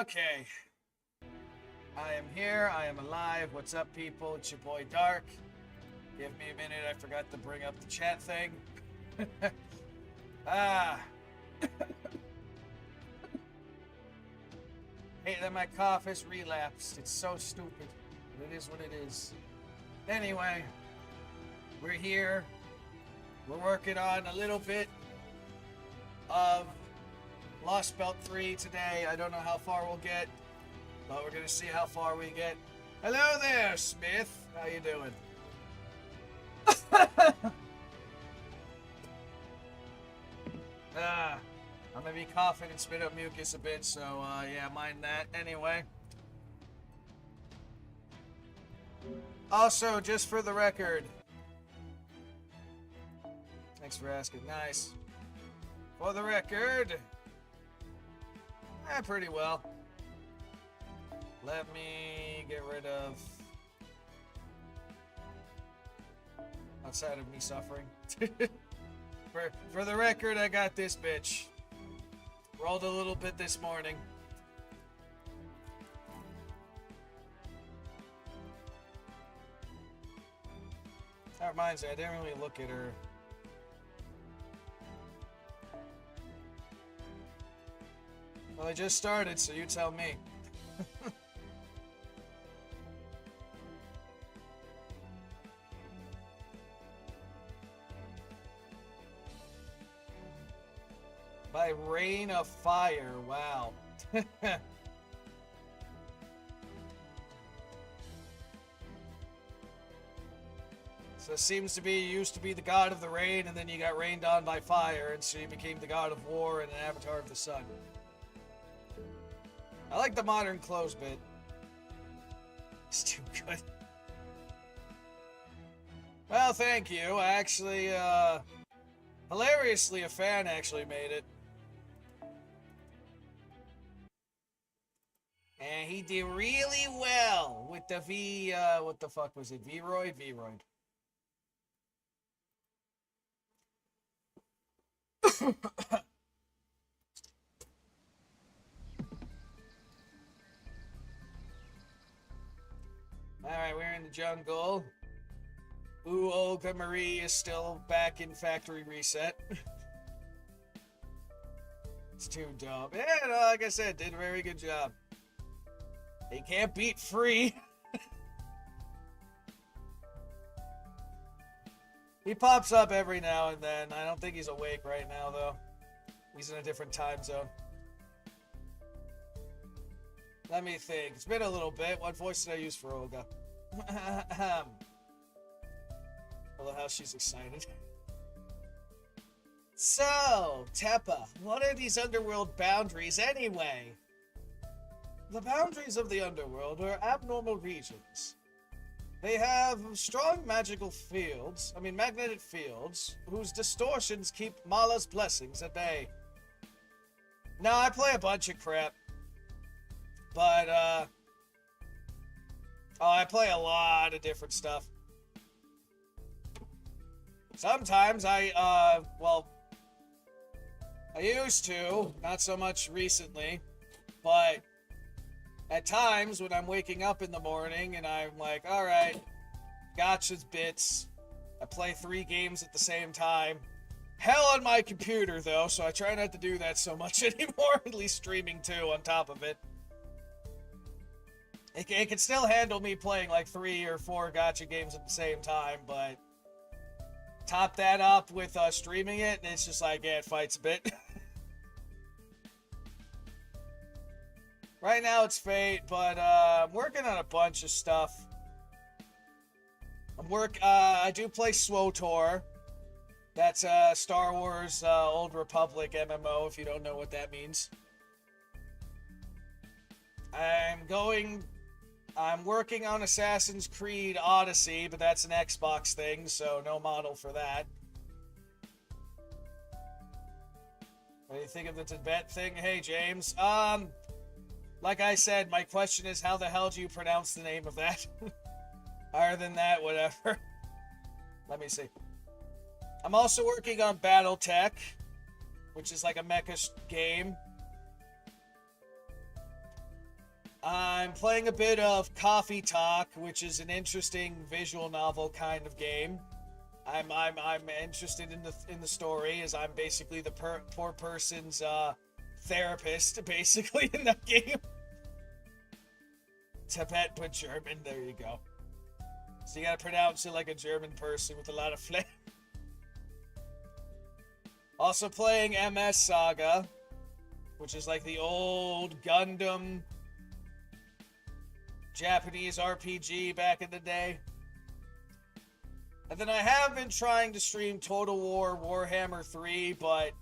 Okay. I am here. I am alive. What's up, people? It's your boy Dark. Give me a minute. I forgot to bring up the chat thing. Ah. Hey, that my cough has relapsed. It's so stupid. But it is what it is. Anyway, we're here. We're working on a little bit of Lost Belt 3 today. I don't know how far we'll get, but we're gonna see how far we get. Hello there, Smith. How you doing? I'm gonna be coughing and spit up mucus a bit, so yeah, mind that. Anyway. Also, just for the record. Thanks for asking. Nice. For the record. Pretty well. Let me get rid of... outside of me suffering. For the record, I got this bitch. Rolled a little bit this morning. That reminds me, I didn't really look at her. Well, I just started, so you tell me. By rain of fire, wow. So it seems to be, you used to be the god of the rain, and then you got rained on by fire, and so you became the god of war and an avatar of the sun. I like the modern clothes bit. It's too good. Well, thank you. I actually, hilariously, a fan actually made it. And he did really well with the what the fuck was it? Vroid? Vroid. Alright, we're in the jungle. Ooh, Olga Marie is still back in factory reset. It's too dope. Yeah, no, like I said, did a very good job. He can't beat free. He pops up every now and then. I don't think he's awake right now, though. He's in a different time zone. Let me think. It's been a little bit. What voice did I use for Olga? I love how she's excited. So, Teppa, what are these underworld boundaries anyway? The boundaries of the underworld are abnormal regions. They have strong magical fields, magnetic fields, whose distortions keep Mala's blessings at bay. Now, I play a bunch of crap. But, I play a lot of different stuff. Sometimes I used to, not so much recently, but at times when I'm waking up in the morning and I'm like, alright, gotcha's bits, I play 3 games at the same time. Hell on my computer, though, so I try not to do that so much anymore, at least streaming too on top of it. It can still handle me playing like 3 or 4 gacha games at the same time, but top that up with streaming it, and it's just like, yeah, it fights a bit. Right now it's Fate, but I'm working on a bunch of stuff. I do play SWOTOR. That's Star Wars Old Republic MMO, if you don't know what that means. I'm working on Assassin's Creed Odyssey, but that's an Xbox thing, so no model for that. What do you think of the Tibet thing? Hey, James. Like I said, my question is, how the hell do you pronounce the name of that? Other than that, whatever. Let me see. I'm also working on Battletech, which is like a mecha game. I'm playing a bit of Coffee Talk, which is an interesting visual novel kind of game. I'm interested in the story, as I'm basically the poor person's therapist, basically, in that game. Tibet but German, there you go. So you gotta pronounce it like a German person with a lot of flair. Also playing MS Saga, which is like the old Gundam Japanese RPG back in the day. And then I have been trying to stream Total War Warhammer 3, but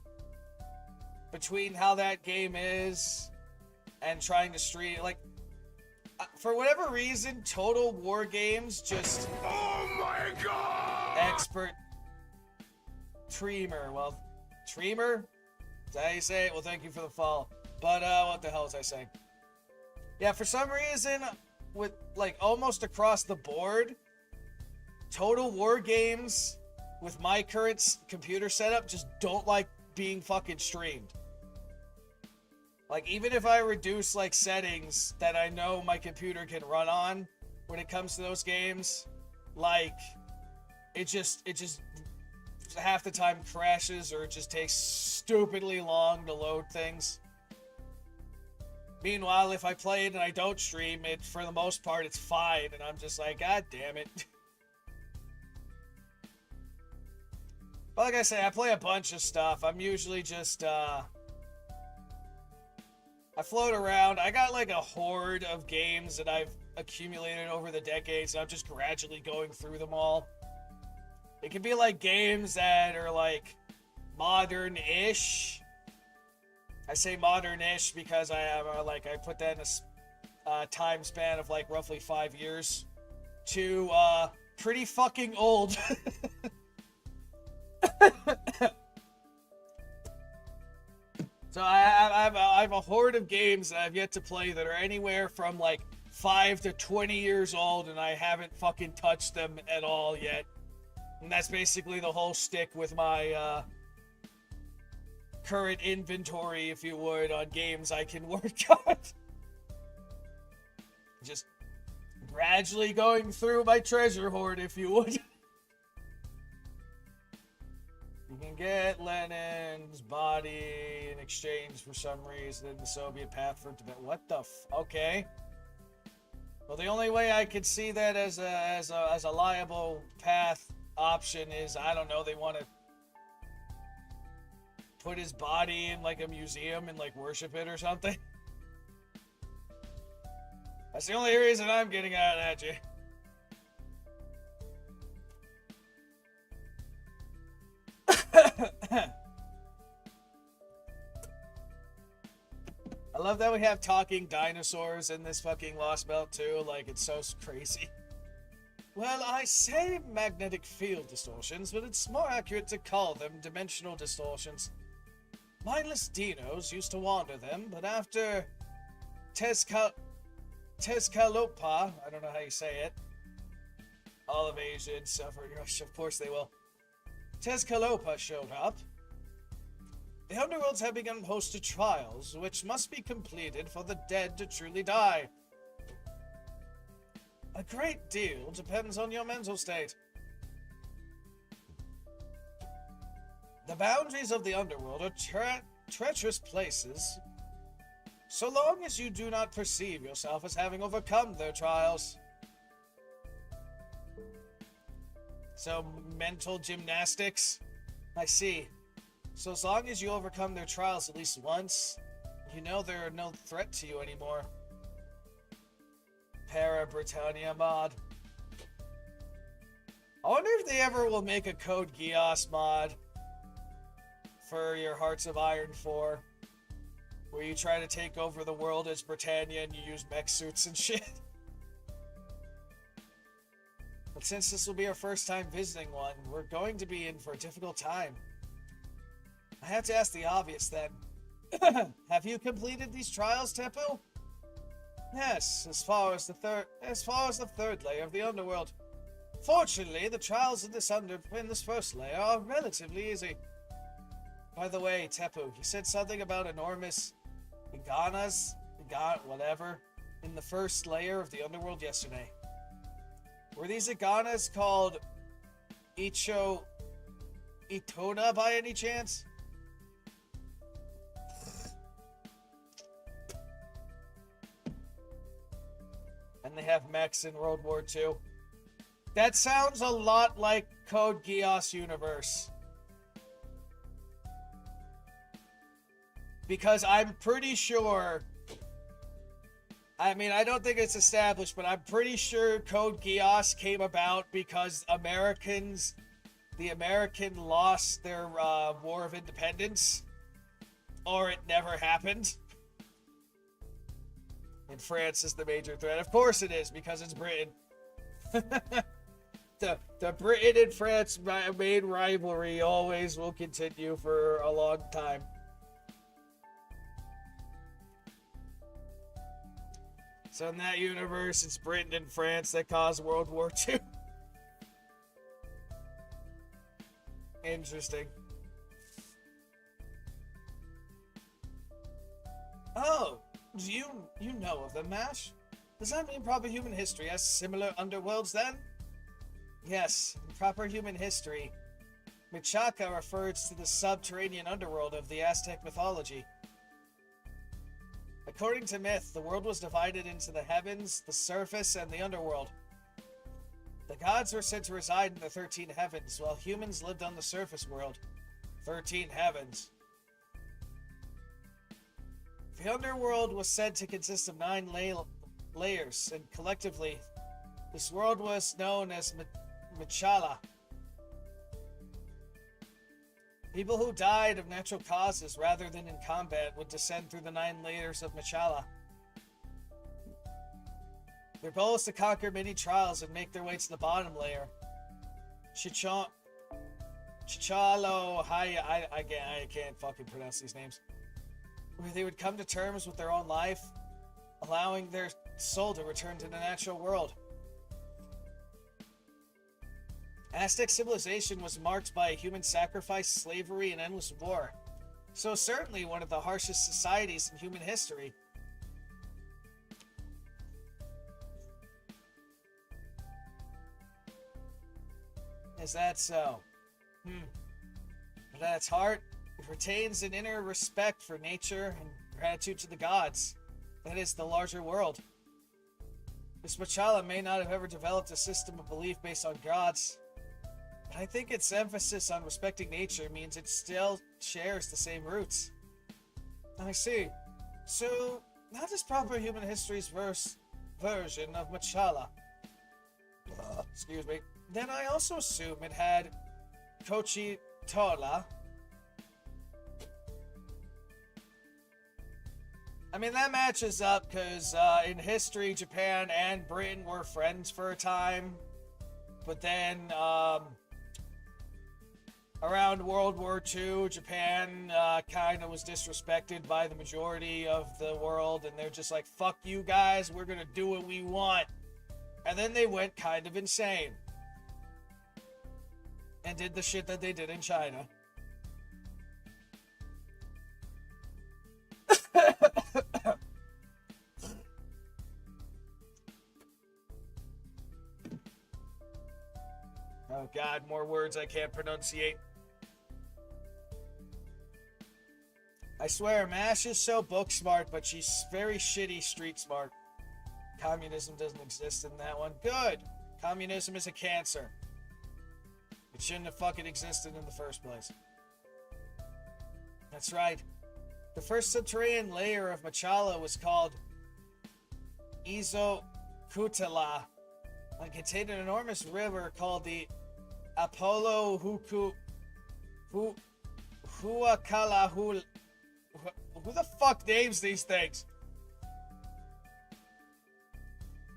between how that game is and trying to stream, like, for whatever reason, Total War games just... Oh my god! Expert Treemer. Well, Treemer? Is that how you say it? Well, thank you for the follow. But, what the hell was I saying? Yeah, for some reason, with, like, almost across the board, Total War games with my current computer setup just don't like being fucking streamed. Like, even if I reduce, like, settings that I know my computer can run on when it comes to those games, like, it just half the time crashes, or it just takes stupidly long to load things. Meanwhile, if I play it and I don't stream it, for the most part, it's fine, and I'm just like, God damn it. But like I say, I play a bunch of stuff. I'm usually just, I float around. I got like a horde of games that I've accumulated over the decades, and I'm just gradually going through them all. It can be like games that are like modern-ish. I say modern-ish because I have I put that in a time span of like roughly 5 years to pretty fucking old. So I have a horde of games that I've yet to play that are anywhere from like 5 to 20 years old, and I haven't fucking touched them at all yet. And that's basically the whole stick with my current inventory, if you would, on games I can work on. Just gradually going through my treasure hoard, if you would. You can get Lenin's body in exchange for some reason in the Soviet path for Tibet. What the okay. Well, the only way I could see that as a liable path option is, I don't know, they want to put his body in like a museum and like worship it or something. That's the only reason I'm getting out of that, Jay. I love that we have talking dinosaurs in this fucking Lost Belt too, like it's so crazy. Well, I say magnetic field distortions, but it's more accurate to call them dimensional distortions. Mindless dinos used to wander them, but after Tezcalopa, I don't know how you say it. All of Asians suffering, of course they will. Tezcalopa showed up. The underworlds have begun hosted trials, which must be completed for the dead to truly die. A great deal depends on your mental state. The boundaries of the underworld are treacherous places, so long as you do not perceive yourself as having overcome their trials. So, mental gymnastics? I see. So as long as you overcome their trials at least once, you know they're no threat to you anymore. Para Britannia mod. I wonder if they ever will make a Code Geass mod for your Hearts of Iron 4, where you try to take over the world as Britannia and you use mech suits and shit. But since this will be our first time visiting one, we're going to be in for a difficult time. I have to ask the obvious then. Have you completed these trials, Tepu? Yes, as far as the third layer of the underworld. Fortunately, the trials in this first layer are relatively easy. By the way, Tepu, you said something about enormous iguanas? Whatever. in the first layer of the underworld yesterday. Were these iguanas called Icho Itona by any chance? And they have mechs in World War II. That sounds a lot like Code Geass universe. Because I'm pretty sure... I mean, I don't think it's established, but I'm pretty sure Code Geass came about because the American lost their War of Independence. Or it never happened. And France is the major threat. Of course it is, because it's Britain. The Britain and France main rivalry always will continue for a long time. So in that universe, it's Britain and France that caused World War II. Interesting. Oh, do you know of them, Mash? Does that mean proper human history has similar underworlds then? Yes, in proper human history, Michaka refers to the subterranean underworld of the Aztec mythology. According to myth, the world was divided into the heavens, the surface, and the underworld. The gods were said to reside in the 13 heavens, while humans lived on the surface world. 13 heavens. The underworld was said to consist of 9 layers, and collectively, this world was known as Machala. People who died of natural causes rather than in combat would descend through the 9 layers of Machala. Their goal is to conquer many trials and make their way to the bottom layer. Chichalo, I can't fucking pronounce these names. Where they would come to terms with their own life, allowing their soul to return to the natural world. Aztec civilization was marked by human sacrifice, slavery, and endless war. So certainly one of the harshest societies in human history. Is that so? But at its heart, it retains an inner respect for nature and gratitude to the gods. That is, the larger world. This Machala may not have ever developed a system of belief based on gods, but I think its emphasis on respecting nature means it still shares the same roots. I see. So, that is proper human history's version of Machala. Excuse me. Then I also assume it had Kochi Tola. I mean, that matches up because in history, Japan and Britain were friends for a time. But then, around World War II, Japan kind of was disrespected by the majority of the world. And they're just like, fuck you guys, we're going to do what we want. And then they went kind of insane. And did the shit that they did in China. Oh god, more words I can't pronunciate. I swear, Mash is so book smart, but she's very shitty street smart. Communism doesn't exist in that one. Good! Communism is a cancer. It shouldn't have fucking existed in the first place. That's right. The first subterranean layer of Machala was called Izokutala and contained an enormous river called the Apollo Huakalahul. Who the fuck names these things?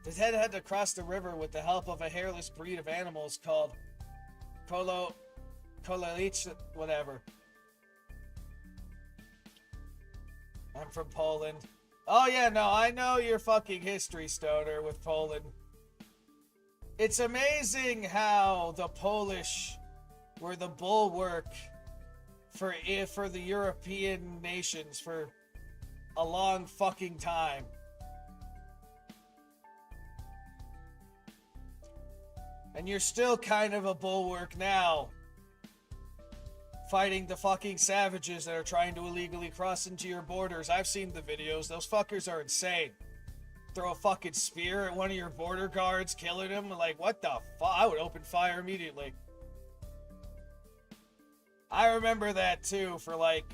The head had to cross the river with the help of a hairless breed of animals called Kololich, whatever. I'm from Poland. Oh yeah, no, I know your fucking history, Stoner, with Poland. It's amazing how the Polish were the bulwark for the European nations for a long fucking time. And you're still kind of a bulwark now. Fighting the fucking savages that are trying to illegally cross into your borders. I've seen the videos. Those fuckers are insane. Throw a fucking spear at one of your border guards, killing him. Like, what the fuck? I would open fire immediately. I remember that too for like...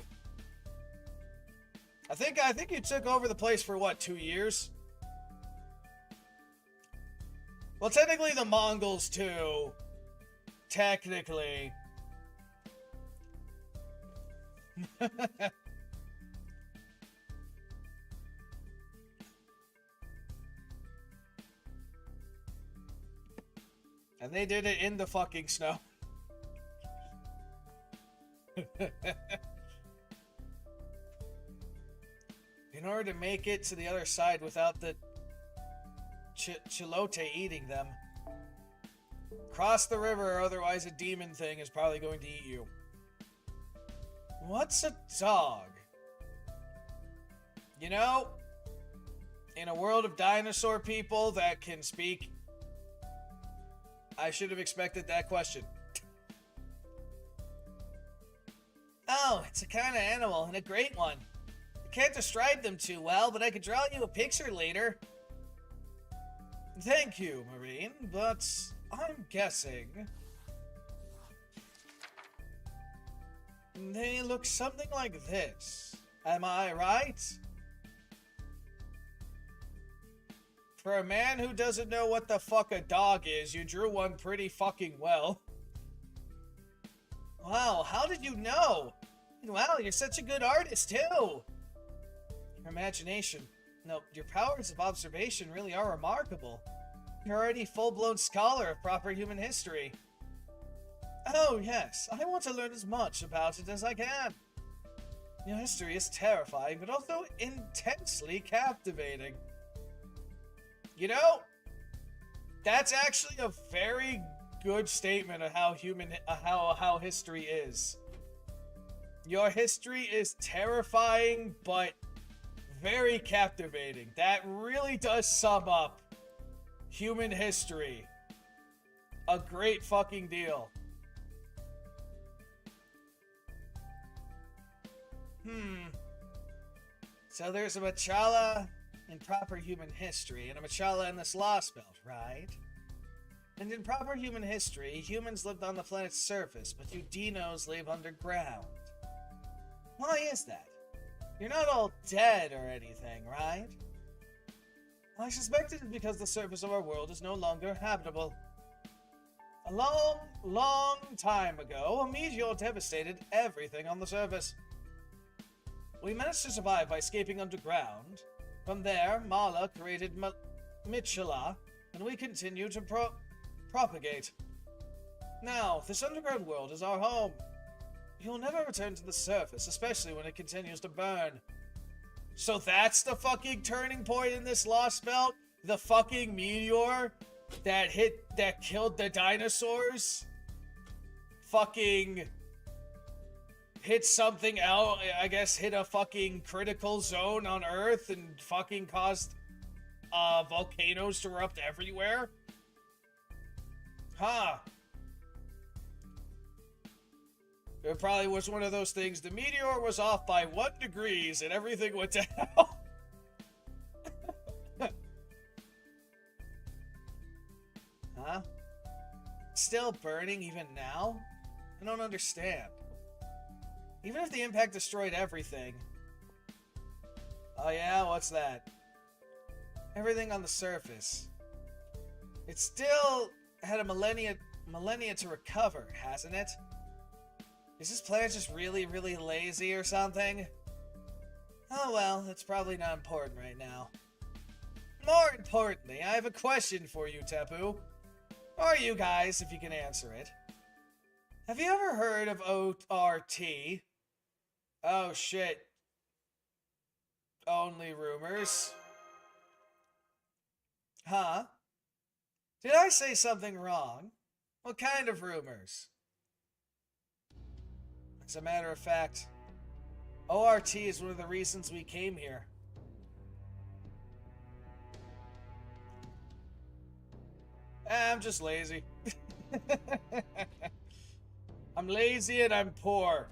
I think you took over the place for what, 2 years? Well, technically the Mongols too. Technically. And they did it in the fucking snow. In order to make it to the other side without the chilote eating them, cross the river, or otherwise a demon thing is probably going to eat you. What's a dog? You know, in a world of dinosaur people that can speak, I should have expected that question. Oh, it's a kind of animal, and a great one. I can't describe them too well, but I could draw you a picture later. Thank you, Marine, but I'm guessing they look something like this. Am I right? For a man who doesn't know what the fuck a dog is, you drew one pretty fucking well. Wow, how did you know? Wow, you're such a good artist, too. Your imagination. No, your powers of observation really are remarkable. You're already a full-blown scholar of proper human history. Oh, yes, I want to learn as much about it as I can. Your history is terrifying, but also intensely captivating. You know, that's actually a very good statement of how how history is. Your history is terrifying, but very captivating. That really does sum up human history. A great fucking deal. So there's a Machala in proper human history, and a Machala in this Lost Belt, right? And in proper human history, humans lived on the planet's surface, but you dinos live underground. Why is that? You're not all dead or anything, right? I suspect it is because the surface of our world is no longer habitable. A long, long time ago, a meteor devastated everything on the surface. We managed to survive by escaping underground. From there, Mala created Michala, and we continue to propagate. Now, this underground world is our home. You'll never return to the surface, especially when it continues to burn. So that's the fucking turning point in this Lost Belt? The fucking meteor that killed the dinosaurs? Fucking hit something out, I guess hit a fucking critical zone on Earth and fucking caused volcanoes to erupt everywhere? Huh. It probably was one of those things. The meteor was off by 1 degree and everything went to hell. Huh? Still burning even now? I don't understand. Even if the impact destroyed everything. Oh yeah, what's that? Everything on the surface. It still had a millennia to recover, hasn't it? Is this planet just really, really lazy or something? Oh well, it's probably not important right now. More importantly, I have a question for you, Tepu. Or you guys, if you can answer it. Have you ever heard of ORT? Oh shit. Only rumors. Huh? Did I say something wrong? What kind of rumors? As a matter of fact, ORT is one of the reasons we came here. I'm just lazy. I'm lazy and I'm poor.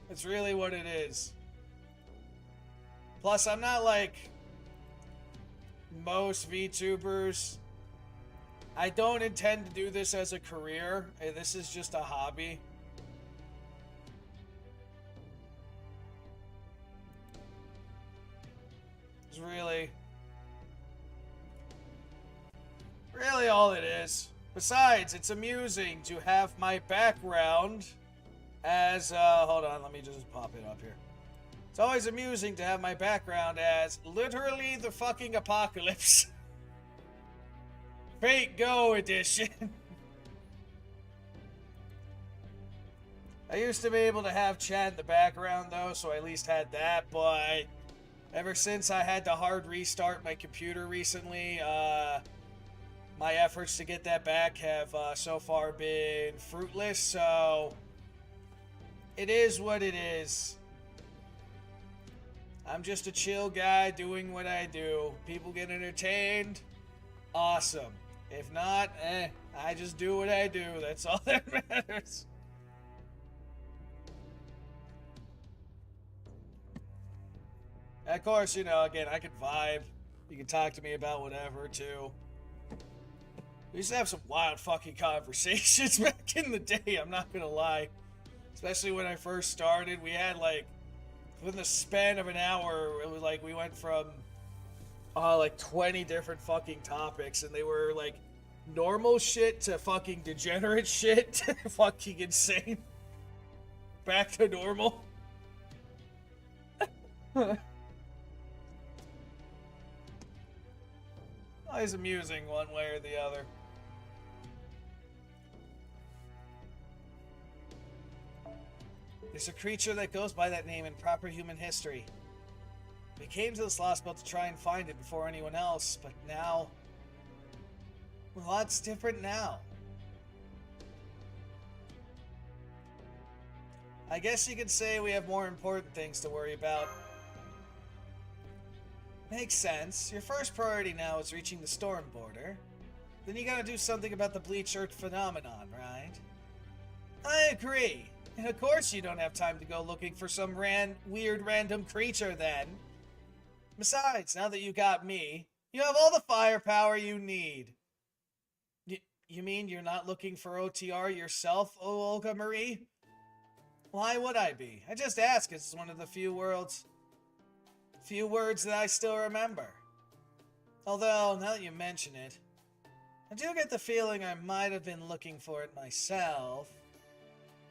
That's really what it is. Plus, I'm not like most VTubers. I don't intend to do this as a career. This is just a hobby. It's really all it is. Besides, it's amusing to have my background as, hold on, let me just pop it up here. It's always amusing to have my background as literally the fucking apocalypse. Fate Go edition. I used to be able to have chat in the background though, so I at least had that, but ever since I had to hard restart my computer recently, my efforts to get that back have so far been fruitless, so it is what it is. I'm just a chill guy doing what I do. People get entertained, awesome. If not, I just do what I do. That's all that matters. And of course, you know, again, I can vibe. You can talk to me about whatever, too. We used to have some wild fucking conversations back in the day, I'm not gonna lie. Especially when I first started, we had like, within the span of an hour, it was like we went from like 20 different fucking topics, and they were like normal shit to fucking degenerate shit to fucking insane. Back to normal. Always amusing one way or the other. There's a creature that goes by that name in proper human history. We came to this lost belt to try and find it before anyone else, but now... well, a lot's different now. I guess you could say we have more important things to worry about. Makes sense. Your first priority now is reaching the storm border. Then you gotta do something about the Bleach Earth phenomenon, right? I agree. And of course you don't have time to go looking for some weird random creature then. Besides, now that you got me, you have all the firepower you need. You mean you're not looking for OTR yourself, Olga Marie? Why would I be? I just ask, it's one of the few words that I still remember. Although, now that you mention it, I do get the feeling I might have been looking for it myself.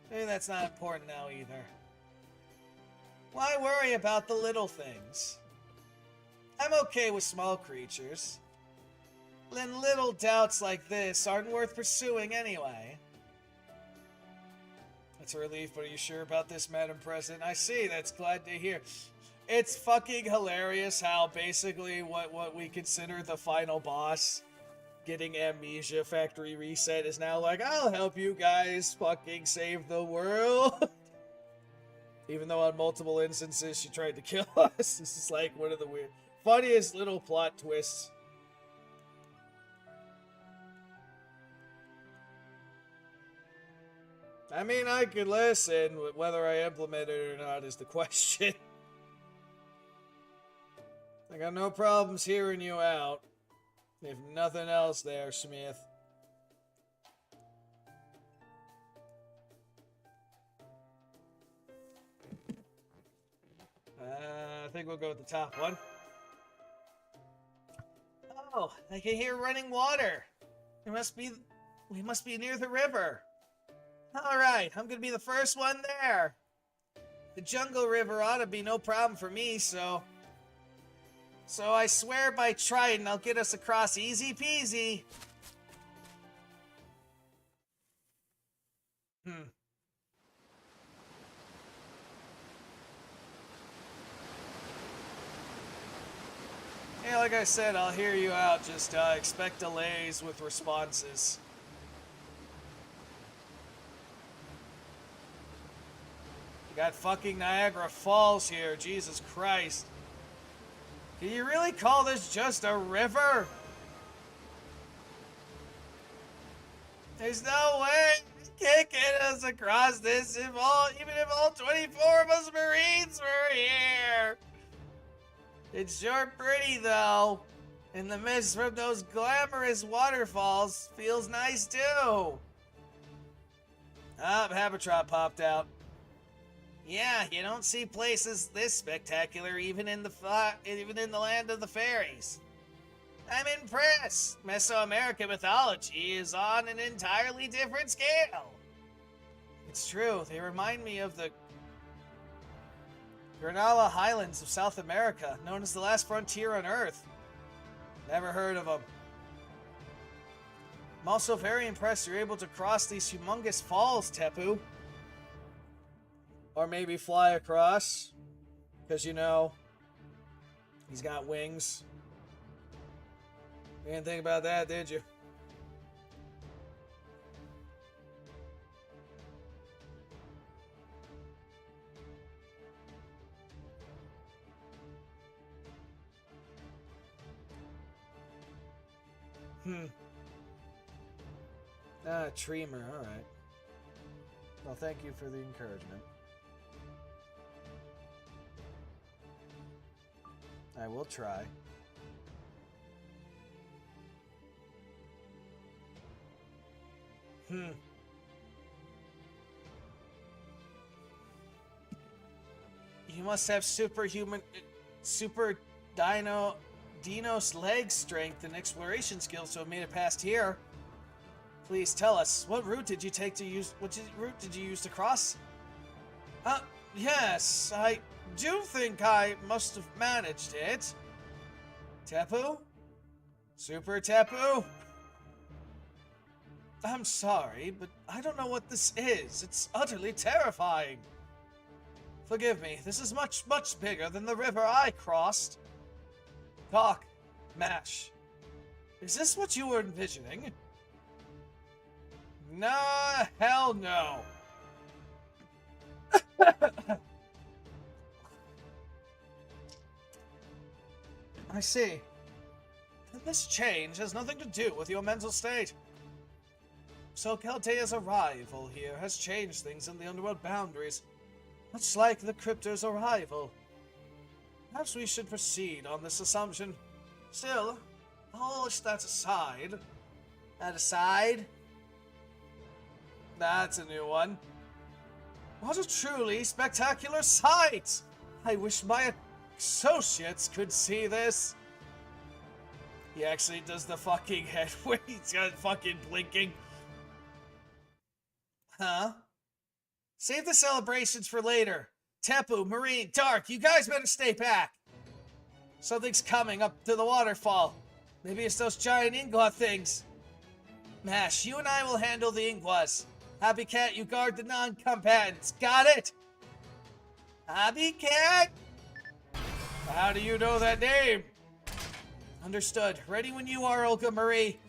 Maybe that's not important now either. Why worry about the little things? I'm okay with small creatures. Then little doubts like this aren't worth pursuing anyway. That's a relief, but are you sure about this, Madam President? I see, that's glad to hear. It's fucking hilarious how basically what we consider the final boss getting amnesia factory reset is now like, I'll help you guys fucking save the world. Even though on multiple instances she tried to kill us. This is like one of the funniest little plot twists. I mean, I could listen, but whether I implement it or not is the question. I got no problems hearing you out. If nothing else there, Smith. I think we'll go with the top one. Oh, I can hear running water. We must be near the river. Alright, I'm gonna be the first one there. The jungle river ought to be no problem for me, so I swear by Triton I'll get us across easy peasy. Yeah, like I said, I'll hear you out. Just expect delays with responses. You got fucking Niagara Falls here, Jesus Christ. Can you really call this just a river? There's no way you can't get us across this even if all 24 of us Marines were here. It's sure pretty though. In the mist from those glamorous waterfalls feels nice too. Ah, Habitrot popped out. Yeah, you don't see places this spectacular even in the land of the fairies. I'm impressed. Mesoamerican mythology is on an entirely different scale. It's true, they remind me of the Granada Highlands of South America, known as the last frontier on Earth. Never heard of them. I'm also very impressed you're able to cross these humongous falls, Tepu. Or maybe fly across. Because, you know, he's got wings. You didn't think about that, did you? Treemer, alright. Well, thank you for the encouragement. I will try. You must have super Dinos leg strength and exploration skills to have made it past here. Please tell us, what route did you take to use? Which route did you use to cross? Yes, I do think I must have managed it. Tepu? Super Tepu? I'm sorry, but I don't know what this is. It's utterly terrifying. Forgive me, this is much, much bigger than the river I crossed. Talk, Mash. Is this what you were envisioning? Nah, hell no. I see. Then this change has nothing to do with your mental state. So Caldea's arrival here has changed things in the underworld boundaries, much like the Cryptor's arrival. Perhaps we should proceed on this assumption. Still, all that aside... That aside? That's a new one. What a truly spectacular sight! I wish my associates could see this. He actually does the fucking head where he's got fucking blinking. Huh? Save the celebrations for later. Tepu, Marine, Dark, you guys better stay back. Something's coming up to the waterfall. Maybe it's those giant ingwa things. Mash, you and I will handle the ingwas. Happy Cat, you guard the non-combatants. Got it? Happy Cat? How do you know that name? Understood. Ready when you are, Olga Marie.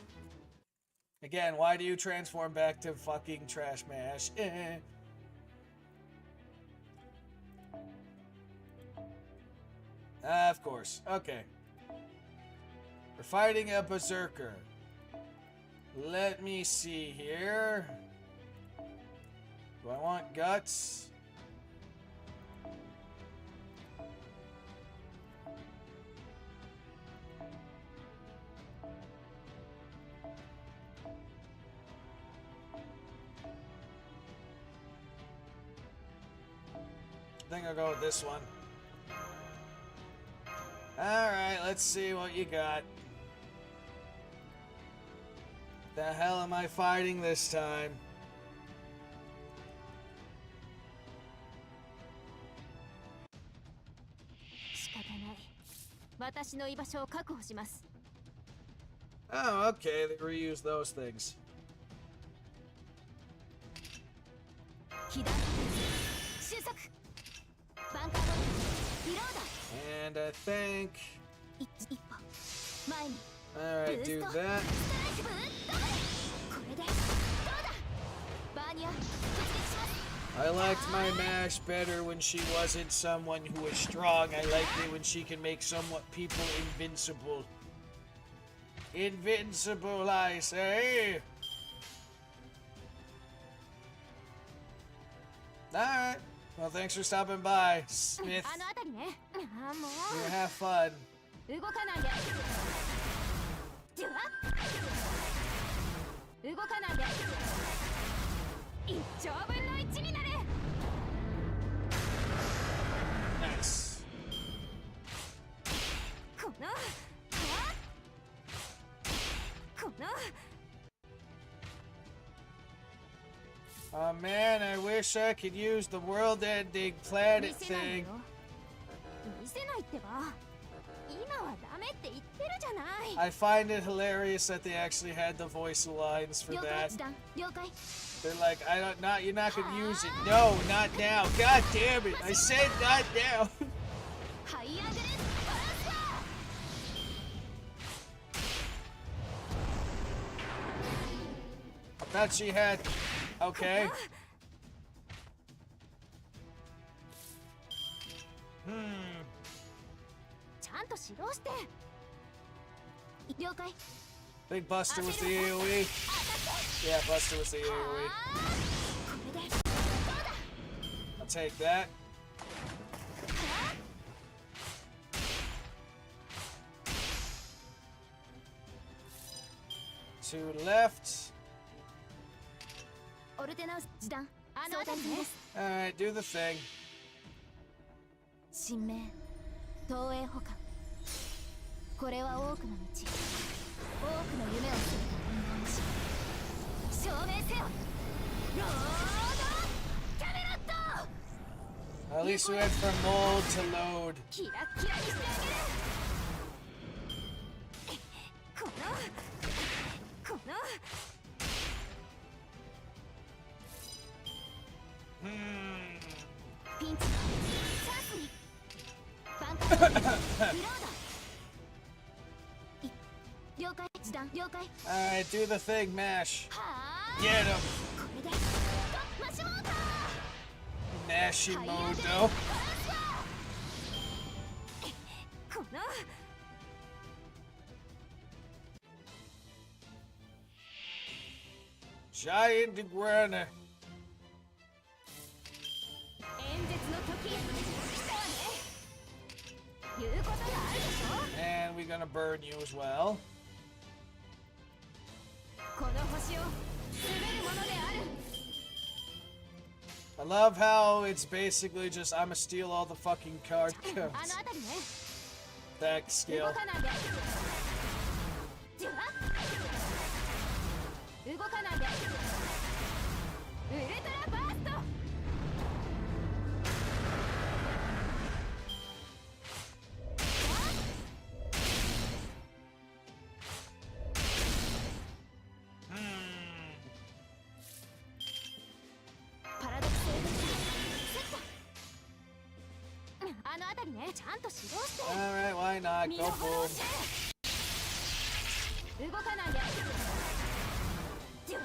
Again, why do you transform back to fucking Trash Mash? Of course. Okay. We're fighting a berserker. Let me see here. Do I want guts? I think I'll go with this one. Alright, let's see what you got. The hell am I fighting this time? Oh, okay, they reuse those things. And I think... Alright, do that. I liked my Mash better when she wasn't someone who was strong. I liked it when she can make somewhat people invincible. Invincible, I say. Alright. Well, thanks for stopping by, Smith. あの辺りね。ああも You have fun. う動かないで。じゅわ動かないで。一丁分の一になれ。 Nice. このこの Oh man, I wish I could use the world-ending 見 planet せない thing. よ。見せないってば。今はダメって言ってるじゃない。 I find it hilarious that they actually had the voice lines for 了解 that. 時短了解。 They're like, you're not gonna use it. No, not now. God damn it. I said not now. ハイアグレスバランスだ。 I thought she had. Okay. Hmm. ちゃんと指導して。了解。 Big Buster with the AoE. Yeah, Buster with the AoE. これでどうだ。 I'll take that. To left. オルテナウス時短あの辺りです。 Alright, do the thing. 神明東映保管。これは多くの道、多くの夢を捨てた人間の証明せよ。ロードキャメロット。 At least we went from mold to load. キラッキラにしてあげる。この Hmm. ピンチチャンスに挽回リロード。了解時短了解。 Alright, do the thing, mash. はあ Get him. これでマシモーター Mashimoto. この Giant iguana. 演説の時来たわね。言うことがあるでしょ。 And we're gonna burn you as well. この星を滑るものである。 I love how it's basically just I'm gonna steal all the fucking card あ codes. の辺りね。 That 動 skill. かないで。じゅわ動かないで。ウルトラバースト。 Hmm. パラドクスセット。あの辺りね、ちゃんと指導して。 Alright, why not? 身 Go の程を boom. 知れ。動かないで。じゅわ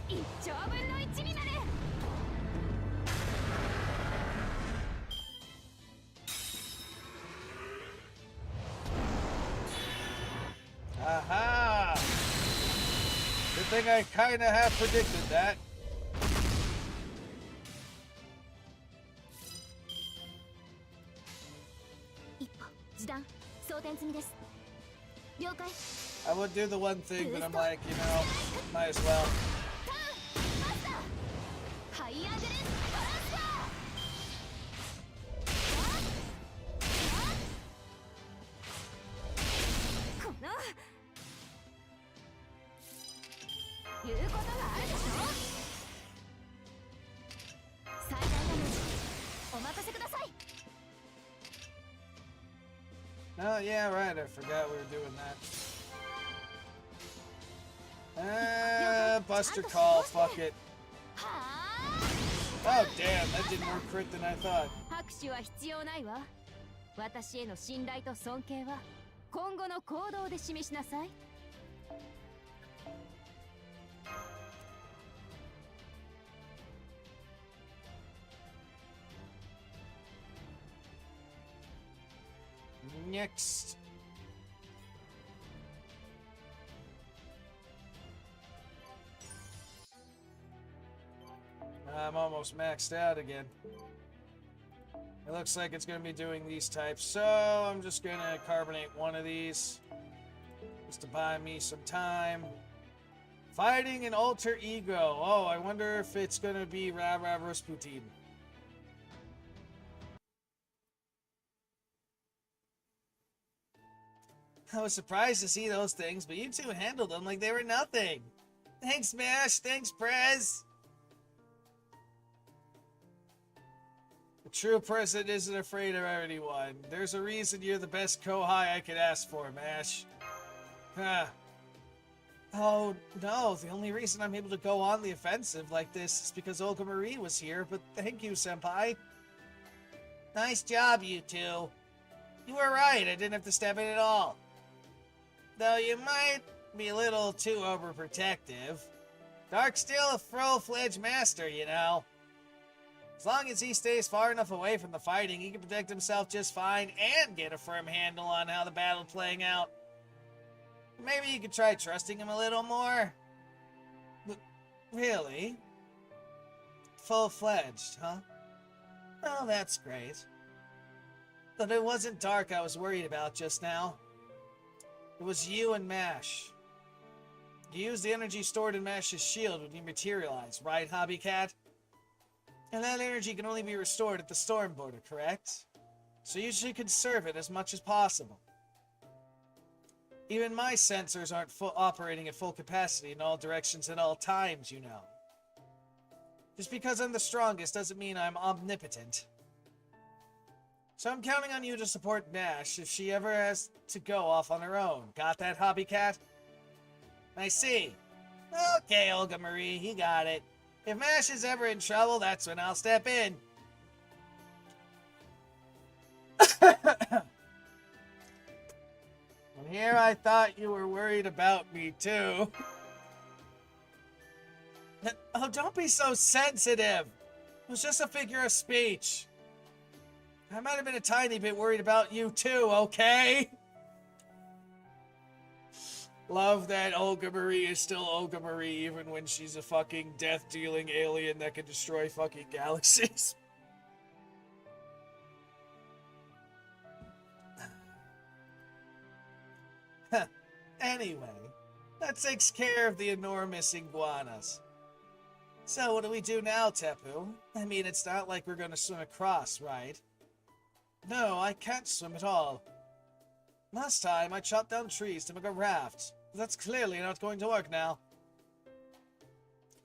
一丁分の一になれ。 Aha! Good thing I kinda have predicted that. 一歩時短装填済みです。了解。 I would do the one thing, but I'm like, might as well. マスターハイアグレスバランスだ。 この言うことがあるでしょ。最大ダメージお任せください。 Oh, yeah, right. I forgot we were doing that. Buster call. Fuck it. は Oh, damn. That did more crit than I thought. あ拍手は必要ないわ。私への信頼と尊敬は今後の行動で示しなさい。 Next. I'm almost maxed out again. It looks like it's going to be doing these types, so I'm just going to carbonate one of these just to buy me some time. Fighting an alter ego. Oh, I wonder if it's going to be Rara Rasputin. I was surprised to see those things, but you two handled them like they were nothing. Thanks, Mash. Thanks, Prez. A true person isn't afraid of anyone. There's a reason you're the best Kohai I could ask for, Mash. Huh. Oh, no. The only reason I'm able to go on the offensive like this is because Olga Marie was here, but thank you, Senpai. Nice job, you two. You were right. I didn't have to step in at all. Though you might be a little too overprotective. Dark's still a full-fledged master, you know. As long as he stays far enough away from the fighting, he can protect himself just fine and get a firm handle on how the battle's playing out. Maybe you could try trusting him a little more? Really? Full-fledged, huh? Well, that's great. But it wasn't Dark I was worried about just now. It was you and Mash. You used the energy stored in Mash's shield when you materialized, right, Hobbycat? And that energy can only be restored at the storm border, correct? So you should conserve it as much as possible. Even my sensors aren't operating at full capacity in all directions at all times, you know. Just because I'm the strongest doesn't mean I'm omnipotent. So I'm counting on you to support Nash if she ever has to go off on her own. Got that, Hobbycat? I see. Okay, Olga Marie, you got it. If Mash is ever in trouble, that's when I'll step in. And here I thought you were worried about me, too. Oh, don't be so sensitive. It was just a figure of speech. I might have been a tiny bit worried about you too, okay? Love that Olga Marie is still Olga Marie even when she's a fucking death-dealing alien that can destroy fucking galaxies. Anyway, that takes care of the enormous iguanas. So what do we do now, Tepu? I mean, it's not like we're gonna swim across, right? No, I can't swim at all. Last time, I chopped down trees to make a raft. But that's clearly not going to work now.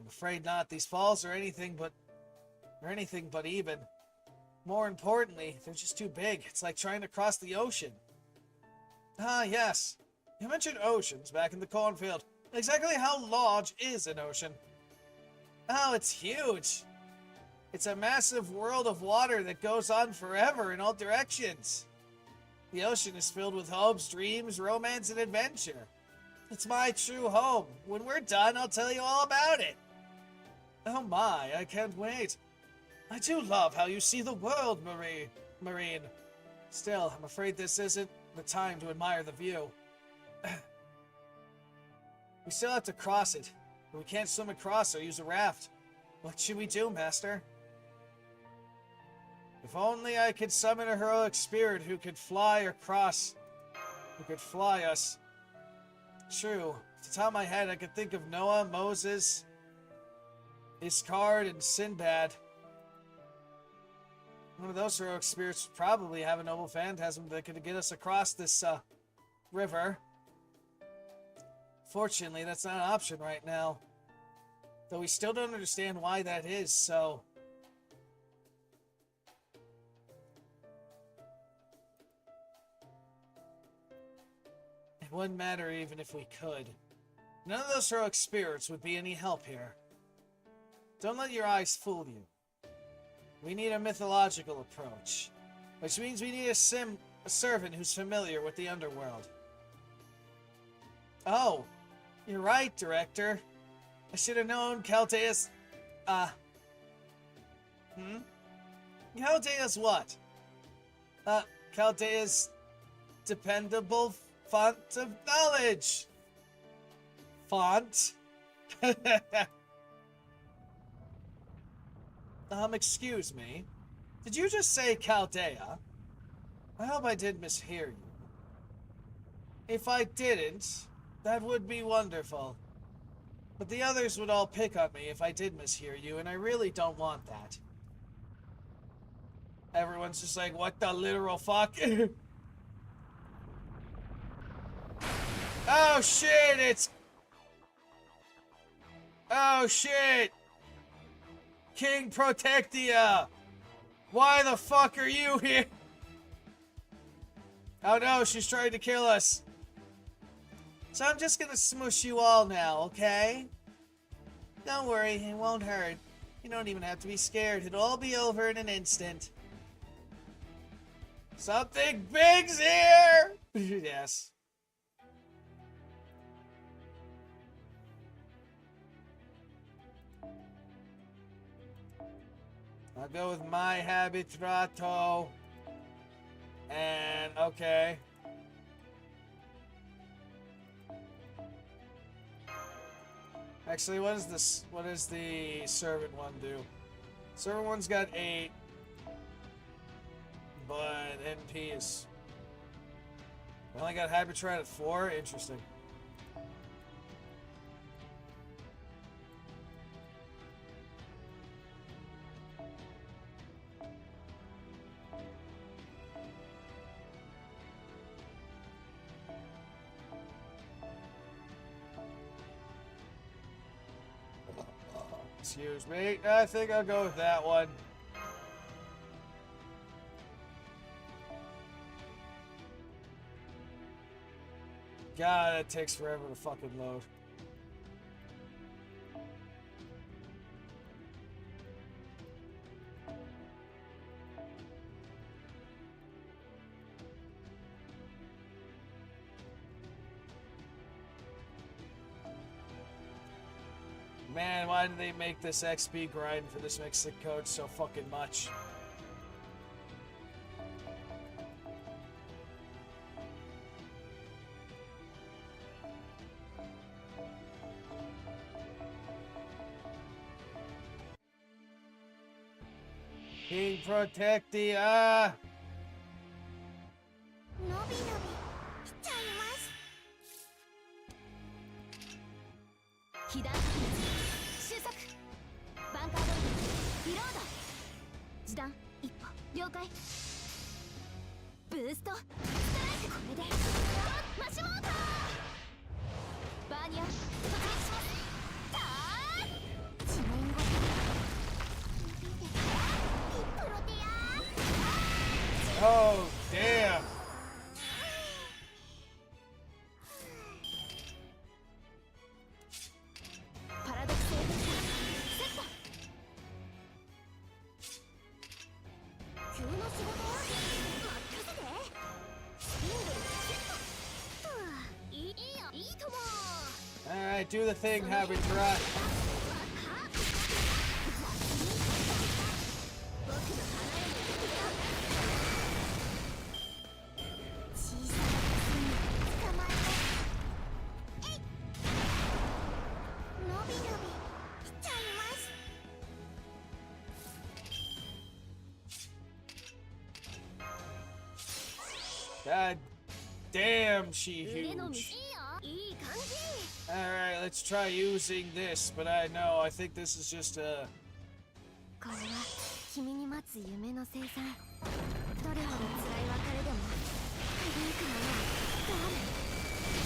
I'm afraid not. These falls are anything but even. More importantly, they're just too big. It's like trying to cross the ocean. Ah, yes. You mentioned oceans back in the cornfield. Exactly how large is an ocean? Oh, it's huge. It's a massive world of water that goes on forever in all directions. The ocean is filled with hopes, dreams, romance, and adventure. It's my true home. When we're done, I'll tell you all about it. Oh my, I can't wait. I do love how you see the world, Marine. Still, I'm afraid this isn't the time to admire the view. We still have to cross it, but we can't swim across or use a raft. What should we do, Master? If only I could summon a heroic spirit who could fly across, who could fly us. True. Off the top of my head, I could think of Noah, Moses, Iskard, and Sinbad. One of those heroic spirits would probably have a noble phantasm that could get us across this, river. Fortunately, that's not an option right now. Though we still don't understand why that is, so... It wouldn't matter even if we could. None of those heroic spirits would be any help here. Don't let your eyes fool you. We need a mythological approach. Which means we need a servant who's familiar with the underworld. Oh, you're right, Director. I should have known Caldea's... Caldea's what? Caldea's dependable font of knowledge. Font? Excuse me. Did you just say Chaldea? I hope I did mishear you. If I didn't, that would be wonderful. But the others would all pick on me if I did mishear you, and I really don't want that. Everyone's just like, what the literal fuck? Oh shit, it's... Oh shit! King Protectia! Why the fuck are you here? Oh no, she's trying to kill us. So I'm just gonna smush you all now, okay? Don't worry, it won't hurt. You don't even have to be scared. It'll all be over in an instant. Something big's here! Yes. I'll go with my habitrato. And, okay. Actually, what is this? What does the servant one do? Servant one's got 8. But NP is... I only got Habitrat at 4? Interesting. Excuse me. I think I'll go with that one. God, it takes forever to fucking load. Man, why did they make this XP grind for this Mexican code so fucking much? King Protectia! のびのびしちゃいます被弾収束バンカードリロード時短一歩了解ブーストストライクこれでマシモーターバーニア突撃しますター地面ごとプロテア Oh, damn! Alright, do the thing, Habitrat. God damn, she huge. Alright, let's try using this, but I think this is just a... これは君に待つ夢の生産どれほど辛い別れでも響くものがある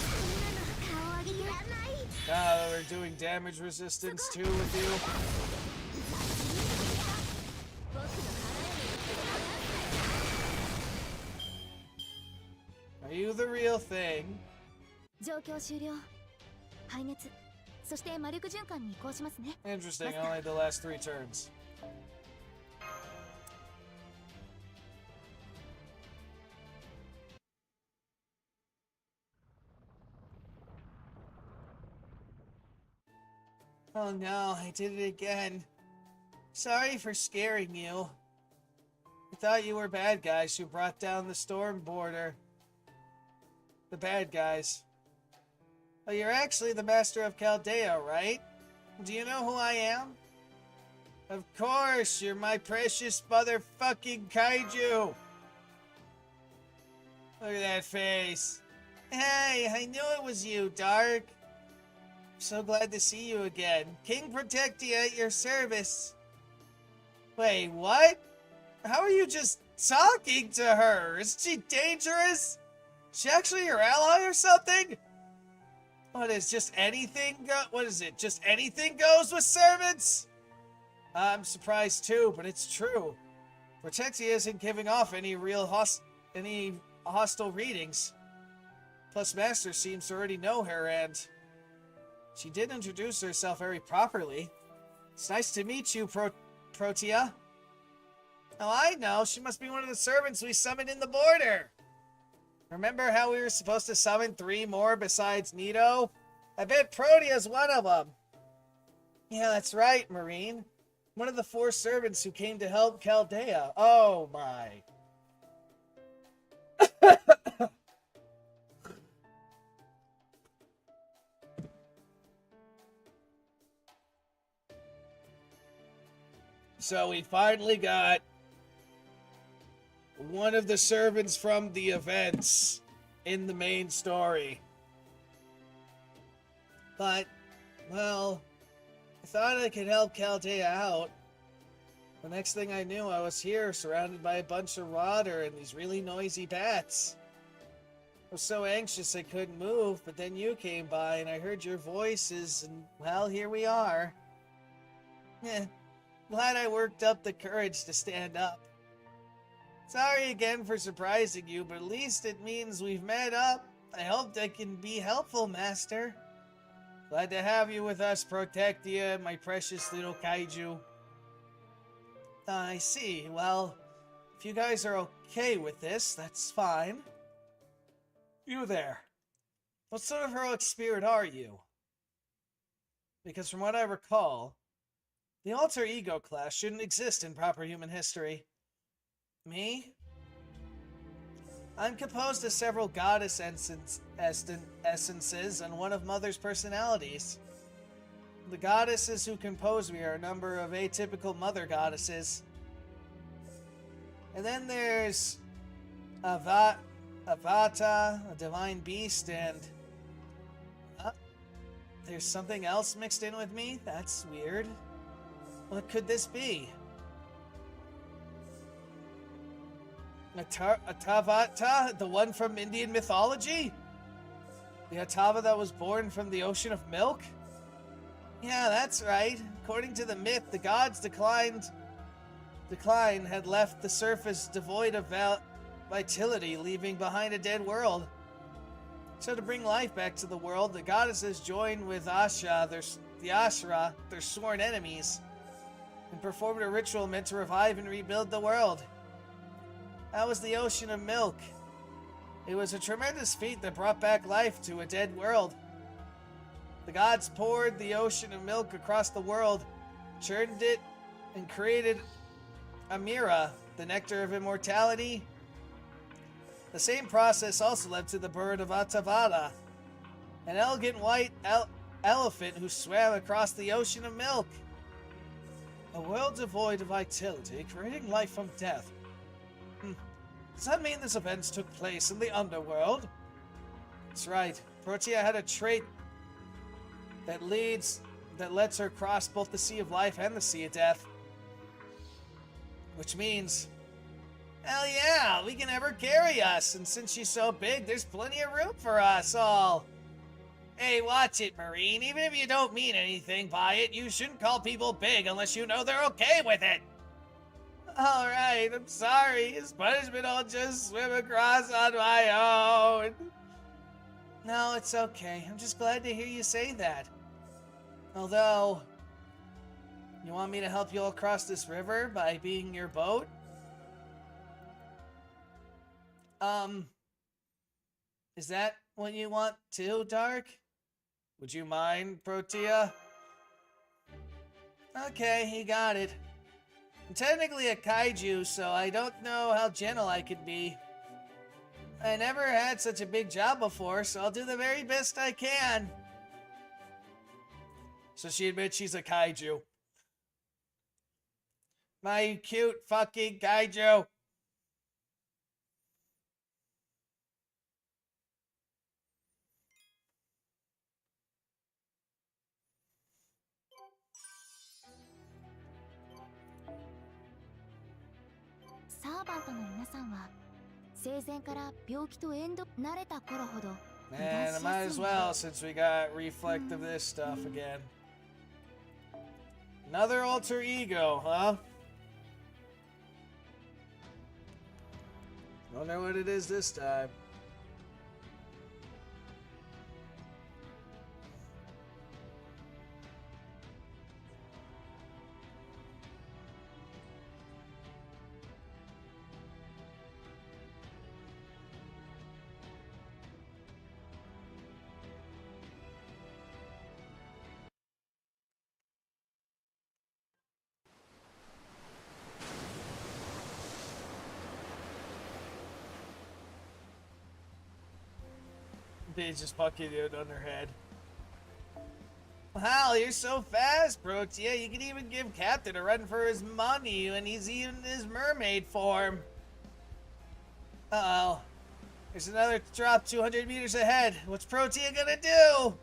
そんなの顔上げていらない Ah, we're doing damage resistance too with you. Are you the real thing? 状況終了排熱そして魔力循環に移行しますね Interesting, only the last 3 turns. Oh no, I did it again. Sorry for scaring you. I thought you were bad guys who brought down the storm border. The bad guys. Oh, you're actually the master of Chaldea, right? Do you know who I am? Of course, you're my precious motherfucking kaiju. Look at that face. Hey, I knew it was you, Dark. I'm so glad to see you again. King Protectia at your service. Wait, what? How are you just talking to her? Isn't she dangerous? Is she actually your ally or something? What is just anything what is it? Just anything goes with servants? I'm surprised too, but it's true. Protectia isn't giving off any real hostile readings. Plus, Master seems to already know her, and she did introduce herself very properly. It's nice to meet you, Protea. Oh, I know. She must be one of the servants we summoned in the border. Remember how we were supposed to summon 3 more besides Nito? I bet Protea's one of them. Yeah, that's right, Marine. One of the 4 servants who came to help Chaldea. Oh, my. So we finally got one of the servants from the events in the main story. But, well, I thought I could help Chaldea out. The next thing I knew, I was here, surrounded by a bunch of water and these really noisy bats. I was so anxious I couldn't move, but then you came by and I heard your voices, and, well, here we are. Glad I worked up the courage to stand up. Sorry again for surprising you, but at least it means we've met up. I hope I can be helpful, Master. Glad to have you with us, Protectia, my precious little kaiju. I see. Well, if you guys are okay with this, that's fine. You there. What sort of heroic spirit are you? Because from what I recall, the alter ego class shouldn't exist in proper human history. Me? I'm composed of several goddess essences and one of Mother's personalities. The goddesses who compose me are a number of atypical mother goddesses. And then there's Avata, a divine beast, and there's something else mixed in with me? That's weird. What could this be? Atavata, the one from Indian mythology? The Atava that was born from the ocean of milk? Yeah, that's right. According to the myth, the gods' decline had left the surface devoid of vitality, leaving behind a dead world. So to bring life back to the world, the goddesses joined with the Ashra, their sworn enemies, and performed a ritual meant to revive and rebuild the world. That was the ocean of milk. It was a tremendous feat that brought back life to a dead world. The gods poured the ocean of milk across the world, churned it, and created Amira, the nectar of immortality. The same process also led to the birth of Atavada, an elegant white elephant who swam across the ocean of milk. A world devoid of vitality, creating life from death. Does that mean this event took place in the underworld? That's right. Protea had a trait that lets her cross both the Sea of Life and the Sea of Death. Which means, hell yeah, we can have her carry us, and since she's so big, there's plenty of room for us all. Hey, watch it, Marine. Even if you don't mean anything by it, you shouldn't call people big unless you know they're okay with it. Alright, I'm sorry. As punishment, I'll just swim across on my own. No, it's okay. I'm just glad to hear you say that. Although, you want me to help you all cross this river by being your boat? Is that what you want too, Dark? Would you mind, Protea? Okay, you got it. I'm technically a kaiju, so I don't know how gentle I could be. I never had such a big job before, so I'll do the very best I can. So she admits she's a kaiju. My cute fucking kaiju. And I might as well, since we got reflect of this stuff again. Another alter ego, huh? Wonder what it is this time. They just bucket it on her head. Wow, you're so fast, Protea. You can even give Captain a run for his money when he's in his mermaid form. Uh-oh. There's another drop 200 meters ahead. What's Protea gonna do?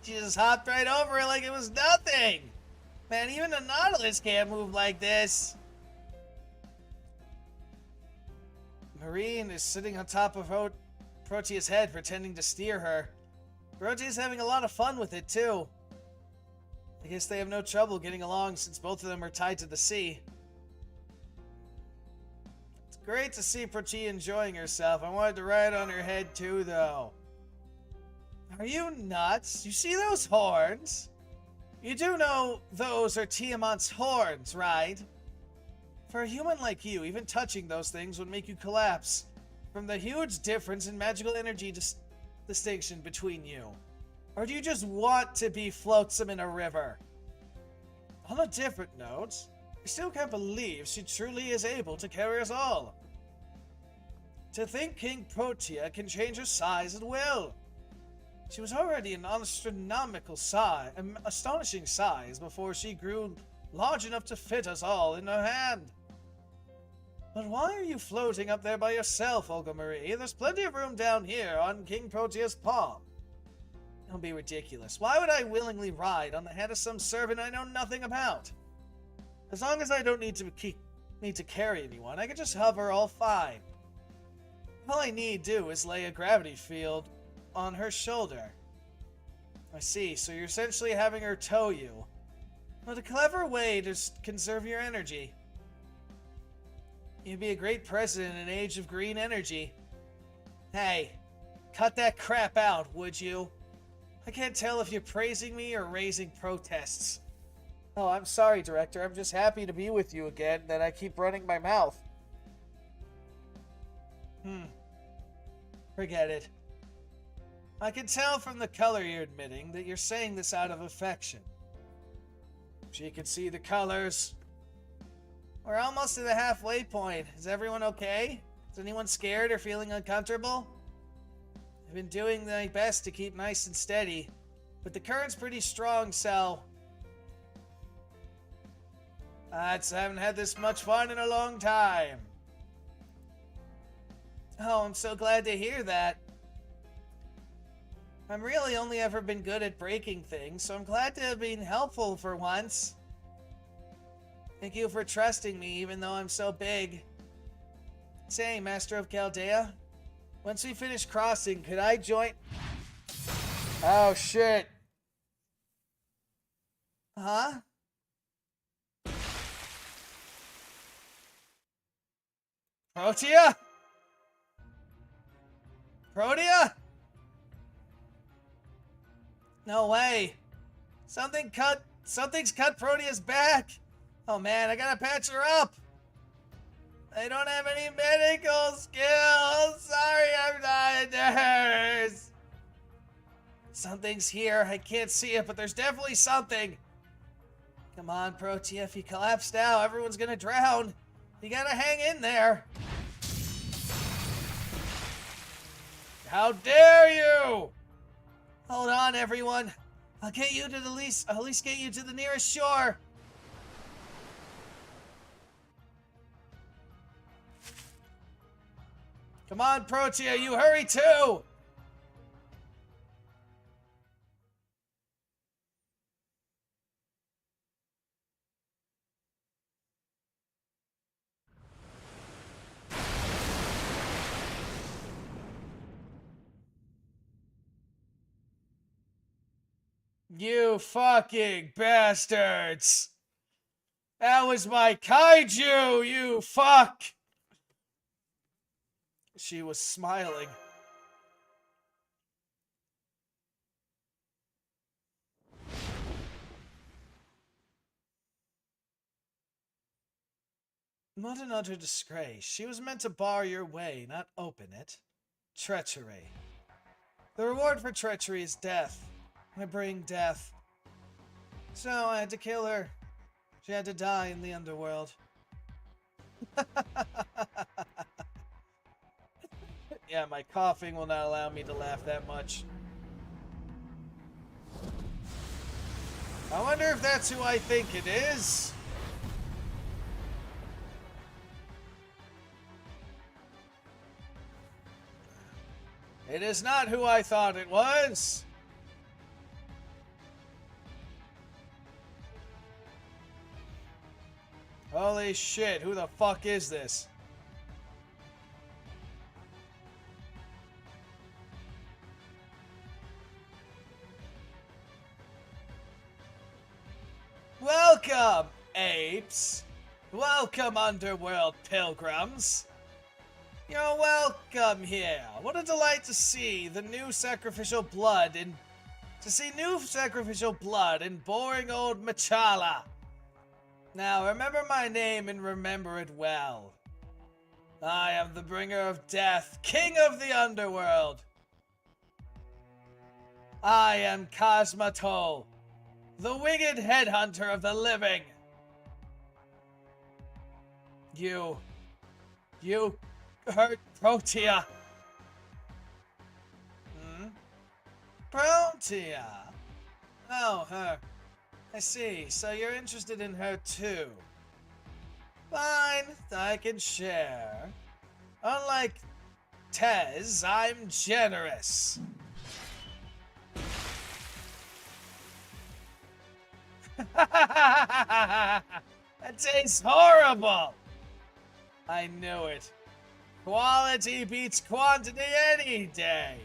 She just hopped right over it like it was nothing. Man, even a Nautilus can't move like this. Marine is sitting on top of Protea's head, pretending to steer her. Protea's having a lot of fun with it, too. I guess they have no trouble getting along since both of them are tied to the sea. It's great to see Protea enjoying herself. I wanted to ride on her head, too, though. Are you nuts? You see those horns? You do know those are Tiamat's horns, right? For a human like you, even touching those things would make you collapse from the huge difference in magical energy distinction between you. Or do you just want to be flotsam in a river? On a different note, I still can't believe she truly is able to carry us all. To think King Protea can change her size at will. She was already an astonishing size before she grew large enough to fit us all in her hand. But why are you floating up there by yourself, Olga Marie? There's plenty of room down here on King Protea's palm. Don't be ridiculous. Why would I willingly ride on the head of some servant I know nothing about? As long as I don't need to carry anyone, I can just hover all fine. All I need do is lay a gravity field on her shoulder. I see, so you're essentially having her tow you. What a clever way to conserve your energy. You'd be a great president in an age of green energy. Hey, cut that crap out, would you? I can't tell if you're praising me or raising protests. Oh, I'm sorry, Director. I'm just happy to be with you again, that I keep running my mouth. Forget it. I can tell from the color you're admitting that you're saying this out of affection. She can see the colors. We're almost to the halfway point. Is everyone okay? Is anyone scared or feeling uncomfortable? I've been doing my best to keep nice and steady, but the current's pretty strong, so... I haven't had this much fun in a long time. Oh, I'm so glad to hear that. I've really only ever been good at breaking things, so I'm glad to have been helpful for once. Thank you for trusting me, even though I'm so big. Say, Master of Chaldea, once we finish crossing, could I join... Oh, shit. Huh? Protea? Protea? No way. Something's cut Protea's back. Oh man, I gotta patch her up. I don't have any medical skills. Sorry, I'm not a nurse. Something's here. I can't see it, but there's definitely something. Come on, Protea. If you collapse now, everyone's gonna drown. You gotta hang in there. How dare you! Hold on, everyone. I'll get you to the least. I'll at least get you to the nearest shore. Come on, Protea, you hurry too! You fucking bastards! That was my kaiju, you fuck! She was smiling. What an utter disgrace. She was meant to bar your way, not open it. Treachery. The reward for treachery is death. I bring death. So I had to kill her. She had to die in the underworld. Yeah, my coughing will not allow me to laugh that much. I wonder if that's who I think it is. It is not who I thought it was. Holy shit, who the fuck is this? Welcome, apes. Welcome, underworld pilgrims. You're welcome here. What a delight to see the new sacrificial blood in... boring old Machala. Now, remember my name and remember it well. I am the bringer of death, king of the underworld. I am Cosmatol, the winged headhunter of the living. You hurt Protea. Protea? Oh, her. I see. So you're interested in her too. Fine, I can share. Unlike Tez, I'm generous. That tastes horrible! I knew it. Quality beats quantity any day.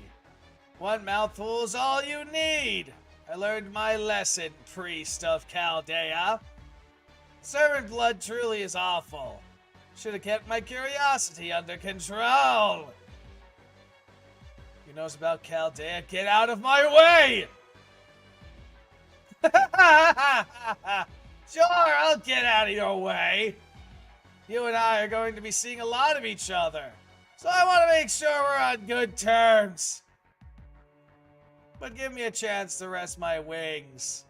One mouthful's all you need. I learned my lesson, priest of Chaldea. Servant blood truly is awful. Should have kept my curiosity under control. Who knows about Chaldea? Get out of my way! Sure, I'll get out of your way. You and I are going to be seeing a lot of each other, so I want to make sure we're on good terms. But give me a chance to rest my wings.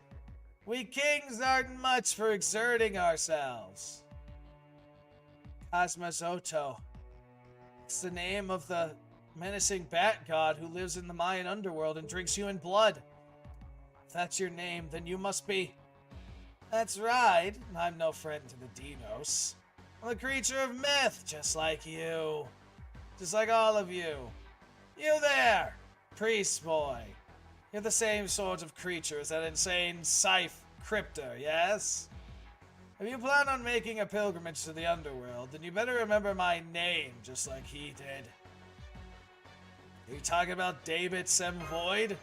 We kings aren't much for exerting ourselves. Cosmos Oto. It's the name of the menacing bat god who lives in the Mayan underworld and drinks human blood. If that's your name, then you must be... That's right. I'm no friend to the Dinos. I'm a creature of myth, just like you. Just like all of you. You there, priest boy. You're the same sort of creature as that insane Scythe Cryptor, yes? If you plan on making a pilgrimage to the underworld, then you better remember my name, just like he did. Are you talking about LB7 Void?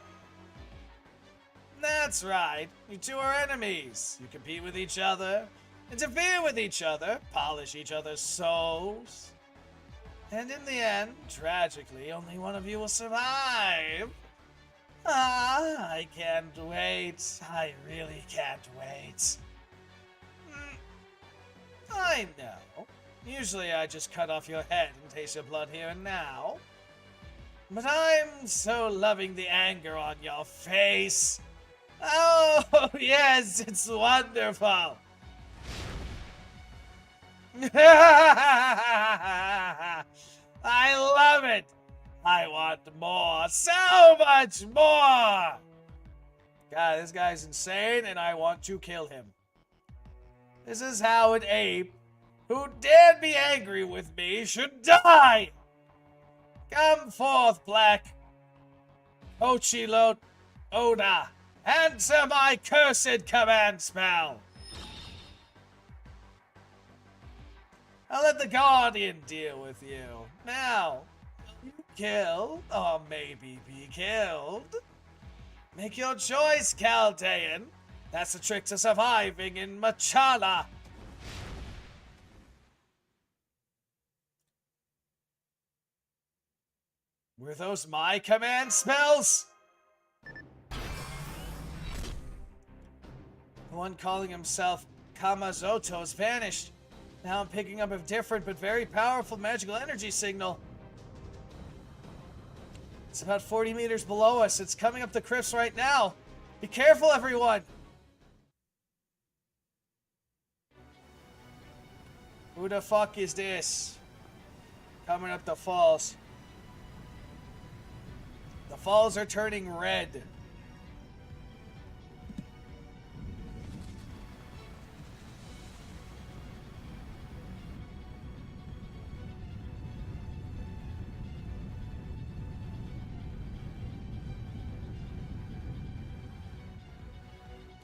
That's right. You two are enemies. You compete with each other, interfere with each other, polish each other's souls. And in the end, tragically, only one of you will survive. Ah, I can't wait. I really can't wait. I know. Usually I just cut off your head and taste your blood here and now. But I'm so loving the anger on your face. Oh, yes, it's wonderful. I love it. I want more, so much more. God, this guy's insane, and I want to kill him. This is how an ape who dared be angry with me should die! Come forth, Black Ochilot Oda. Answer my cursed command spell! I'll let the Guardian deal with you. Now, will you kill, or maybe be killed? Make your choice, Chaldean. That's the trick to surviving in Machala. Were those my command spells? The one calling himself Kamazoto has vanished. Now I'm picking up a different but very powerful magical energy signal. It's about 40 meters below us. It's coming up the cliffs right now. Be careful, everyone! Who the fuck is this? Coming up the falls. The falls are turning red.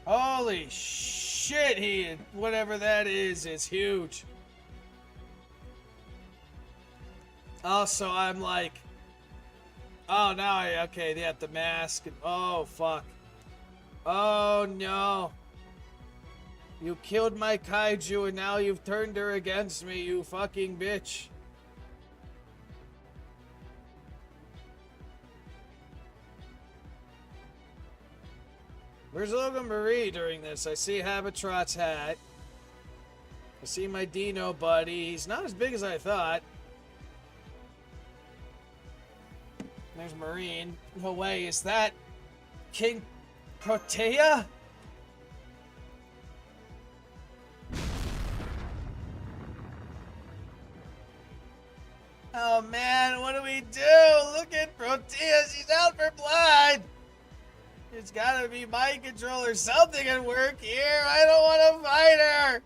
Holy shit, whatever that is huge. Also, I'm like, oh, now okay, they have the mask. Oh, fuck. Oh, no. You killed my kaiju and now you've turned her against me, you fucking bitch. Where's Logan Marie during this? I see Habitrot's hat. I see my Dino buddy. He's not as big as I thought. There's Marine. No way, is that King Protea? Oh man, what do we do? Look at Protea, she's out for blood! It's gotta be mind control or something at work here. I don't want to fight her.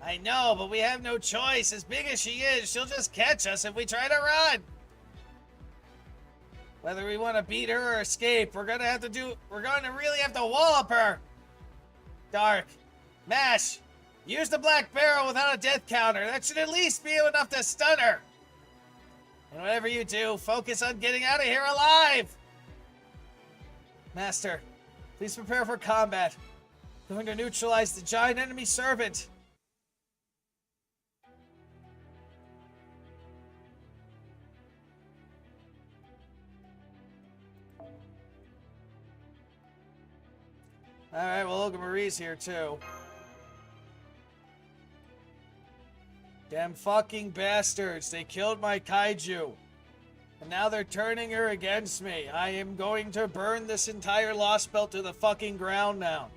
I know, but we have no choice. As big as she is, she'll just catch us if we try to run. Whether we want to beat her or escape, we're gonna really have to wallop her. Dark. Mash. Use the black barrel without a death counter. That should at least be enough to stun her. And whatever you do, focus on getting out of here alive. Master, please prepare for combat. I'm going to neutralize the giant enemy servant. Alright, well, Logan Marie's here too. Damn fucking bastards. They killed my kaiju. And now they're turning her against me. I am going to burn this entire Lost Belt to the fucking ground now.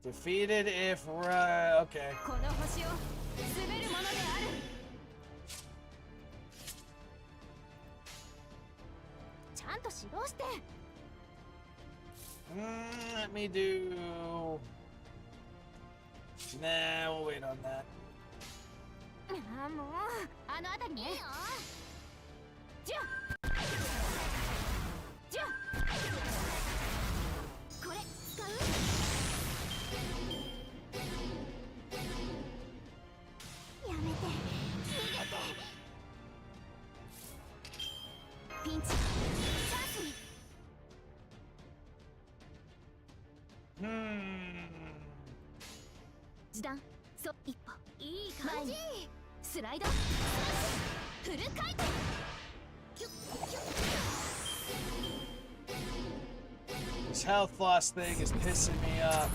Defeated if okay. Let me do. Nah, we'll wait on that. This health loss thing is pissing me off.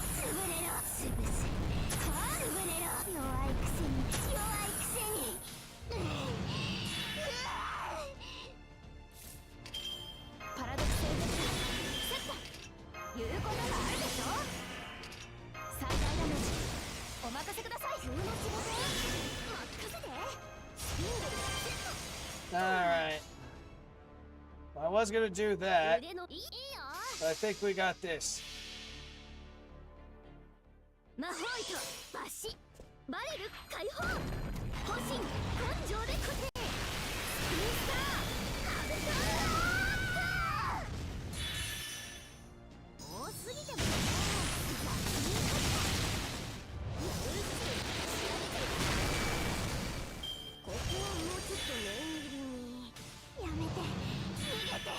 Alright. Well, I was gonna do that, 腕のいいよ but I think we got this. 魔法糸抜歯バレル解放方針根性で固定スピンスター壁ド多すぎてもね雑に勝ったよし仕上げてここはもうちょっと念入りにやめて逃げて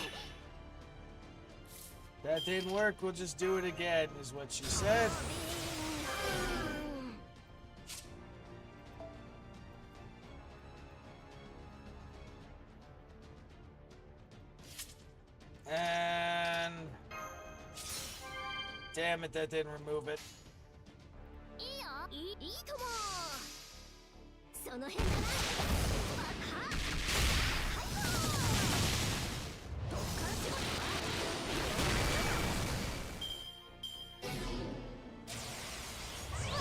That didn't work, we'll just do it again, is what she said. And... Damn it, that didn't remove it. いいよいいともその辺だな爆破はいこー特艦仕事は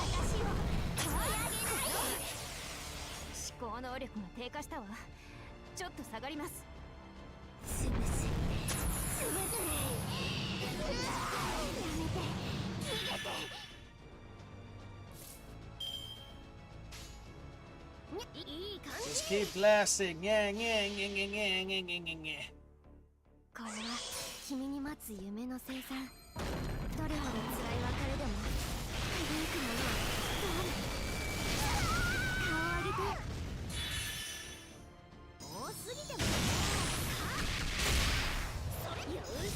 私を買い上げないで思考能力が低下したわちょっと下がりますすむすむすむずれやめて逃げて Just keep blasting. Yeah, yeah, yeah, yeah, yeah, yeah, yeah, yeah. これは君に待つ夢の生産どれほど辛い別れでも響くものは顔を上げて多すぎてもそれよし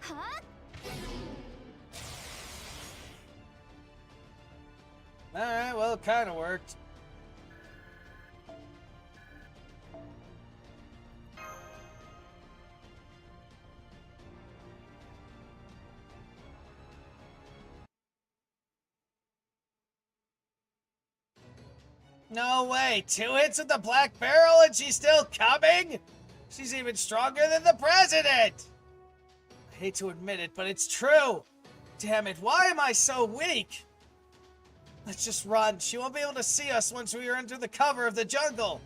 はっ Alright, well, it kind of worked. No way! 2 hits with the black barrel and she's still coming? She's even stronger than the president! I hate to admit it, but it's true! Damn it, why am I so weak? Let's just run. She won't be able to see us once we are under the cover of the jungle.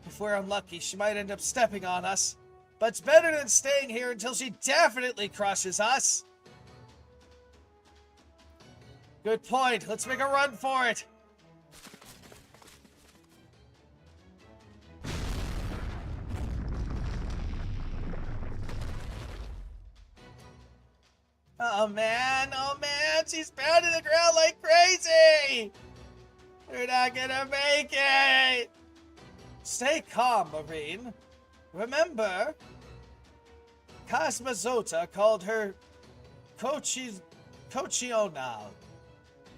If we're unlucky, she might end up stepping on us. But it's better than staying here until she definitely crushes us. Good point. Let's make a run for it. Oh man, she's pounding the ground like crazy! We're not gonna make it! Stay calm, Marine. Remember, Cosmazota called her Cochional.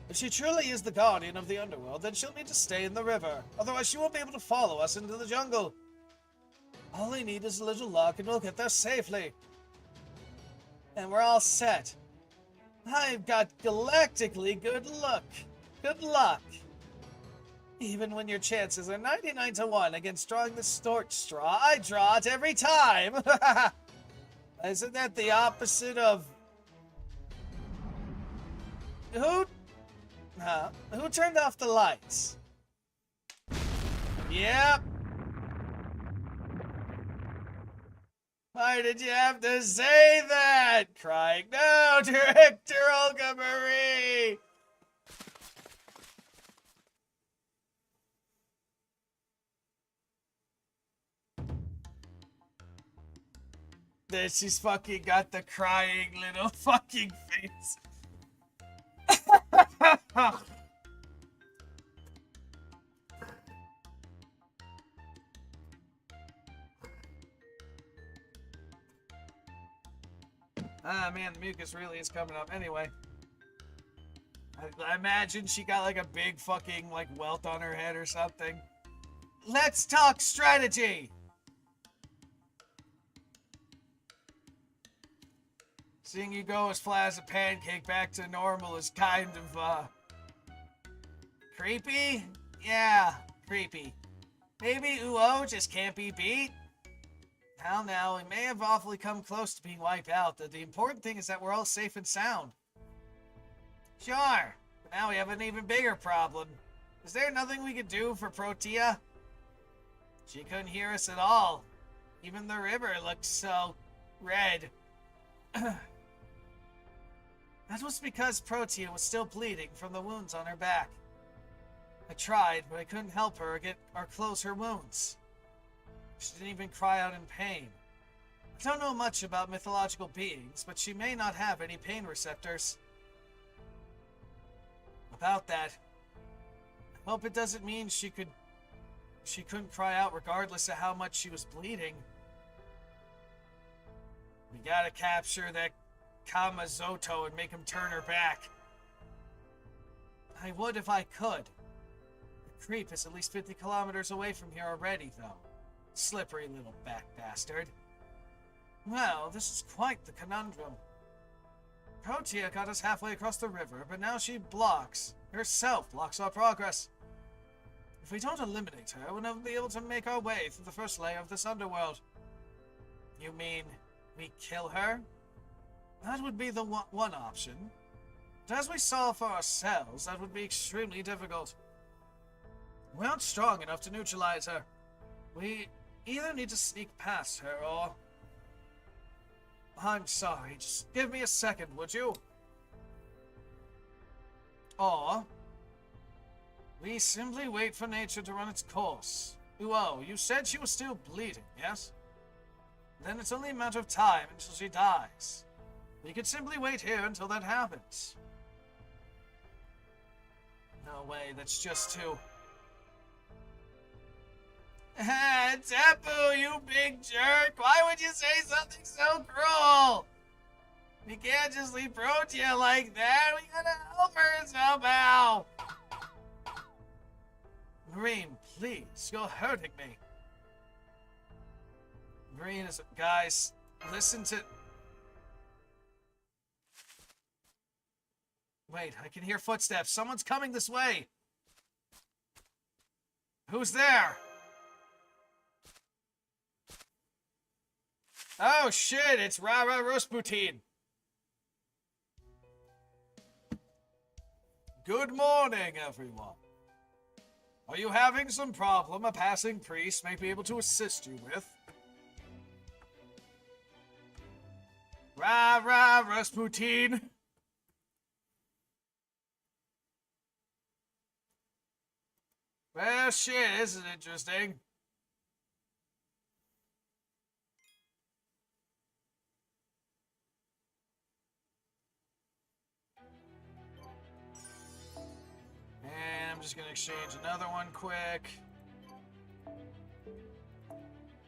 If she truly is the guardian of the underworld, then she'll need to stay in the river. Otherwise, she won't be able to follow us into the jungle. All we need is a little luck and we'll get there safely. And we're all set. I've got galactically good luck. Good luck. Even when your chances are 99 to 1 against drawing the stork straw, I draw it every time. Isn't that the opposite of... Who turned off the lights? Yep. Why did you have to say that? Crying, no, Director Olga Marie! There, she's fucking got the crying little fucking face. Ah, man, the mucus really is coming up. Anyway. I imagine she got like a big fucking like welt on her head or something. Let's talk strategy! Seeing you go as flat as a pancake back to normal is kind of, creepy? Yeah, creepy. Maybe Uo just can't be beat? Hell no, we may have awfully come close to being wiped out, but the important thing is that we're all safe and sound. Sure, Now we have an even bigger problem. Is there nothing we could do for Protea? She couldn't hear us at all. Even the river looked so red. That was because Protea was still bleeding from the wounds on her back. I tried, but I couldn't help her or close her wounds. She didn't even cry out in pain. I don't know much about mythological beings, but she may not have any pain receptors. About that, I hope it doesn't mean she couldn't cry out regardless of how much she was bleeding. We gotta capture that Kamazoto and make him turn her back. I would if I could. The creep is at least 50 kilometers away from here already, though. Slippery little back bastard. Well, this is quite the conundrum. Protea got us halfway across the river, but now she herself blocks our progress. If we don't eliminate her, we'll never be able to make our way through the first layer of this underworld. You mean we kill her? That would be the one option. But as we saw for ourselves, that would be extremely difficult. We aren't strong enough to neutralize her. We either need to sneak past her or... I'm sorry, just give me a second, would you? Or... we simply wait for nature to run its course. Whoa, you said she was still bleeding, yes? Then it's only a matter of time until she dies. We could simply wait here until that happens. No way, that's just too... Tapu, you big jerk! Why would you say something so cruel? We can't just leave Protea like that. We gotta help her somehow. Green, please, you're hurting me. Green is... guys, listen to... Wait, I can hear footsteps. Someone's coming this way. Who's there? Oh shit, it's Rara Rasputin. Good morning, everyone. Are you having some problem a passing priest may be able to assist you with? Rara Rasputin. Well, shit, this is interesting. And I'm just gonna exchange another one quick.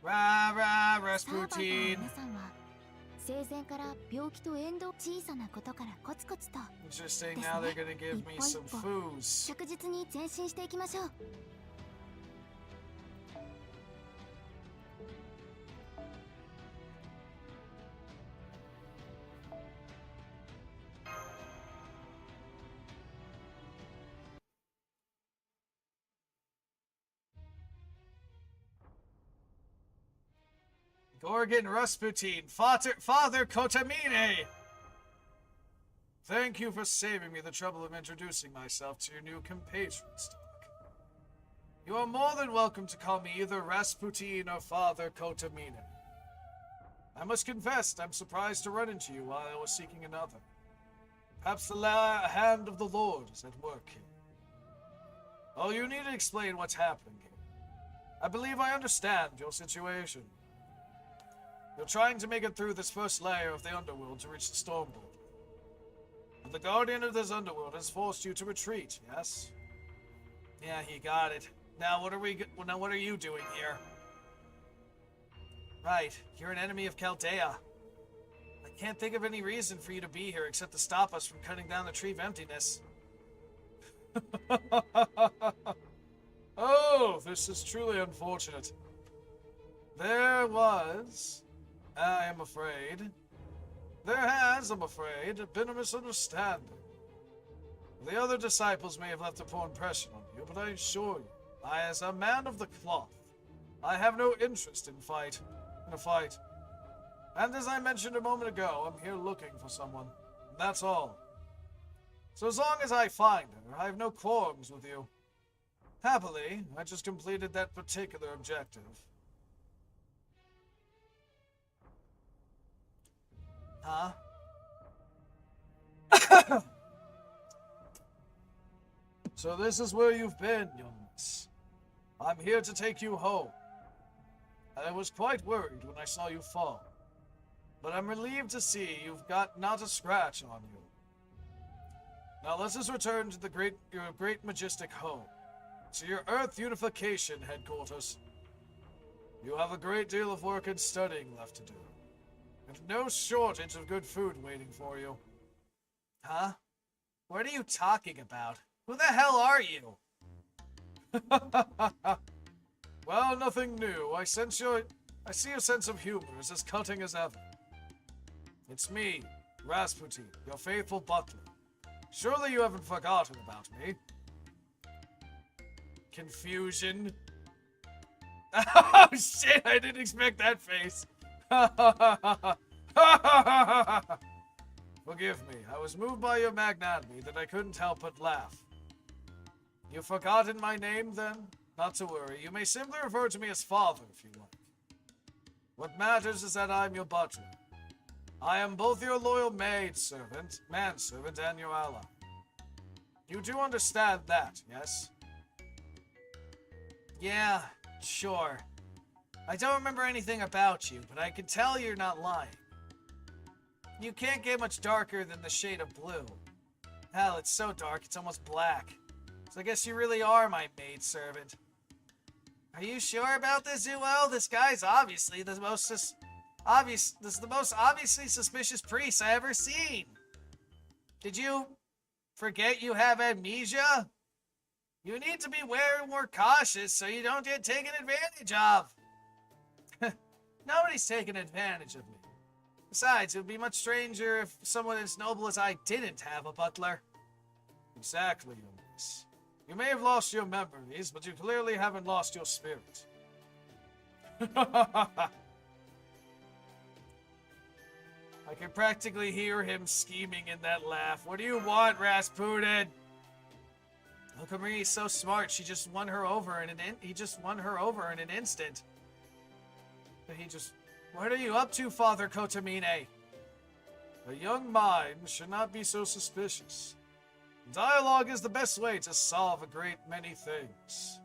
Rara Rasputin. Interesting, now they're gonna give me some foos. Gorgon Rasputin, Father Kotamine! Thank you for saving me the trouble of introducing myself to your new compatriots, Doc. You are more than welcome to call me either Rasputin or Father Kotamine. I must confess, I'm surprised to run into you while I was seeking another. Perhaps the hand of the Lord is at work here. Oh, you need to explain what's happening here. I believe I understand your situation. You're trying to make it through this first layer of the underworld to reach the storm border. And the guardian of this underworld has forced you to retreat, yes? Yeah, he got it. Now what are you doing here? Right, you're an enemy of Chaldea. I can't think of any reason for you to be here except to stop us from cutting down the tree of emptiness. Oh, this is truly unfortunate. There has, I'm afraid, been a misunderstanding. The other disciples may have left a poor impression on you, but I assure you, as a man of the cloth, I have no interest in a fight. And as I mentioned a moment ago, I'm here looking for someone. That's all. So as long as I find her, I have no qualms with you. Happily, I just completed that particular objective. Huh? So this is where you've been, young miss. I'm here to take you home. I was quite worried when I saw you fall, but I'm relieved to see you've got not a scratch on you. Now let us return to your great majestic home, to your Earth Unification headquarters. You have a great deal of work and studying left to do, and no shortage of good food waiting for you. Huh? What are you talking about? Who the hell are you? Well, nothing new. I see your sense of humor is as cutting as ever. It's me, Rasputin, your faithful butler. Surely you haven't forgotten about me. Confusion. Oh shit, I didn't expect that face. Forgive me, I was moved by your magnanimity that I couldn't help but laugh. You've forgotten my name, then? Not to worry, you may simply refer to me as Father if you like. What matters is that I'm your butler. I am both your loyal manservant, and your ally. You do understand that, yes? Yeah, sure. I don't remember anything about you, but I can tell you're not lying. You can't get much darker than the shade of blue. Hell, it's so dark, it's almost black. So I guess you really are my maidservant. Are you sure about this, Zuel? This guy's obviously the most obviously suspicious priest I ever seen. Did you forget you have amnesia? You need to be more cautious so you don't get taken advantage of. Nobody's taking advantage of me. Besides, it would be much stranger if someone as noble as I didn't have a butler. Exactly, Eunice. You may have lost your memories, but you clearly haven't lost your spirit. I can practically hear him scheming in that laugh. What do you want, Rasputin? Look, Marie's so smart. He just won her over in an instant. But what are you up to, Father Kotamine? A young mind should not be so suspicious. Dialogue is the best way to solve a great many things.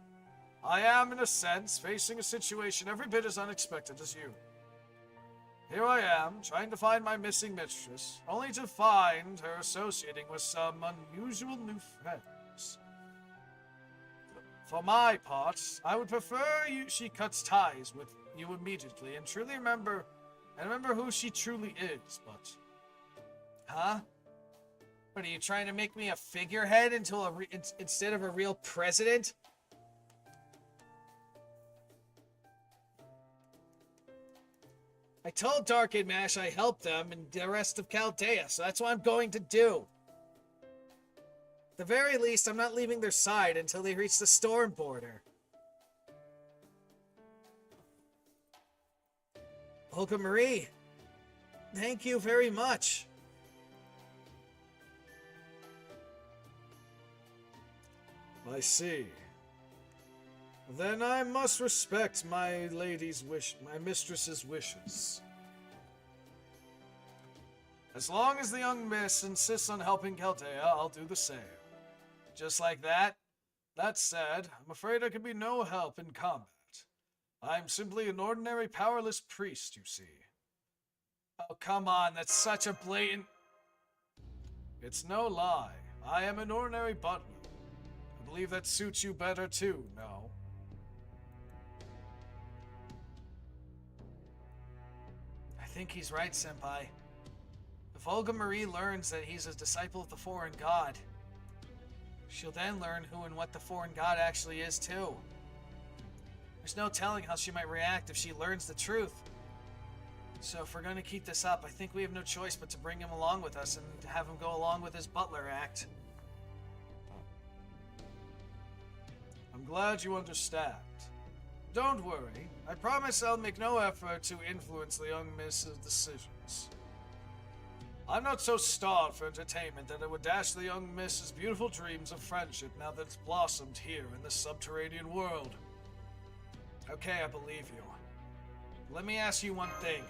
I am, in a sense, facing a situation every bit as unexpected as you. Here I am, trying to find my missing mistress, only to find her associating with some unusual new friends. For my part, I would prefer she cuts ties with you immediately and remember who she truly is, but... Huh? What, are you trying to make me a figurehead instead of a real president? I told Dark and Mash I helped them and the rest of Chaldea, so that's what I'm going to do. At the very least, I'm not leaving their side until they reach the storm border. Olga Marie, thank you very much. I see. Then I must respect my mistress's wishes. As long as the young miss insists on helping Chaldea, I'll do the same. Just like that. That said, I'm afraid I can be no help in combat. I'm simply an ordinary powerless priest, you see. Oh, come on, that's such a blatant... It's no lie. I am an ordinary butler. I believe that suits you better too, no? I think he's right, Senpai. If Olga Marie learns that he's a disciple of the foreign god, she'll then learn who and what the foreign god actually is too. There's no telling how she might react if she learns the truth. So if we're going to keep this up, I think we have no choice but to bring him along with us and have him go along with his butler act. I'm glad you understand. Don't worry. I promise I'll make no effort to influence the young miss's decisions. I'm not so starved for entertainment that it would dash the young miss's beautiful dreams of friendship now that it's blossomed here in this subterranean world. Okay, I believe you. Let me ask you one thing.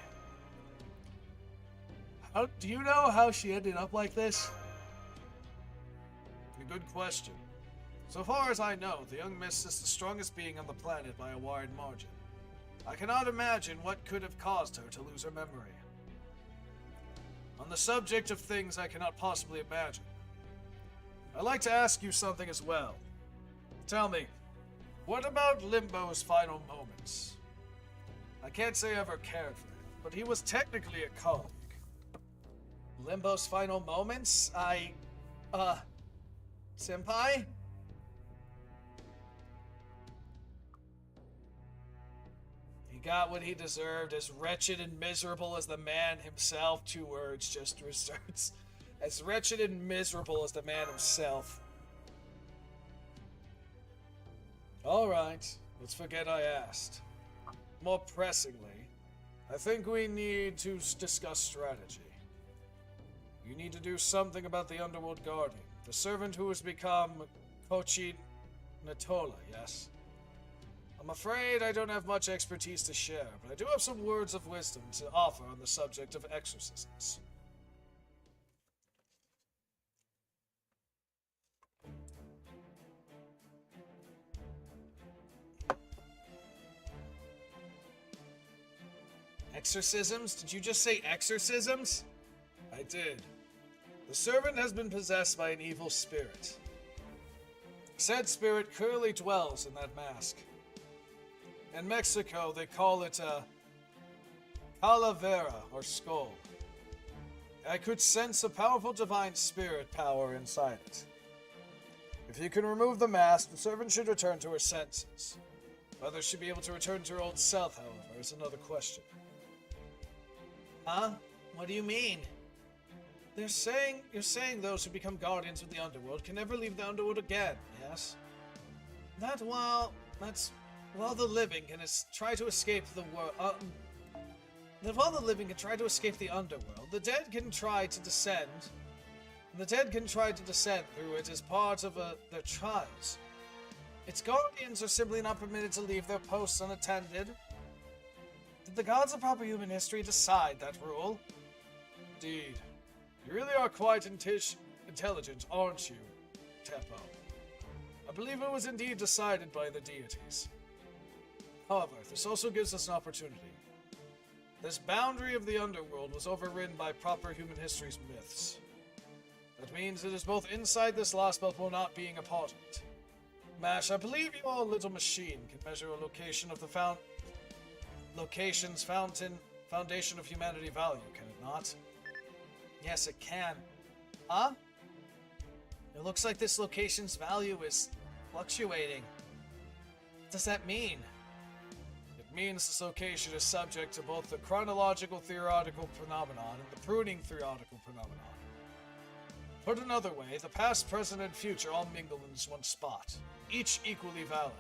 Do you know how she ended up like this? A good question. So far as I know, the young miss is the strongest being on the planet by a wide margin. I cannot imagine what could have caused her to lose her memory. On the subject of things I cannot possibly imagine, I'd like to ask you something as well. Tell me, what about Limbo's final moments? I can't say I ever cared for him, but he was technically a colleague. Limbo's final moments? Senpai? He got what he deserved, as wretched and miserable as the man himself. 2 words just reserves. As wretched and miserable as the man himself. Alright, let's forget I asked. More pressingly, I think we need to discuss strategy. You need to do something about the Underworld Guardian, the servant who has become Kochi Natola, yes? I'm afraid I don't have much expertise to share, but I do have some words of wisdom to offer on the subject of exorcisms. Exorcisms? Did you just say exorcisms? I did. The servant has been possessed by an evil spirit. Said spirit currently dwells in that mask. In Mexico, they call it a calavera, or skull. I could sense a powerful divine spirit power inside it. If you can remove the mask, the servant should return to her senses. Whether she'll be able to return to her old self, however, is another question. Huh? What do you mean? You're saying those who become guardians of the underworld can never leave the underworld again, yes? That while the living can try to escape the world, that while the living can try to escape the underworld, the dead can try to descend. The dead can try to descend through it as part of their trials. Its guardians are simply not permitted to leave their posts unattended. Did the gods of proper human history decide that rule? Indeed. You really are quite intelligent, aren't you, Teppo? I believe it was indeed decided by the deities. However, this also gives us an opportunity. This boundary of the underworld was overridden by proper human history's myths. That means it is both inside this lost belt while not being a part of it. Mash, I believe your little machine can measure a location of the foundation of humanity value, can it not? Yes, it can. Huh? It looks like this location's value is fluctuating. What does that mean? It means this location is subject to both the chronological theoretical phenomenon and the pruning theoretical phenomenon. Put another way, the past, present, and future all mingle in this one spot, each equally valid.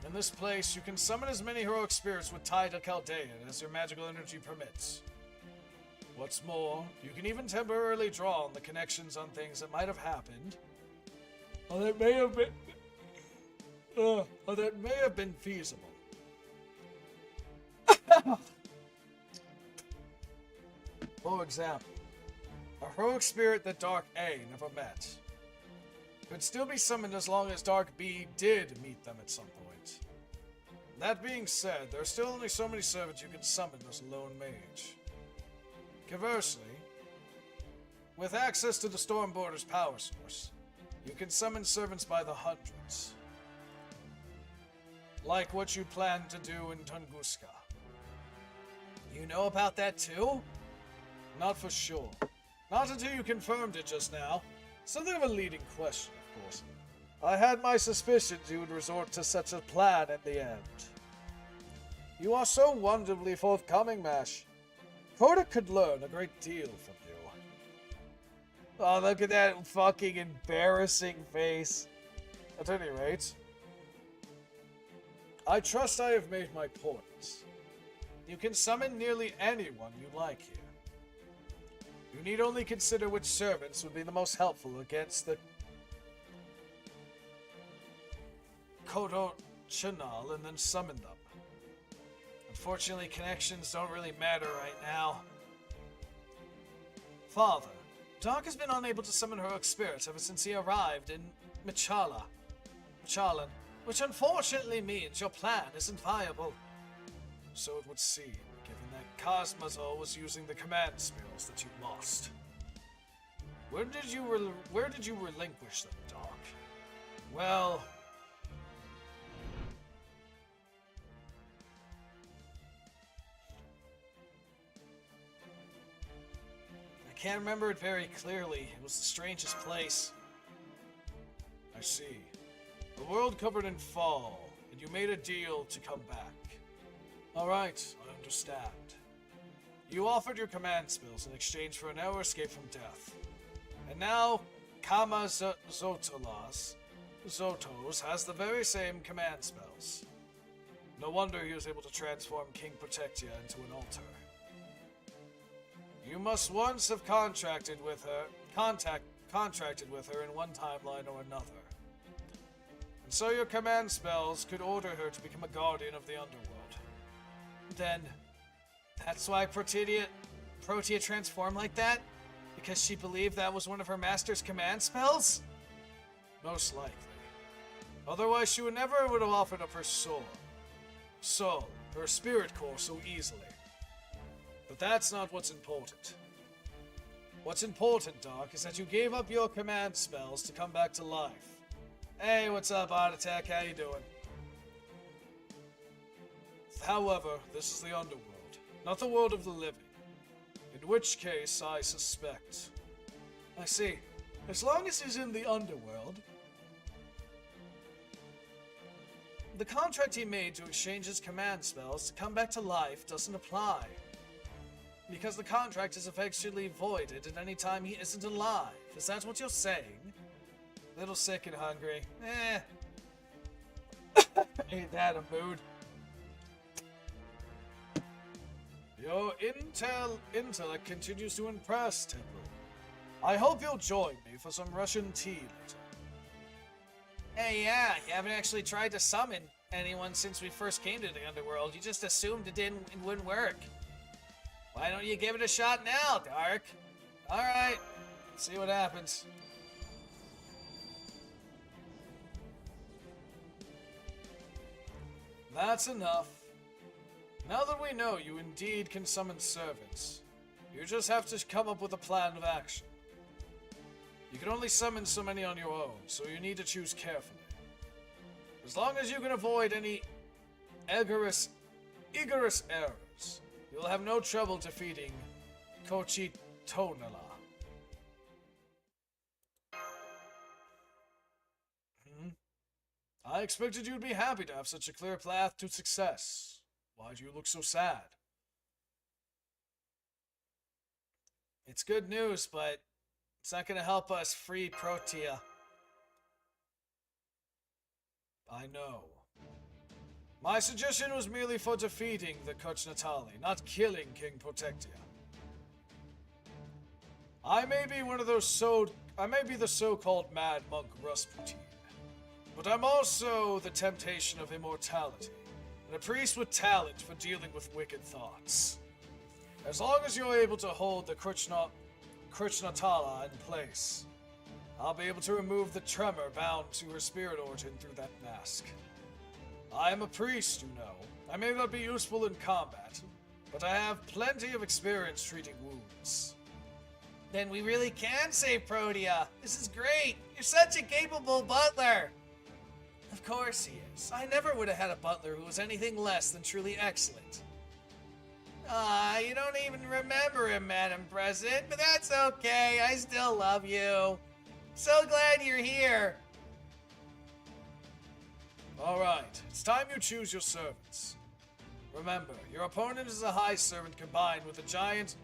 In this place, you can summon as many heroic spirits with tie to Chaldean as your magical energy permits. What's more, you can even temporarily draw on the connections on things that might have happened, or that may have been feasible. For example, a heroic spirit that Dark A never met could still be summoned as long as Dark B did meet them at some point. That being said, there are still only so many servants you can summon as a lone mage. Conversely, with access to the Stormborder's power source, you can summon servants by the hundreds. Like what you plan to do in Tunguska. You know about that too? Not for sure. Not until you confirmed it just now. Something of a leading question, of course. I had my suspicions you would resort to such a plan in the end. You are so wonderfully forthcoming, Mash. Koda could learn a great deal from you. Oh, look at that fucking embarrassing face. At any rate, I trust I have made my points. You can summon nearly anyone you like here. You need only consider which servants would be the most helpful against the Kodo Chanal and then summon them. Unfortunately, connections don't really matter right now. Father, Doc has been unable to summon heroic spirits ever since he arrived in Machalan, which unfortunately means your plan isn't viable. So it would seem, given that Cosmazol was using the command spells that you lost. Where did you relinquish them, Doc? Well, I can't remember it very clearly. It was the strangest place. I see. The world covered in fall, and you made a deal to come back. Alright, I understand. You offered your command spells in exchange for an hour escape from death. And now, Zotos has the very same command spells. No wonder he was able to transform King Protectia into an altar. You must once have contracted with her in one timeline or another. And so your command spells could order her to become a guardian of the underworld. Then, that's why Protea transformed like that? Because she believed that was one of her master's command spells? Most likely. Otherwise, she would never have offered up her soul, her spirit core so easily. But that's not what's important. What's important, Doc, is that you gave up your command spells to come back to life. Hey, what's up, Art Attack? How you doing? However, this is the underworld, not the world of the living. In which case, I suspect. I see. As long as he's in the underworld, the contract he made to exchange his command spells to come back to life doesn't apply. Because the contract is effectively voided at any time he isn't alive. Is that what you're saying? Little sick and hungry. Ain't that a mood? Your intellect continues to impress, Temple. I hope you'll join me for some Russian tea later. Hey, yeah, you haven't actually tried to summon anyone since we first came to the underworld. You just assumed it wouldn't work. Why don't you give it a shot now, Dark? Alright, see what happens. That's enough. Now that we know you indeed can summon servants, you just have to come up with a plan of action. You can only summon so many on your own, so you need to choose carefully. As long as you can avoid any egregious errors, you'll have no trouble defeating Kochi Tonala. I expected you'd be happy to have such a clear path to success. Why do you look so sad? It's good news, but it's not going to help us free Protea. I know. My suggestion was merely for defeating the Koch Natali, not killing King Protectia. I may be the so-called Mad Monk Rasputin, but I'm also the temptation of immortality, and a priest with talent for dealing with wicked thoughts. As long as you're able to hold the Krichnatala in place, I'll be able to remove the tremor bound to her spirit origin through that mask. I am a priest, you know. I may not be useful in combat, but I have plenty of experience treating wounds. Then we really can save Protea. This is great. You're such a capable butler. Of course he is. I never would have had a butler who was anything less than truly excellent. Ah, you don't even remember him, Madam President, but that's okay. I still love you. So glad you're here. Alright, it's time you choose your servants. Remember, your opponent is a high servant combined with a giant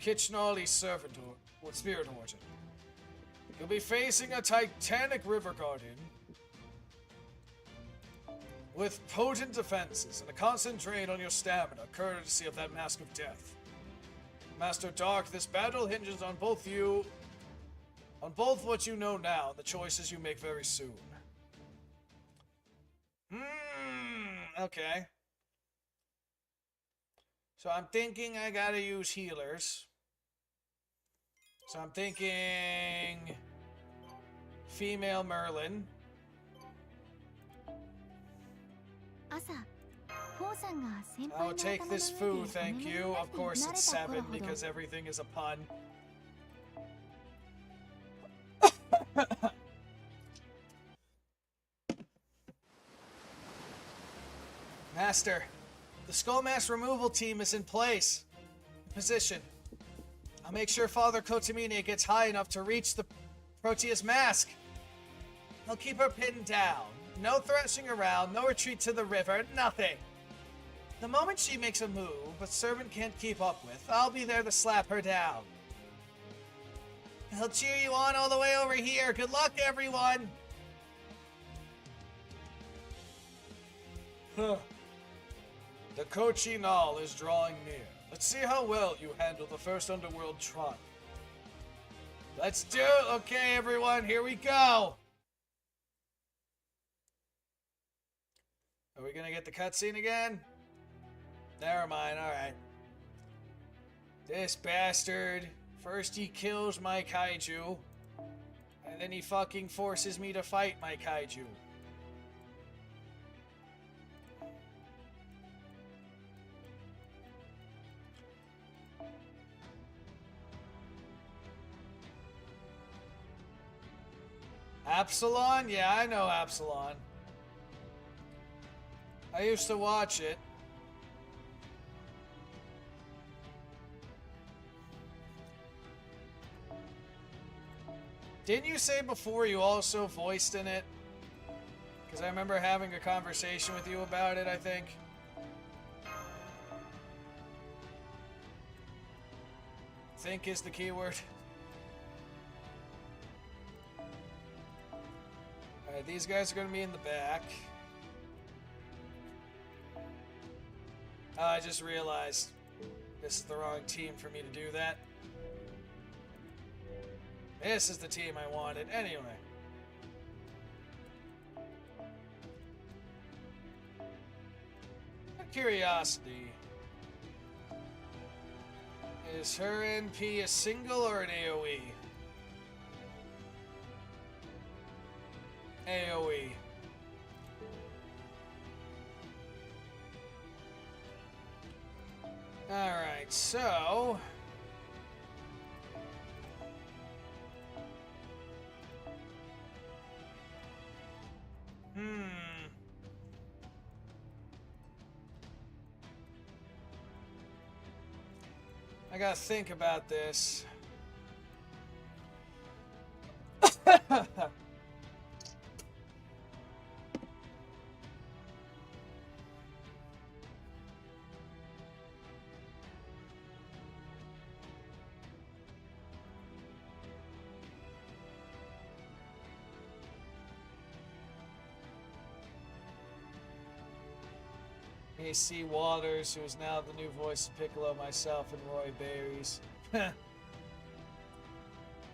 Kitchnali servant or spirit origin. You'll be facing a titanic river guardian with potent defenses and a constant drain on your stamina, courtesy of that Mask of Death. Master Dark, this battle hinges on both what you know now and the choices you make very soon. Okay. So I'm thinking I gotta use healers. So I'm thinking female Merlin. I will take this food, thank you. Of course it's 7 because everything is a pun. Master, the Skull Mask removal team is in place. Position. I'll make sure Father Kotamine gets high enough to reach the Proteus mask. I'll keep her pinned down. No thrashing around, no retreat to the river, nothing. The moment she makes a move a servant can't keep up with, I'll be there to slap her down. I'll cheer you on all the way over here. Good luck, everyone! Huh. The Cochinal is drawing near. Let's see how well you handle the first Underworld trial. Let's do it! Okay, everyone, here we go! Are we gonna get the cutscene again? Never mind, alright. This bastard. First he kills my kaiju. And then he fucking forces me to fight my kaiju. Absalon? Yeah, I know Absalon. I used to watch it. Didn't you say before you also voiced in it? Because I remember having a conversation with you about it, I think. Think is the keyword. Alright, these guys are going to be in the back. I just realized this is the wrong team for me to do that. This is the team I wanted. Anyway. Curiosity. Is her NP a single or an AoE? AoE. Alright, so... I gotta think about this. AC Waters, who is now the new voice of Piccolo, myself, and Roy Berries.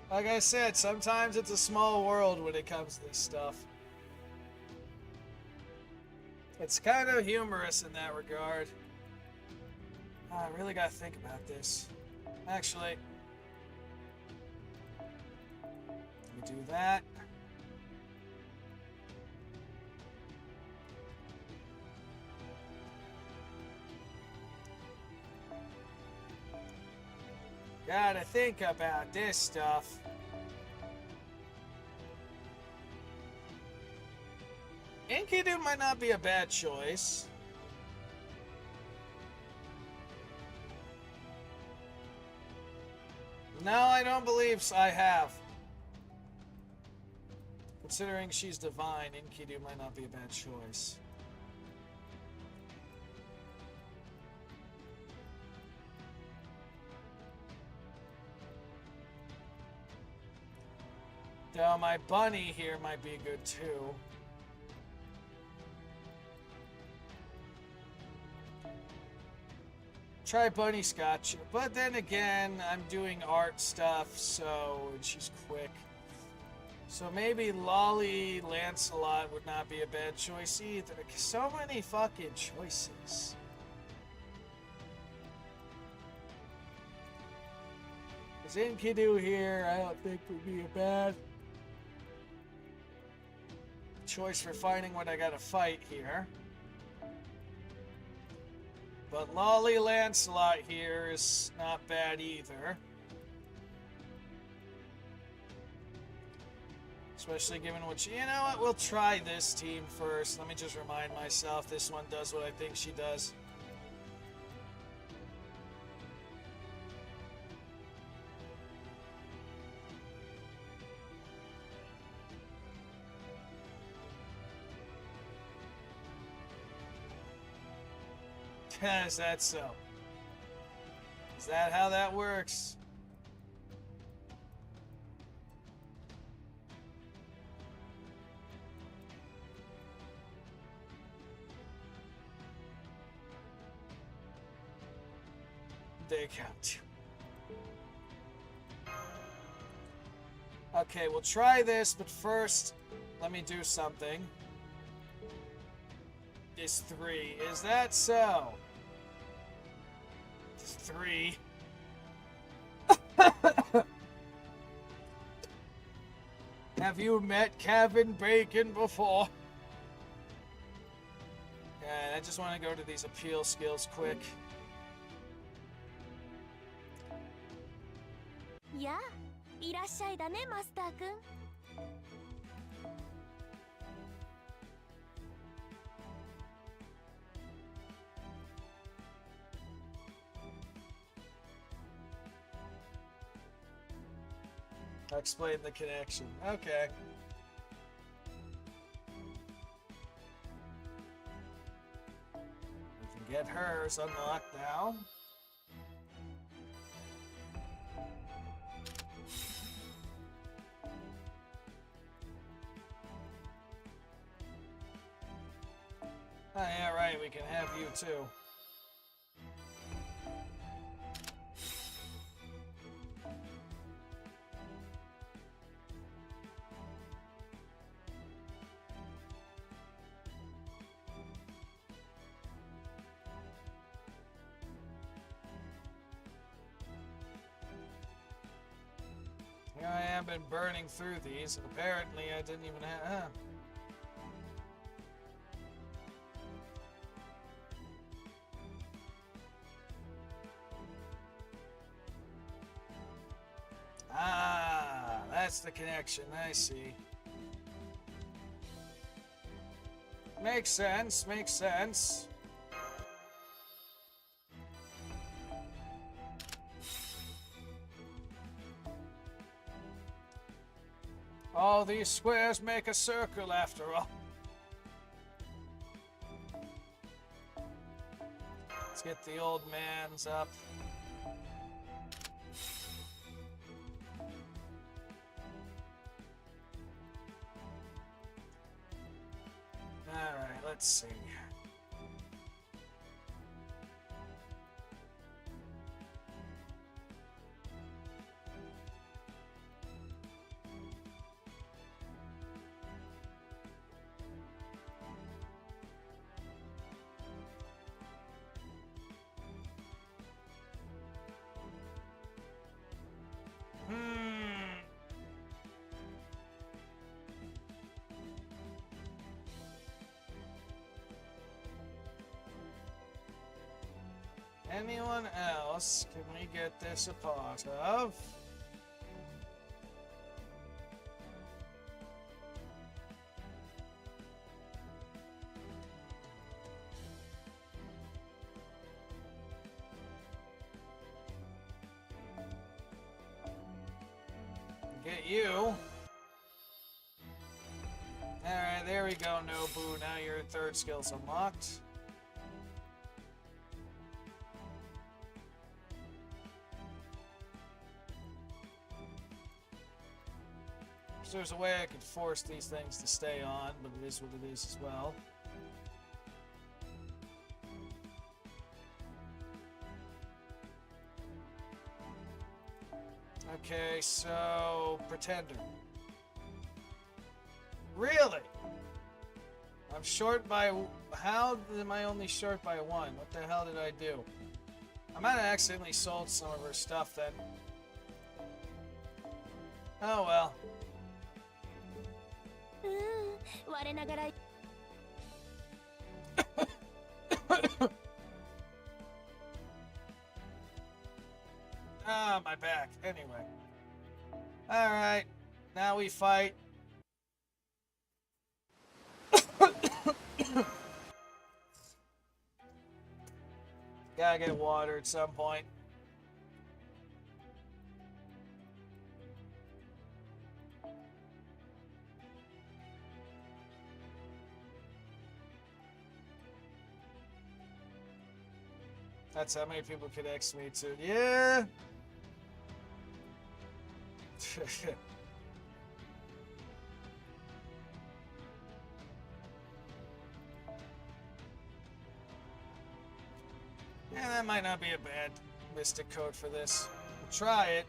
Like I said, sometimes it's a small world when it comes to this stuff. It's kind of humorous in that regard. I really gotta think about this. Actually, let me do that. Gotta think about this stuff. Enkidu might not be a bad choice. No, I don't believe I have. Considering she's divine, Enkidu might not be a bad choice. Though my bunny here might be good too. Try Bunny Scotch. But then again, I'm doing art stuff, so and she's quick. So maybe Lolly Lancelot would not be a bad choice either. So many fucking choices. Because Enkidu here, I don't think would be a bad choice for finding what I gotta fight here. But Lolly Lancelot here is not bad either. Especially given what you know what, we'll try this team first. Let me just remind myself this one does what I think she does. Is that so? Is that how that works? They count. Okay, we'll try this, but first, let me do something. Is 3. Is that so? 3. Have you met Kevin Bacon before? Yeah, I just want to go to these appeal skills quick. Yeah, いらっしゃいだね、マスターくん。I'll explain the connection. Okay. We can get hers unlocked now. Oh, yeah, right, we can have you too. Here I have been burning through these, and apparently I didn't even have... Ah, that's the connection, I see. Makes sense, makes sense. All these squares make a circle after all. Let's get the old man's up. Alright, let's see. Anyone else can we get this a part of? Get you. Alright, there we go, Nobu. Now your third skill's unlocked. So there's a way I could force these things to stay on, but it is what it is as well. Okay, so pretender. Really? I'm short by... How am I only short by 1? What the hell did I do? I might have accidentally sold some of her stuff then. Oh well. 我ながら Ah, my back. Anyway. Alright. Now we fight. Gotta get water at some point. That's how many people could X me too. Yeah. Yeah, that might not be a bad mystic code for this. We'll try it.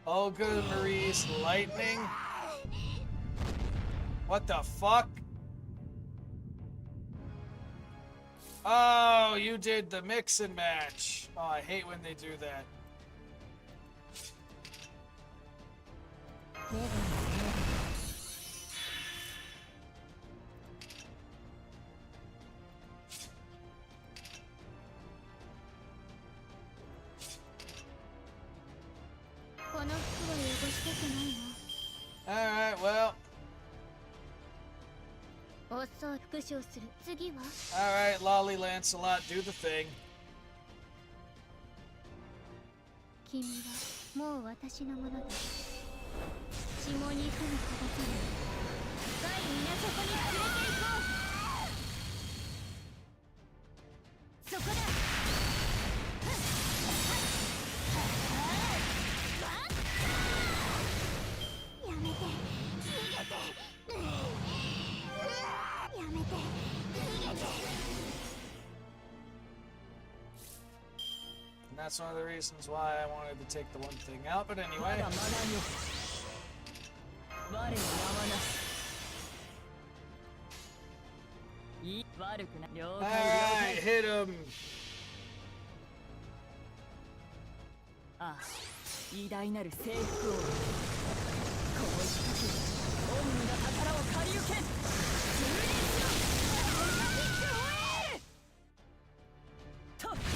Olga Marie's lightning? What the fuck? Oh, you did the mix and match. Oh, I hate when they do that. Alright, well. Alright, Lolly Lancelot, do the thing. 君はもう私のものだ。下に行くに届かない。深い港に連れて行こう。そこだ。やめて、逃げて。やめて、逃げて。 And that's one of the reasons why I wanted to take the one thing out, but anyway. Alright, hit him!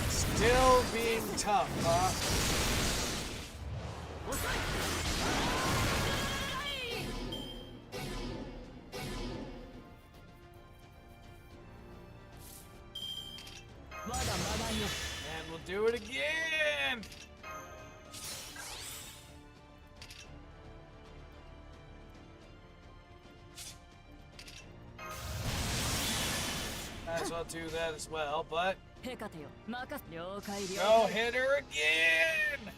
Still being tough, huh? And we'll do it again! Might as well do that as well, but... Go hit her again!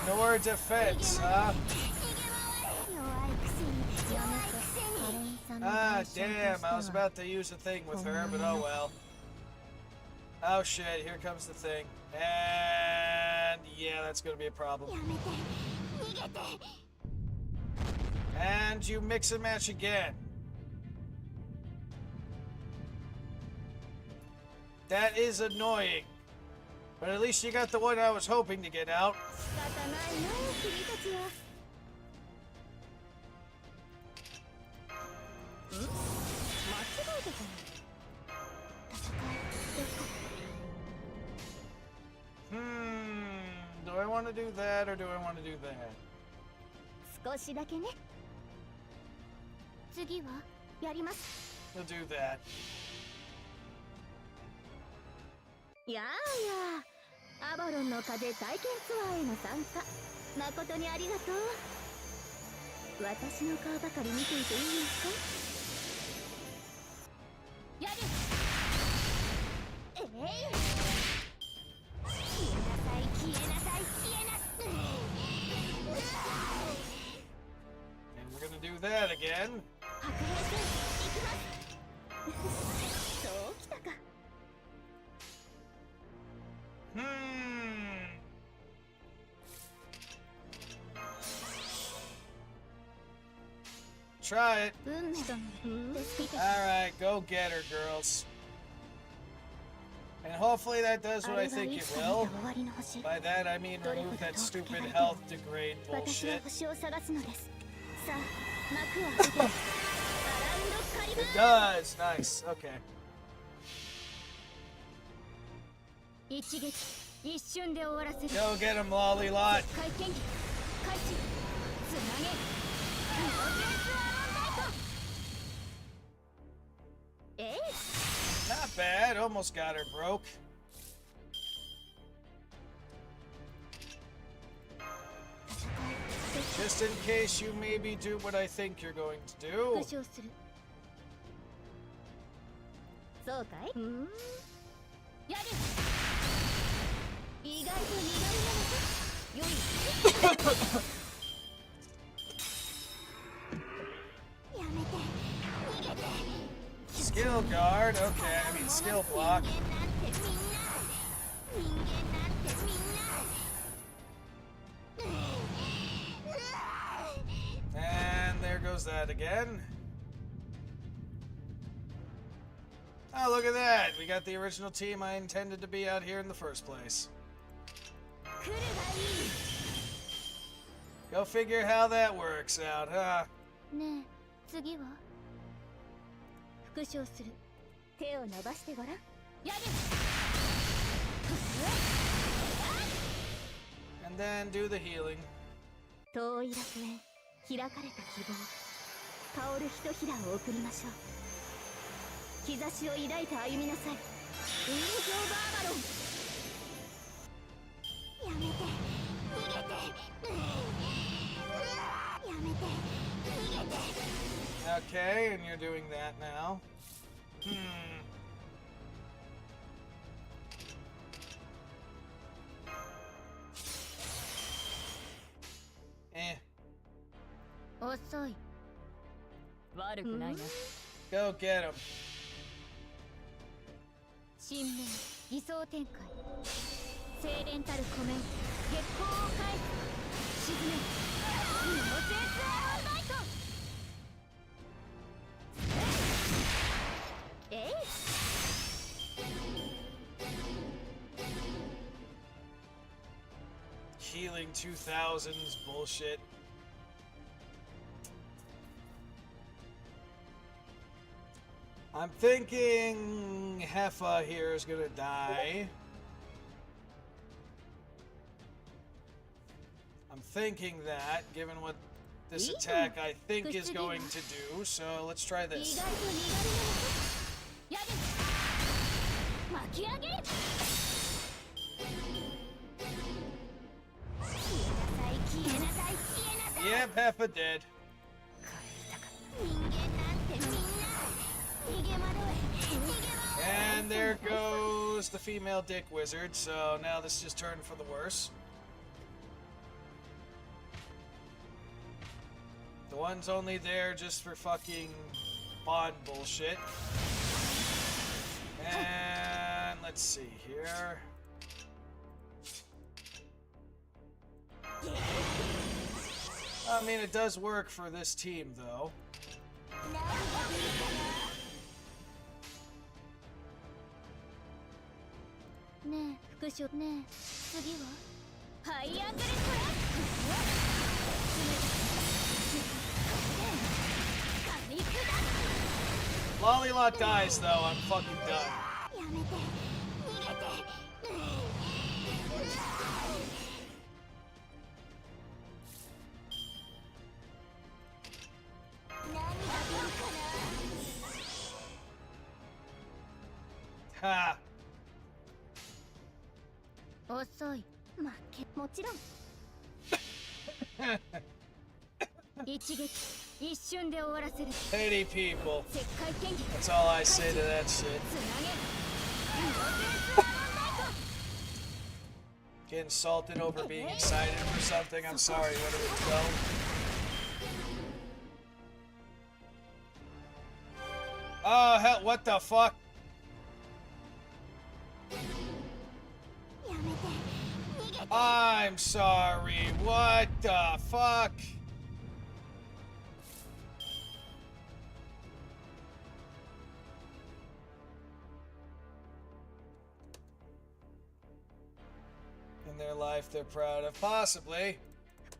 Ignore defense, huh? Ah, damn, I was about to use a thing with her, but oh well. Oh shit, here comes the thing. And yeah, that's gonna be a problem. And you mix and match again. That is annoying. But at least you got the one I was hoping to get out. 仕方ないな君たちは。間違えてたの。戦いですか。Do I want to do that or do I want to do that? 少しだけね。次はやります。We'll do that. やあやあ、アバロンの風体験ツアーへの参加誠にありがとう。私の顔ばかり見ていていいですか。やる。えい、消えなさい消えなさい消えなさい。 And we're gonna do that again. 白兵戦行きます。そうきたか。Try it. 運命だもん。 Alright, go get her, girls. And hopefully that does what I think it will. By that I mean remove that stupid health degrade 私は bullshit. 星を探すのです。さあ、幕を開けて。アランドカリバ It does! Nice, okay. 一撃、一瞬で終わらせる。 Go get him, Lollylot. 回転撃、開始。つなげ。プロセスアランダイト。えい。 Not bad, almost got her broke. Just in case you maybe do what I think you're going to 復 do. 唱する。そうかい。やる。意外と苦手なのか。よい。やめて。逃げて。 Skill guard, okay, I mean skill block. 人間なんてみんな。人間なんてみんな。 And there goes that again. Oh, look at that. We got the original team I intended to be out here in the first place. 来るがいい。 Go figure how that works out, huh? ねえ、次は復唱する。手を伸ばしてごらん。やる。 And then do the healing. 遠い楽園、開かれた希望。香るひとひらを送りましょう。兆しを抱いて歩みなさい。ウィンズ・オブ・アバロン。やめて。逃げて。やめて。逃げて。 Okay, and you're doing that now. Eh. 遅い。悪くないな。 Go get him. 新面偽装展開。精錬たる湖面。月光を返す。沈め。プロセスアランダイト。えい。 Healing 2000s bullshit. I'm thinking Heffa here is gonna die. I'm thinking that, given what this attack I think is going to do, so let's try 意 this. 外と苦手なのか。やる。巻き上げ。 Yep, Heffa dead. And there goes the female dick wizard, so now this just turned for the worse. The one's only there just for fucking bond bullshit. And let's see here. I mean, it does work for this team, though. ねえ副将ねえ次はハイアングルトラック軽くだ Lollylot dies though, I'm fucking done. やめて逃げて何が出るか Ha! な遅い負けもちろん一撃一瞬で終わらせる Pity people. 石灰剣技 That's all I say to that shit. つなげ Getting salted over being excited for something. I'm sorry, what do we go? Oh, hell, what the fuck? やめて逃げて I'm sorry, what the fuck? In their life they're proud of, possibly.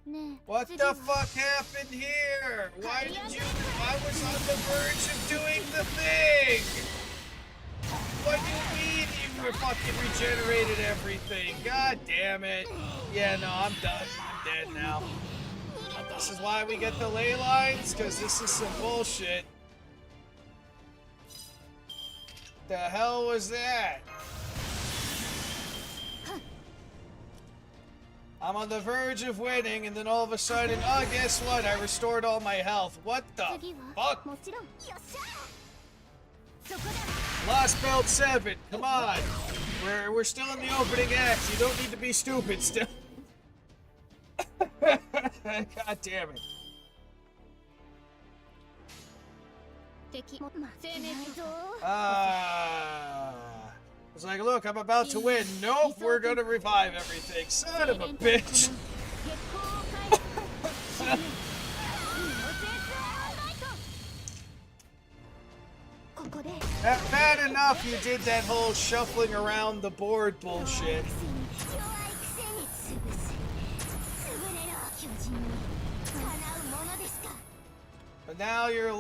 ねえ What 次 the は fuck happened here? Why did you? I was on the verge of doing the thing. What do you mean you were fucking regenerated everything? God damn it. Yeah, no, I'm done. I'm dead now. This is why we get the ley lines, because this is some bullshit. The hell was that? I'm on the verge of winning, and then all of a sudden, oh, guess what? I restored all my health. What the 次は fuck? もちろんよっしゃそこだ Lost Belt 7, come on. We're still in the opening act. You don't need to be stupid still. God damn it. 敵もませないぞ It's like, look, I'm about to win. Nope, we're gonna revive everything. Son of a bitch. 月光を返すの絶ここで Bad enough you did that whole shuffling around the board bullshit. 弱いくせに潰す優れろ巨人に叶うものですか But now you're...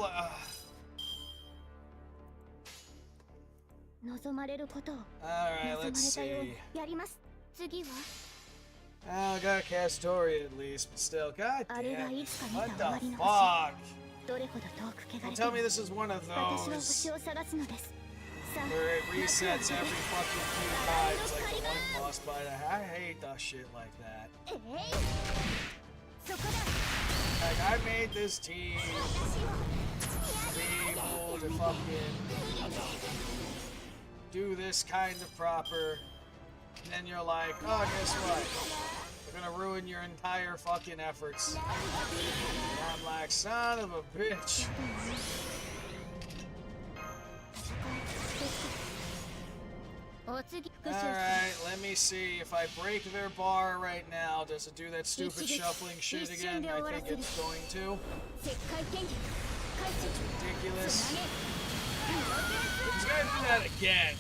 望まれることを Alright, 望まれ let's たよう see. にやります次は Oh, I got Castoria at least, but still, god あれが damn. いつか見 What た終わり the の fuck? どれほど遠く汚れ Don't て tell も me this is one of 私は those 星を探すのですさあ where it resets every fucking few times, like the one boss fight. I hate the shit like that. えいそこだ Like, I made this team to be able to fucking do this kind of proper, and then you're like, oh, guess what? We're gonna ruin your entire fucking efforts. And I'm like, son of a bitch. お次復習 Alright, let me see. If I break their bar right now, does it do that stupid shuffling shit again? I think it's going to. 石灰剣技開始 Ridiculous. つなげ It's gonna do that again.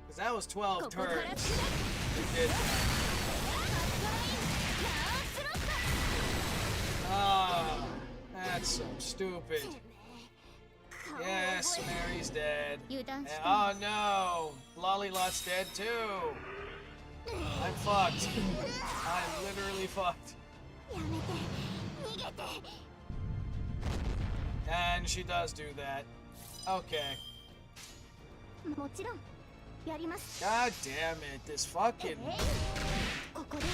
Because that was 12 ここから turns. 砕く It did. Ah, that's so stupid. Yes, Mary's dead. 油断して Oh no, Lollylot's dead too. I'm fucked. I'm literally fucked. やめて逃げて And she does do that. Okay. もちろんやります God damn it, this fucking ここで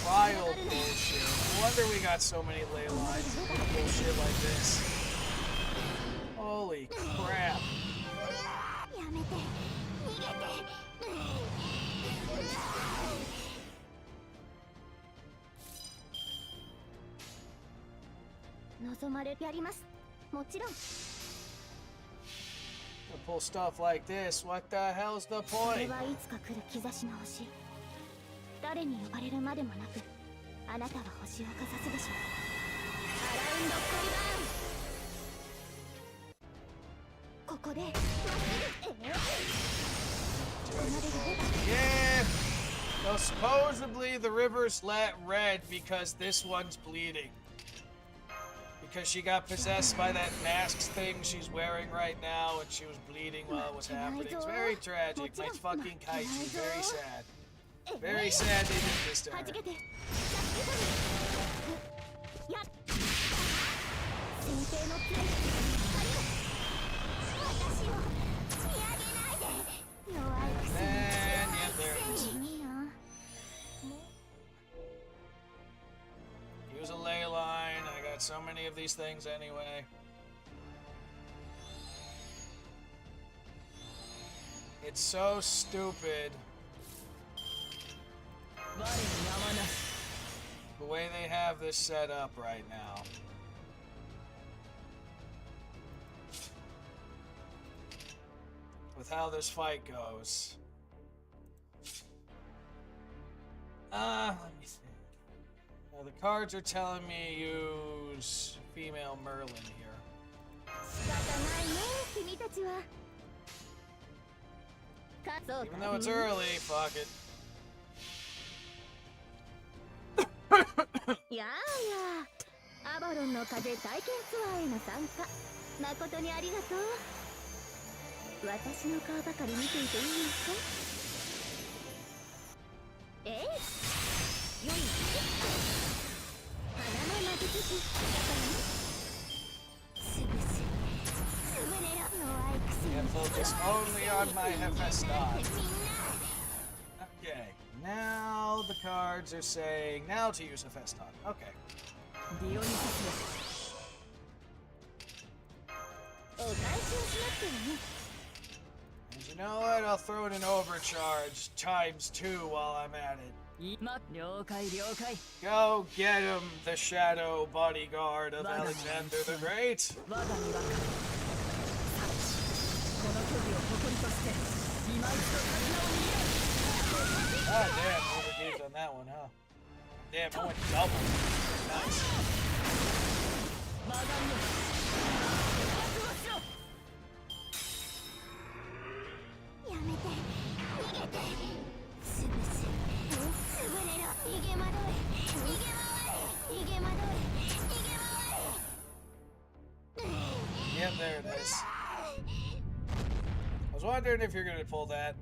trial bullshit. No wonder we got so many ley lines and bullshit like this. Holy crap. やめて逃げて望まれやりますもちろん To pull stuff like this, what the hell's the それ point? はいつか来る兆しの星誰に呼ばれるまでもなくあなたは星をかざすでしょうアラウンドカリバーンここでまっすぐここまでが So supposedly the river's red because this one's bleeding. Because she got possessed by that mask thing she's wearing right now, and she was bleeding while it was happening. It's very tragic. My fucking kaiju. Very sad. Very sad they did this to her. And yeah, there it is. Use a ley line. I got so many of these things anyway. It's so stupid. The way they have this set up right now. With how this fight goes. Let me think. The cards are telling me use female Merlin here. Even though it's early, fuck it. やあやアバロンの風体験ツアーへの参加誠にありがとう私の顔ばかり見ていていいですかえいよい花の魔術師すぐすぐれろ弱いくせに And focus only on my Hephaestus. Okay, now the cards are saying now to use Hephaestus. Okay. ディオニサスですお返しをしなくてはね And you know what? I'll throw in an overcharge times 2 while I'm at it. 了解了解 Go get him, the shadow bodyguard of Alexander the Great. 我が身はこの距離を誇りとして今一度風を見よ Ah, damn, overdeep on that one, huh? Damn, I went double. Nice. 曲がんよ覚悟しろやめて逃げてすぐすぐれろ逃げ惑え逃げ回れ逃げ惑え逃げ回れ Yeah, there it is. I was wondering if you're gonna pull that.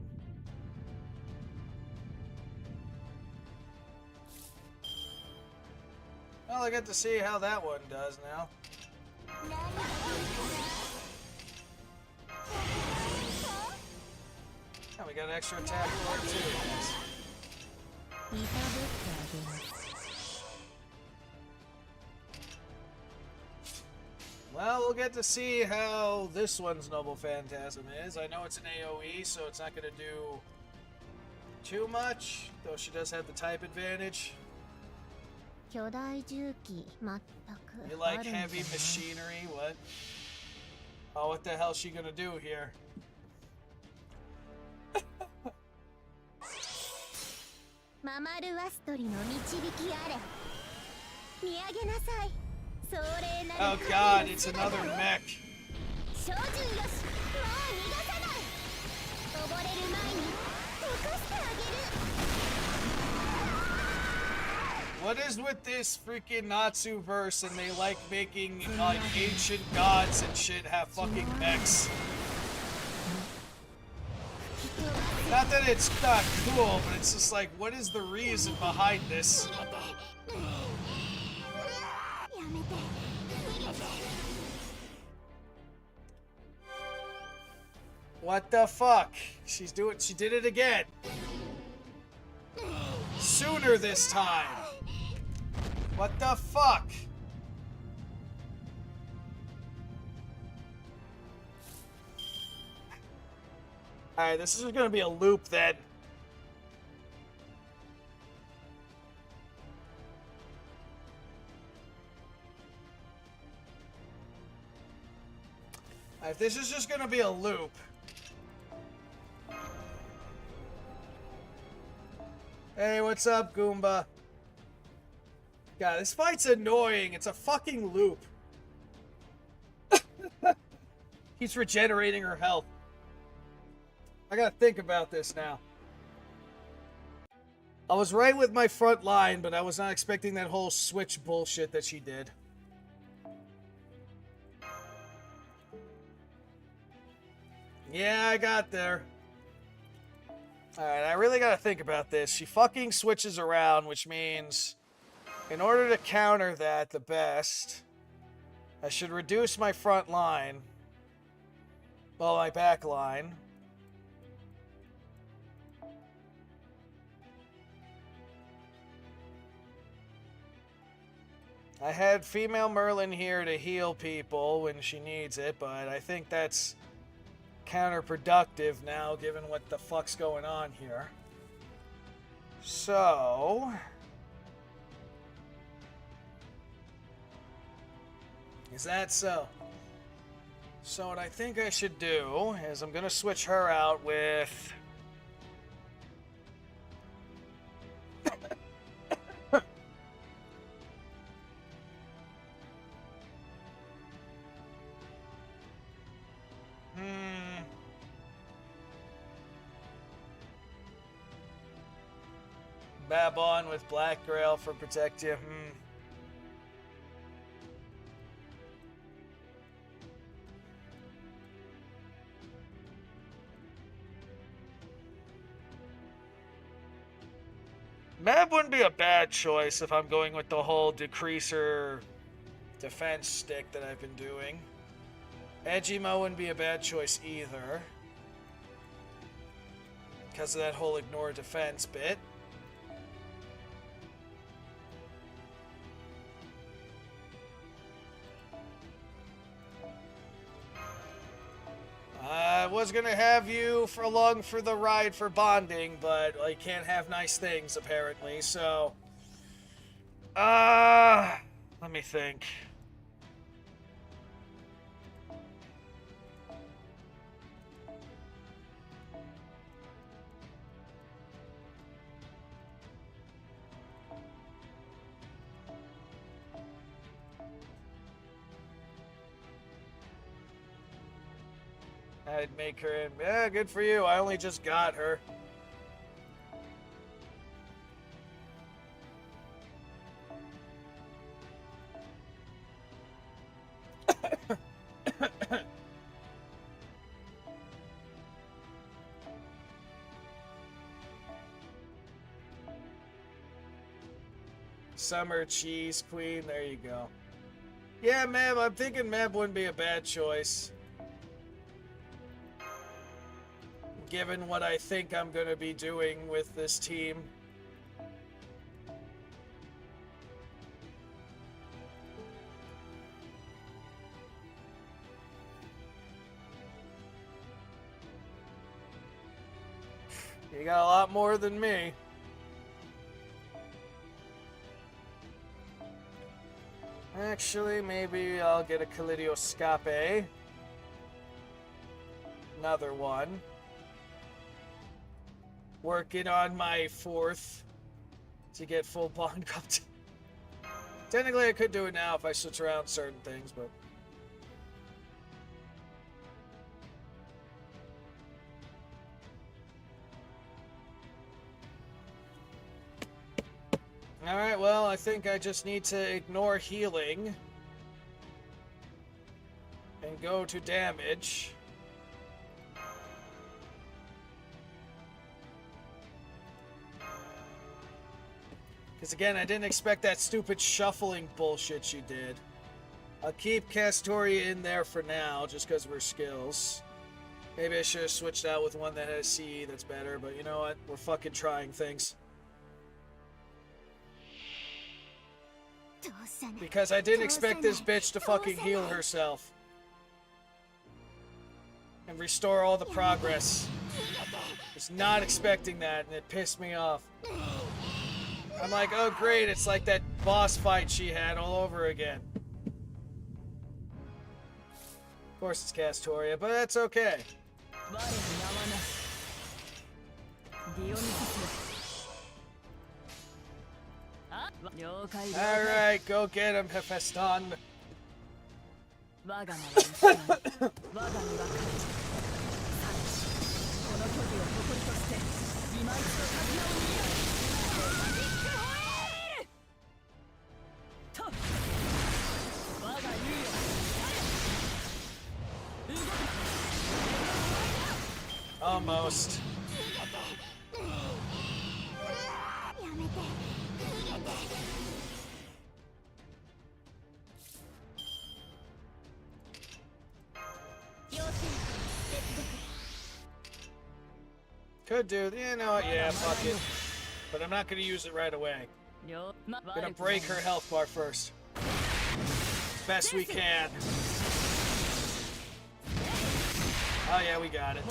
Well, I get to see how that one does now. Oh, we got an extra attack for it too. Nice. Well, we'll get to see how this one's Noble Phantasm is. I know it's an AoE, so it's not going to do too much, though she does have the type advantage. 巨大重機まったく You like heavy machinery? What? Oh, what the hell is she gonna do here? ママルワストリの導きあれ見上げなさい壮麗な Oh god, it's another mech. 照準よしもう逃がさない溺れる前に溶かしてあげる What is with this freaking Natsu verse and they like making like ancient gods and shit have fucking mechs? Not that it's not cool, but it's just like, what is the reason behind this? What the fuck? She did it again. Sooner this time. What the fuck? Alright, this is gonna be a loop then. Alright, this is just gonna be a loop. Hey, what's up, Goomba? God, this fight's annoying. It's a fucking loop. He's regenerating her health. I gotta think about this now. I was right with my front line, but I was not expecting that whole switch bullshit that she did. Yeah, I got there. Alright, I really gotta think about this. She fucking switches around, which means in order to counter that the best, I should reduce my front line. Well, my back line. I had female Merlin here to heal people when she needs it, but I think that's counterproductive now, given what the fuck's going on here. So... is that so? So what I think I should do is I'm gonna switch her out with... Babon with Black Grail for Protect You. Mab wouldn't be a bad choice if I'm going with the whole decreaser defense stick that I've been doing. Edgimo wouldn't be a bad choice either, because of that whole ignore defense bit. I was gonna have you along for the ride for bonding, but I can't have nice things apparently, so... let me think. I'd make her in. Yeah, good for you. I only just got her. Summer Cheese Queen. There you go. Yeah, Mab. I'm thinking Mab wouldn't be a bad choice, given what I think I'm going to be doing with this team. You got a lot more than me. Actually, maybe I'll get a Kaleidoscope. Another one. Working on my 4th to get full bond cup. Technically, I could do it now if I switch around certain things, but... Alright, well, I think I just need to ignore healing and go to damage. Because again, I didn't expect that stupid shuffling bullshit she did. I'll keep Castoria in there for now, just because of her skills. Maybe I should have switched out with one that has CE that's better, but you know what? We're fucking trying things. Because I didn't expect this bitch to fucking heal herself and restore all the progress. Was not expecting that, and it pissed me off. I'm like, oh great, it's like that boss fight she had all over again. Of course it's Castoria, but that's okay. Alright, go get him, Hephaestion. Almost. Could do, you know what, yeah, fuck it. But I'm not gonna use it right away. I'm gonna break her health bar first. Best we can. Oh yeah, we got it.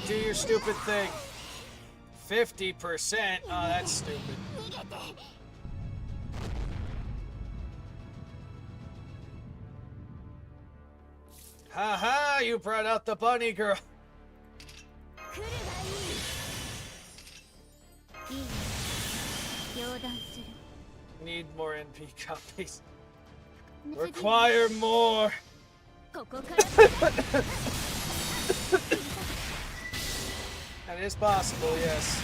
Do your stupid thing. 50%? Oh, that's stupid. Haha, you brought out the bunny girl. Need more NP copies. Require more. That is possible, yes.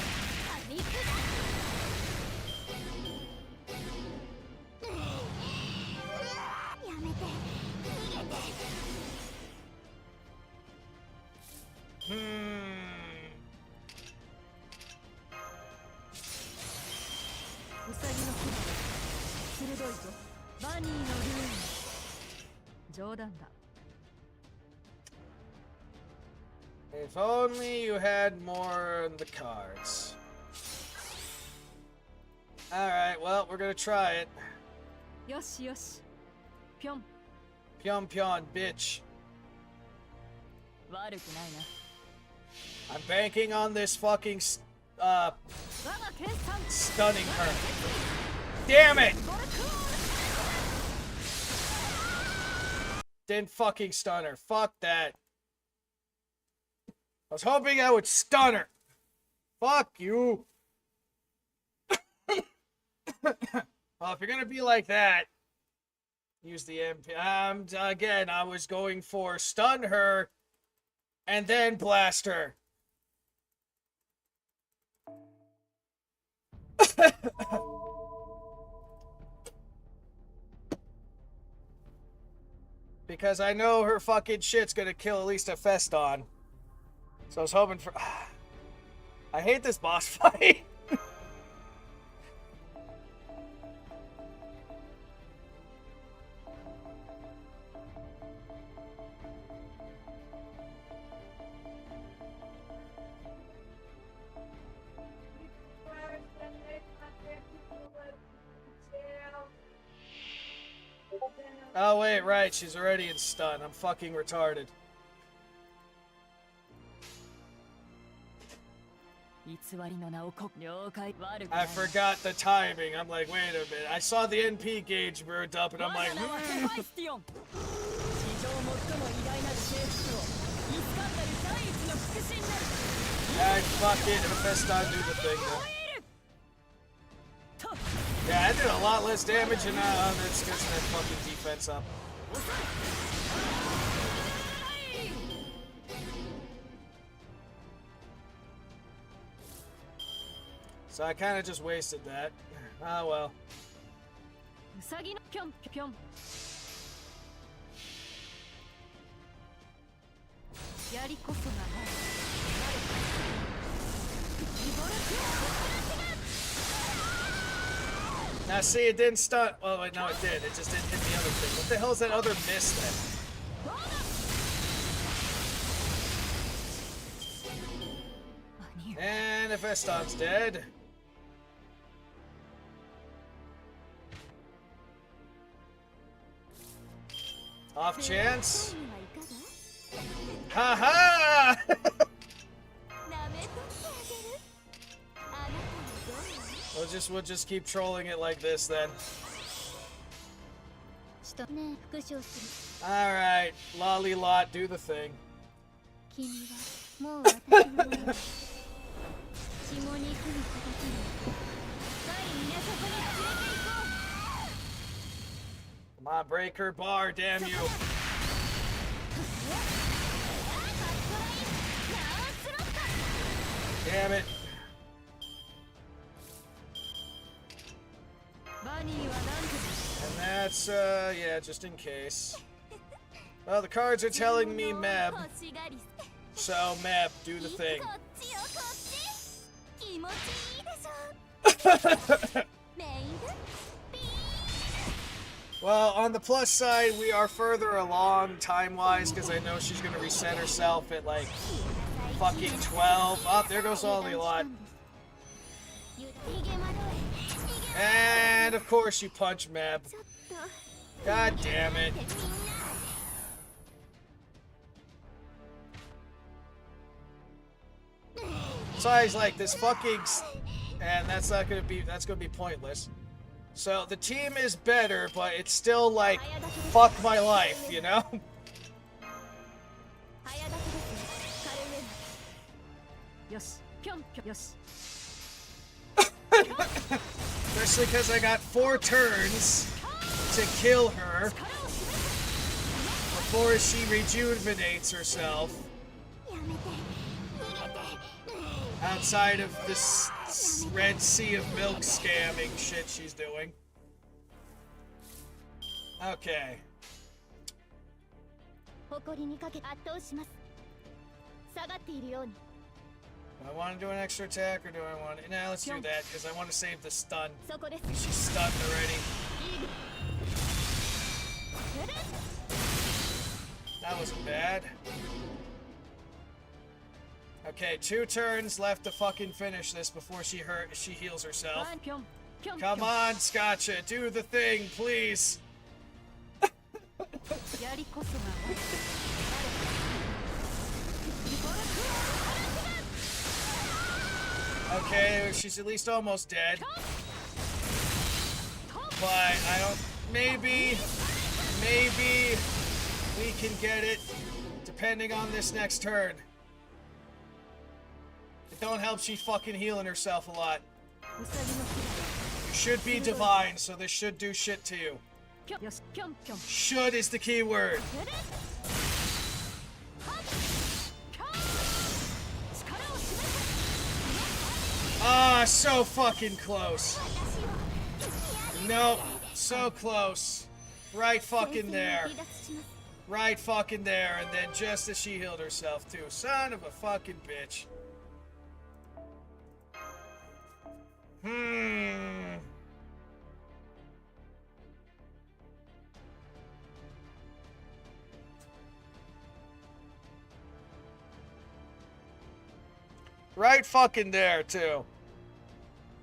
If only you had more on the cards. Alright, well, we're gonna try it. Pyeon pyeon, bitch. I'm banking on this fucking, stunning her. Damn it! Didn't fucking stun her. Fuck that. I was hoping I would stun her. Fuck you. Well, if you're gonna be like that, use the MP. Again, I was going for stun her and then blast her. Because I know her fucking shit's gonna kill at least a Feston. So I was hoping for... I hate this boss fight. Oh wait, right, she's already in stun. I'm fucking retarded. I forgot the timing. I'm like, wait a minute. I saw the NP gauge burned up and I'm like, fuck it. Feston do the thing though. Yeah, I did a lot less damage and that's because that fucking defense up. So I kind of just wasted that. Ah, well. Now see, it didn't stun. Well, wait, no, it did. It just didn't hit the other thing. What the hell is that other miss then? And if Feston's dead. Off chance. Ha ha! We'll just keep trolling it like this then. Alright, lolly lot, do the thing. Come on, break her bar, damn you. Damn it. And that's, yeah, just in case. Well, the cards are telling me Meb. So, Meb, do the thing. Well, on the plus side, we are further along time-wise, because I know she's going to reset herself at, like, fucking 12. Oh, there goes all the lot. And, of course, you punch Meb. God damn it. So I was like, this fucking... And that's not gonna be... That's gonna be pointless. So, the team is better, but it's still like... Fuck my life, you know? Especially because I got 4 turns to kill her before she rejuvenates herself. Outside of this Red Sea of milk scamming shit she's doing. Okay. Do I want to do an extra attack or do I want to... Nah, let's do that because I want to save the stun. She's stunned already. That wasn't bad. Okay, 2 turns left to fucking finish this before she heals herself. Come on, Scotcha, do the thing, please. Okay, she's at least almost dead. But I don't... Maybe we can get it depending on this next turn. It don't help she's fucking healing herself a lot. You should be divine, so this should do shit to you. Should is the key word. Ah, so fucking close. Nope, so close. Right fucking there. Right fucking there, and then just as she healed herself too. Son of a fucking bitch. Right fucking there, too.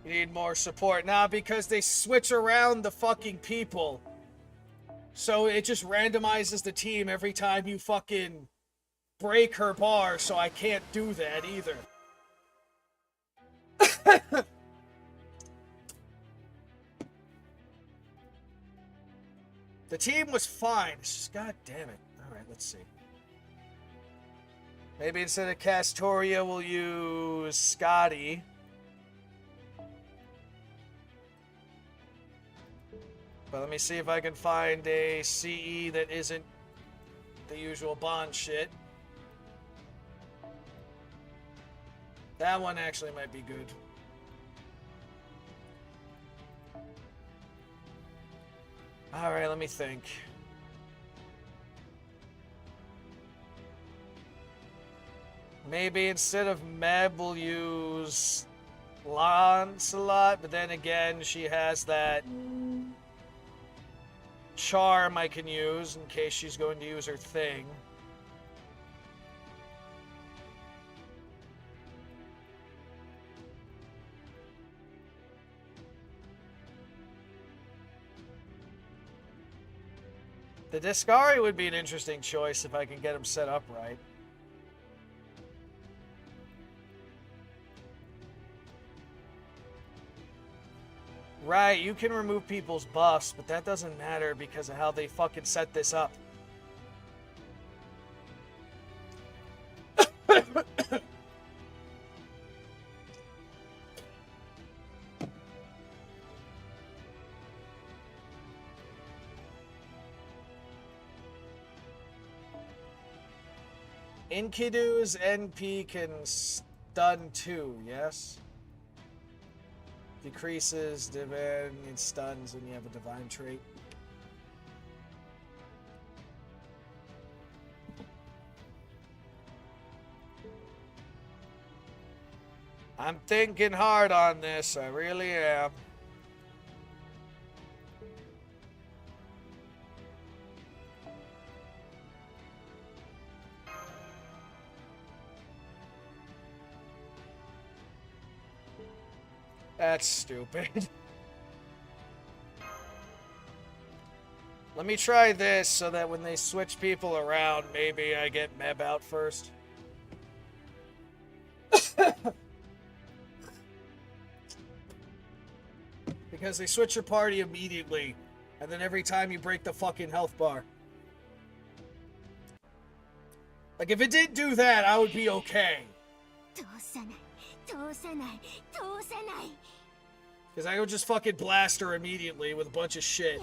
You need more support. Now, because they switch around the fucking people. So it just randomizes the team every time you fucking break her bar, so I can't do that either. The team was fine. It's just, god damn it. Alright, let's see. Maybe instead of Castoria, we'll use Scotty. But let me see if I can find a CE that isn't the usual Bond shit. That one actually might be good. Alright, let me think. Maybe instead of Meb, we'll use Lancelot, but then again, she has that charm I can use in case she's going to use her thing. The Discari would be an interesting choice if I can get him set up right. Right, you can remove people's buffs, but that doesn't matter because of how they fucking set this up. Enkidu's NP can stun too, yes? Decreases divine and stuns when you have a divine trait. I'm thinking hard on this, I really am. That's stupid. Let me try this so that when they switch people around, maybe I get Meb out first. Because they switch your party immediately, and then every time you break the fucking health bar. Like, if it didn't do that, I would be okay. Because I would just fucking blast her immediately with a bunch of shit.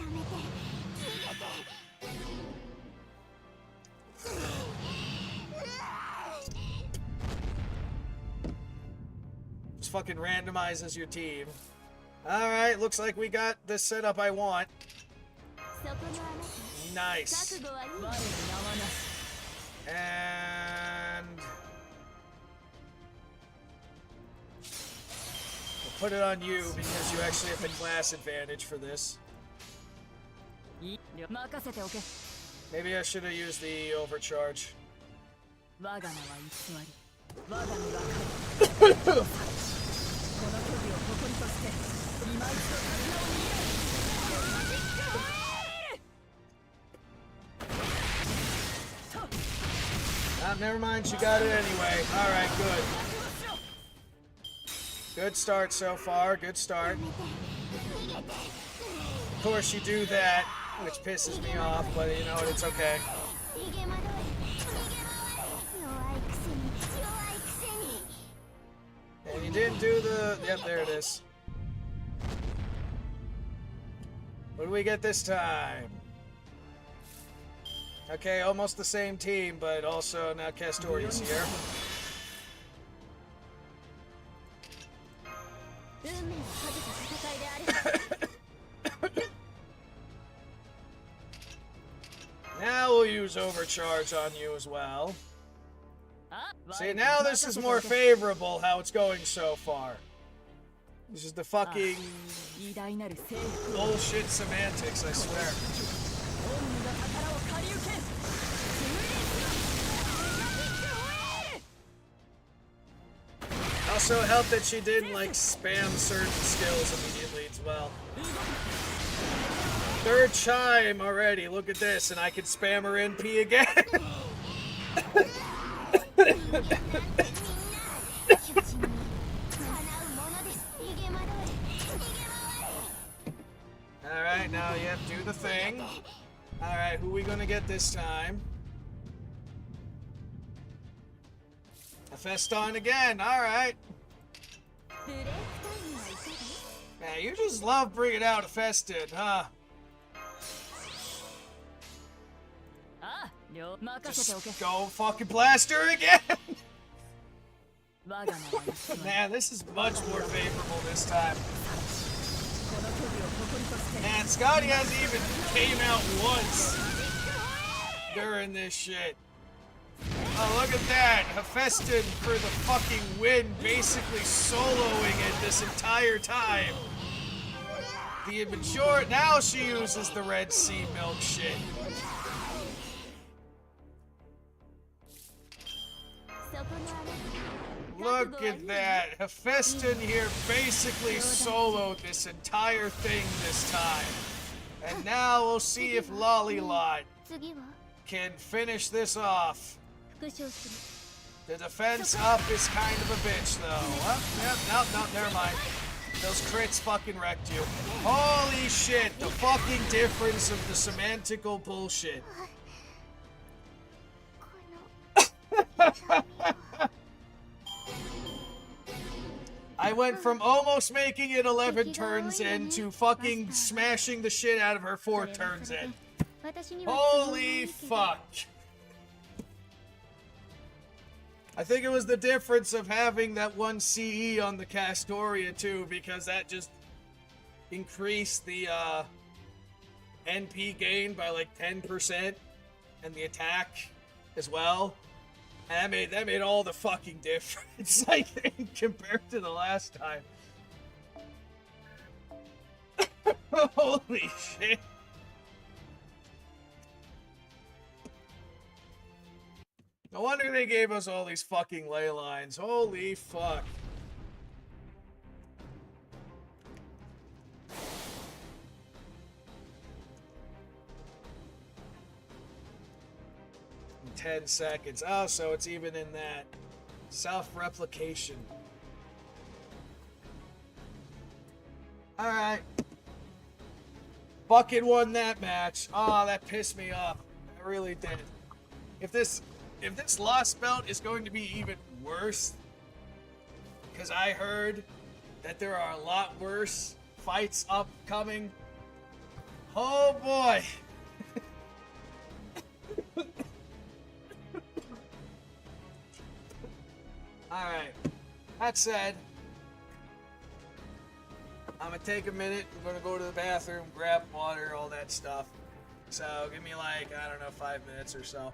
Just fucking randomizes your team. Alright, looks like we got the setup I want. Nice. And we'll put it on you because you actually have the class advantage for this. Maybe I should have used the overcharge. Never mind, she got it anyway. Alright, good. Good start so far, good start. Of course you do that, which pisses me off, but you know what, it's okay. And you didn't do the... Yep, there it is. What do we get this time? Okay, almost the same team, but also now Castori's here. Now we'll use overcharge on you as well. See, now this is more favorable how it's going so far. This is the fucking bullshit semantics, I swear. Also helped that she didn't like spam certain skills immediately as well. Third chime already, look at this, and I can spam her NP again. Alright, now yep, do the thing. Alright, who are we gonna get this time? Feston again, alright. Man, you just love bringing out a Festin, huh? Just go fucking blast her again! Man, this is much more favorable this time. Man, Scotty hasn't even came out once during this shit. Oh, look at that! Hephaestus for the fucking win, basically soloing it this entire time. The majority, now she uses the Red Sea milk shit. Look at that! Hephaestus here basically soloed this entire thing this time. And now we'll see if Lollylot can finish this off. The defense up is kind of a bitch, though. No, never mind. Those crits fucking wrecked you. Holy shit, the fucking difference of the semantical bullshit. I went from almost making it 11 turns in to fucking smashing the shit out of her 4 turns in. Holy fuck. I think it was the difference of having that one CE on the Castoria too, because that just increased the NP gain by like 10% and the attack as well. And that made all the fucking difference, I think, compared to the last time. Holy shit. No wonder they gave us all these fucking ley lines. Holy fuck. In 10 seconds. Oh, so it's even in that. Self-replication. Alright. Fucking won that match. Oh, that pissed me off. It really did. If this lost belt is going to be even worse, because I heard that there are a lot worse fights upcoming. Oh boy. Alright. That said, I'm gonna take a minute. I'm gonna go to the bathroom, grab water, all that stuff. So give me like, I don't know, 5 minutes or so.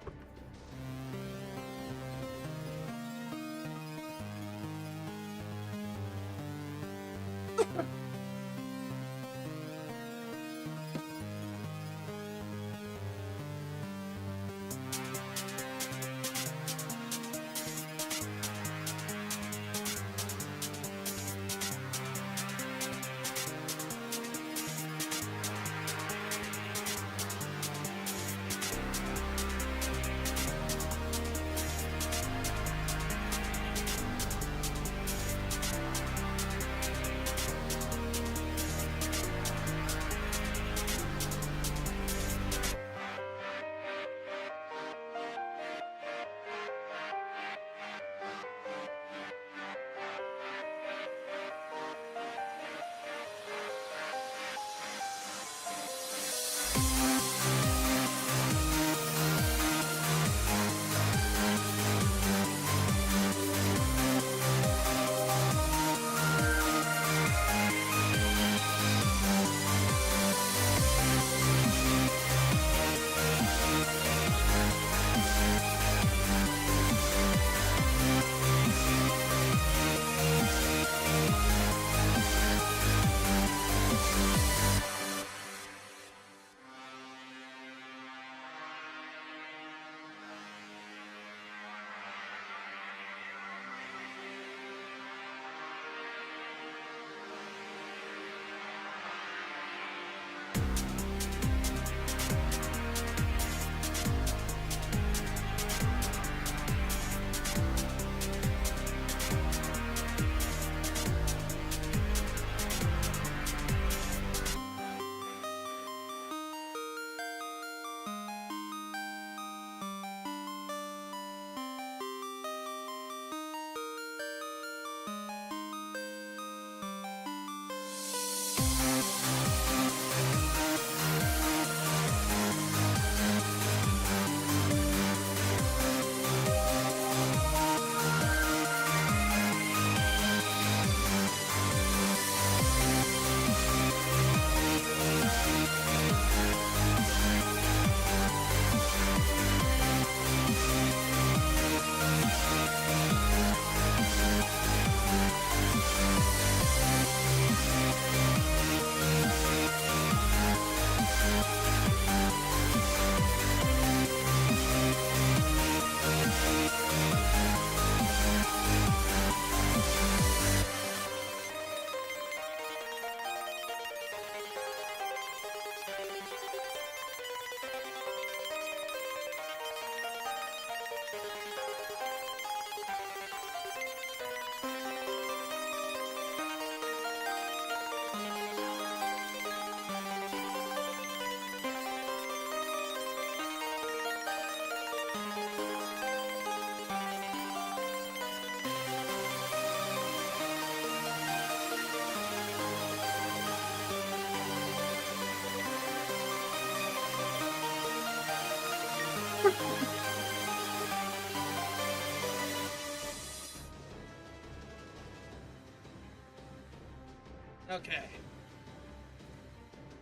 Okay.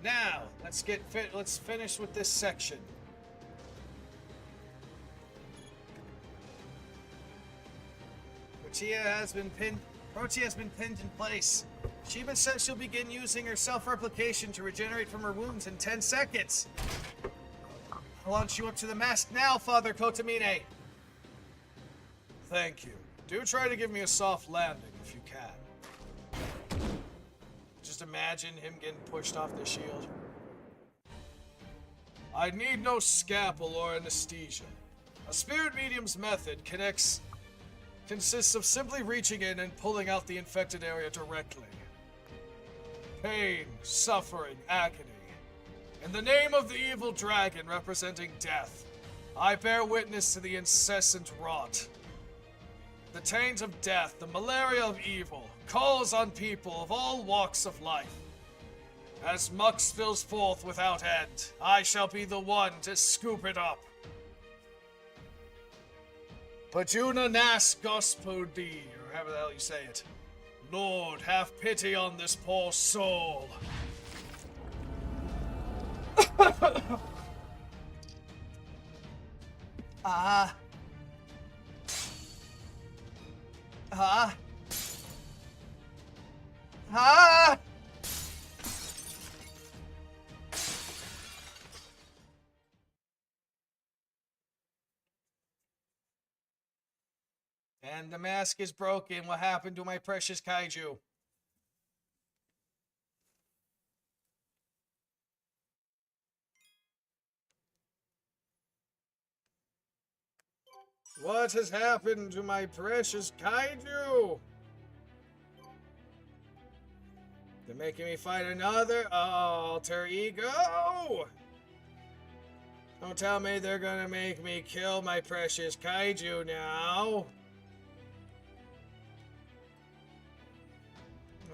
Now, let's finish with this section. Protea has been pinned in place. Sheba says she'll begin using her self-replication to regenerate from her wounds in 10 seconds. I'll launch you up to the mast now, Father Kotamine. Thank you. Do try to give me a soft landing if you can. Just imagine him getting pushed off the shield. I need no scalpel or anesthesia. A spirit medium's method consists of simply reaching in and pulling out the infected area directly. Pain, suffering, agony. In the name of the evil dragon representing death, I bear witness to the incessant rot. The taint of death, the malaria of evil, calls on people of all walks of life. As muck spills forth without end, I shall be the one to scoop it up. Pajuna Nas Gospodi, or however the hell you say it. Lord, have pity on this poor soul. Ah. Ah. Ah. And the mask is broken. What happened to my precious kaiju? What has happened to my precious kaiju? They're making me fight another alter ego? Don't tell me they're gonna make me kill my precious kaiju now.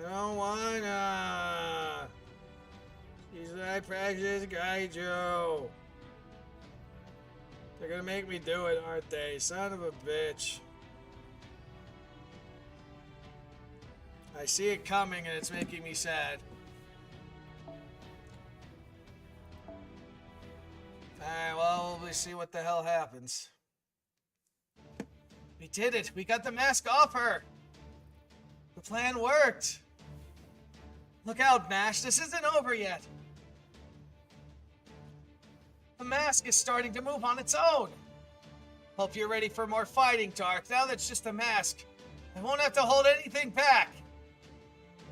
I don't wanna. He's my precious kaiju. They're gonna make me do it, aren't they? Son of a bitch. I see it coming and it's making me sad. Alright, well, we'll see what the hell happens. We did it! We got the mask off her! The plan worked! Look out, Mash, this isn't over yet! The mask is starting to move on its own! Hope you're ready for more fighting, Dark. Now that's just a mask. I won't have to hold anything back!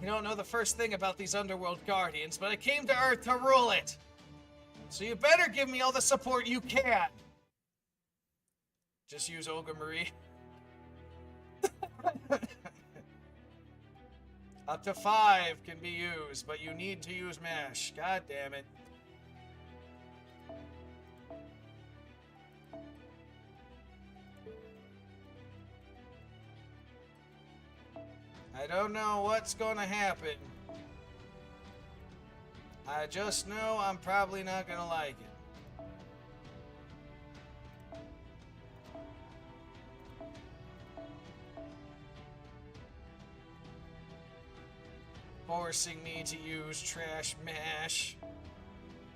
You don't know the first thing about these Underworld Guardians, but I came to Earth to rule it! So you better give me all the support you can! Just use Olga Marie. Up to 5 can be used, but you need to use MASH. God damn it. I don't know what's gonna happen. I just know I'm probably not gonna like it. Forcing me to use Trash Mash.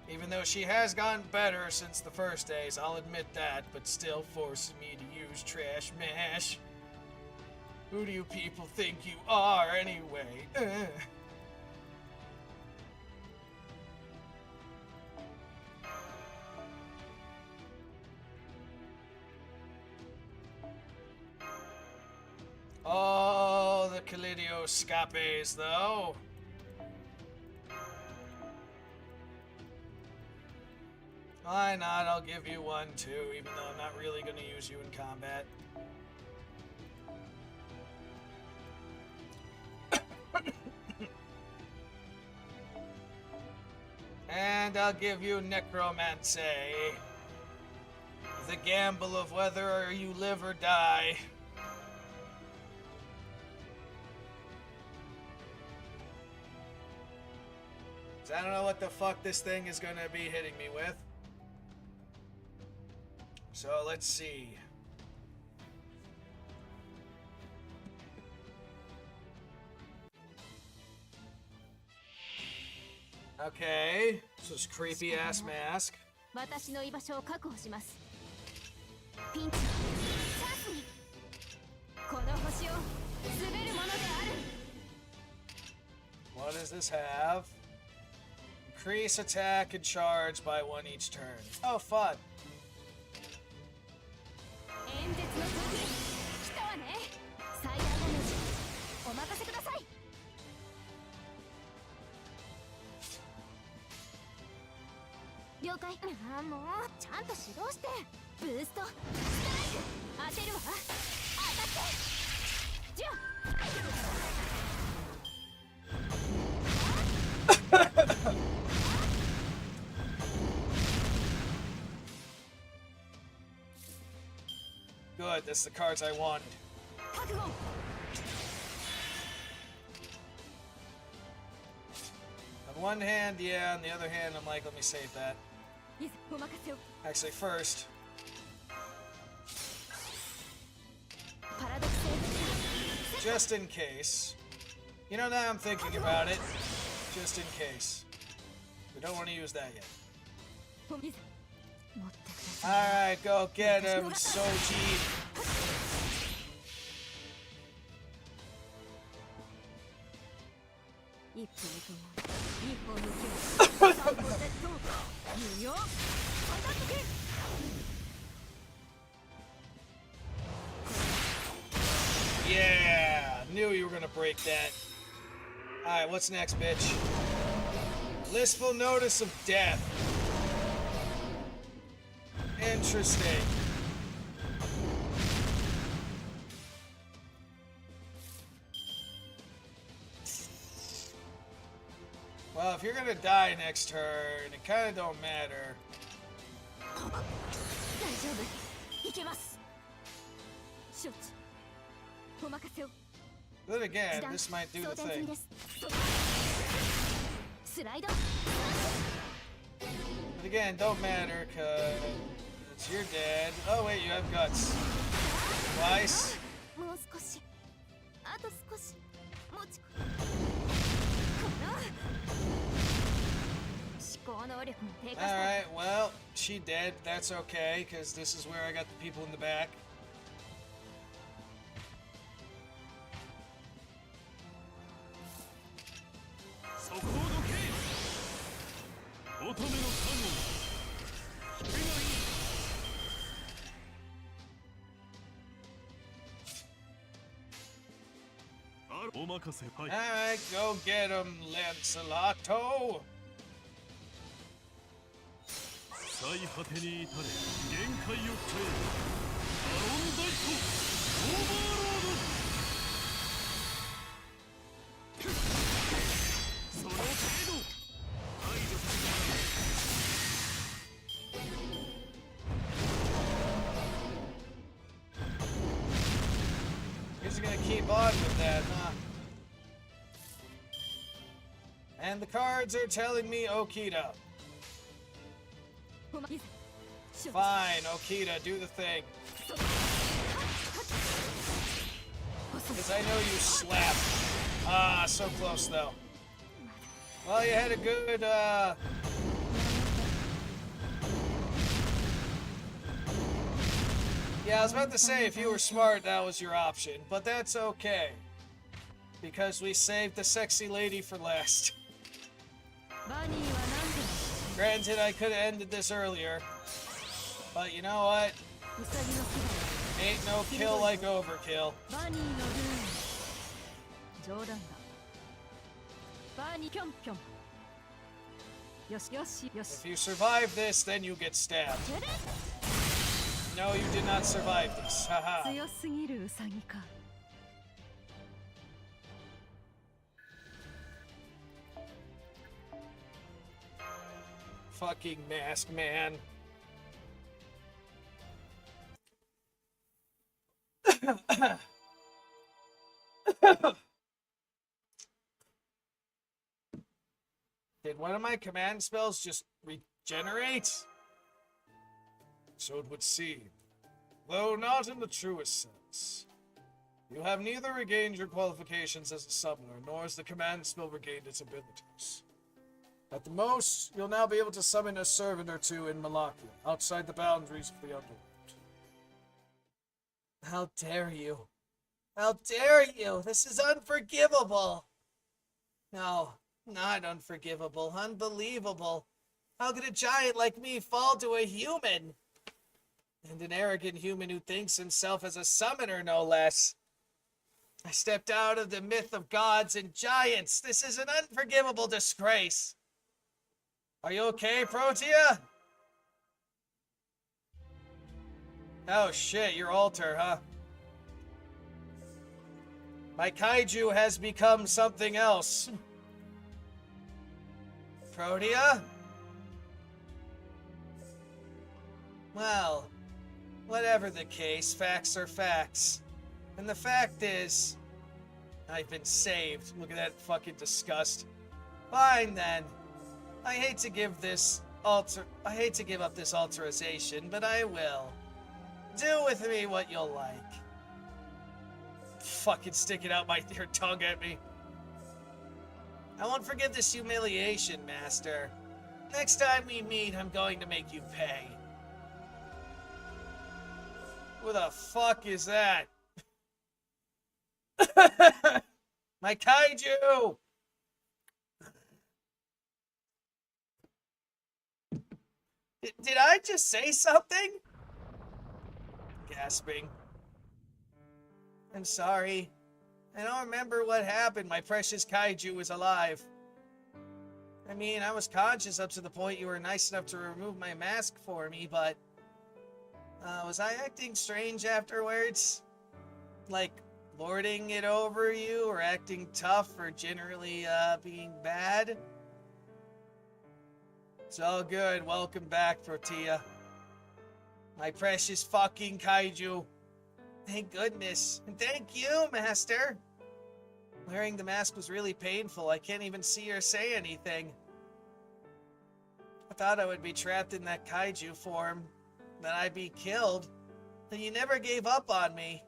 Even though she has gotten better since the first days, I'll admit that, but still forcing me to use Trash Mash. Who do you people think you are, anyway? Oh, the Kaleidoscapes, though. Why not? I'll give you one, too, even though I'm not really going to use you in combat. And I'll give you Necromancy. The gamble of whether you live or die. So I don't know what the fuck this thing is gonna be hitting me with. So let's see. Okay, so this creepy ass mask. 私の居場所を確保します。ピンチのチャンスにこの星を滑るものである。 What does this have? Increase attack and charge by 1 each turn. Oh, fun. 演説の時来たわね。最大ダメージお任せください。了解。ああもうちゃんと指導して。ブーストストライク当てるわ。当たってじゃあ。 Good, that's the cards I wanted. 覚悟。 On one hand, yeah, on the other hand, I'm like, let me save that. いざお任せを。 Actually, first, パラドクセ just in case. You know, now I'm thinking about it. Just in case. We don't want to use that yet. いざ持ってください。 Alright, go get him, Soji. 一歩行くが一歩抜ける。三歩絶倒。無用。片付け。 Yeah, knew you were gonna break that. Alright, what's next, bitch? Blissful notice of death. Interesting. Well, if you're gonna die next turn, it kinda don't matter. 大丈夫。いけます。承知。お任せを。 Then again, this might do the 装填済み thing. です。スライド。 But again, don't matter, cause you're dead. Oh wait, you have guts. Twice. もう少し。あと少し。持ちこ。この。思考能力も低下した。 Alright, well, she dead. That's okay, cause this is where I got the people in the back. そこをどけ。乙女の観音。引けがいい。あるお任せ。はい。 Alright, go get him, Lanceloto. 最果てに至れ限界を超える。アロンダイトオーバーロード。その程度排除された。 He's gonna keep on with that, huh? And the cards are telling me Okita. おまいざ。承知。 Fine, Okita, do the thing. Because I know you slap. Ah, so close though. Well, you had a good, Yeah, I was about to say, if you were smart, that was your option. But that's okay. Because we saved the sexy lady for last. バニーは何で Granted, I could have ended this earlier. But you know what? ウサギの牙 Ain't no kill like overkill. バニーのルーン。冗談だ。バニーピョンピョン。よしよしよし。 If you survive this, then you get stabbed. No, you did not survive this. Haha. 強すぎるウサギか。 Fucking mask man. Did one of my command spells just regenerate? So it would seem. Though not in the truest sense. You have neither regained your qualifications as a summoner, nor has the command spell regained its abilities. At the most, you'll now be able to summon a servant or two in Malakia, outside the boundaries of the Underworld. How dare you? How dare you? This is unforgivable! No, not unforgivable. Unbelievable. How could a giant like me fall to a human? And an arrogant human who thinks himself as a summoner, no less. I stepped out of the myth of gods and giants. This is an unforgivable disgrace. Are you okay, Protea? Oh shit, your altar, huh? My kaiju has become something else. Protea? Well, whatever the case, facts are facts. And the fact is, I've been saved. Look at that fucking disgust. Fine then. I hate to give up this authorization, but I will. Do with me what you'll like. Fucking sticking out your tongue at me. I won't forgive this humiliation, Master. Next time we meet, I'm going to make you pay. Who the fuck is that? My kaiju! Did I just say something? Gasping. I'm sorry. I don't remember what happened. My precious kaiju was alive. I mean, I was conscious up to the point you were nice enough to remove my mask for me, but... was I acting strange afterwards? Like, lording it over you, or acting tough, or generally, being bad? It's all good. Welcome back, Protea. My precious fucking kaiju. Thank goodness. And thank you, Master. Wearing the mask was really painful. I can't even see or say anything. I thought I would be trapped in that kaiju form. That I'd be killed. But you never gave up on me.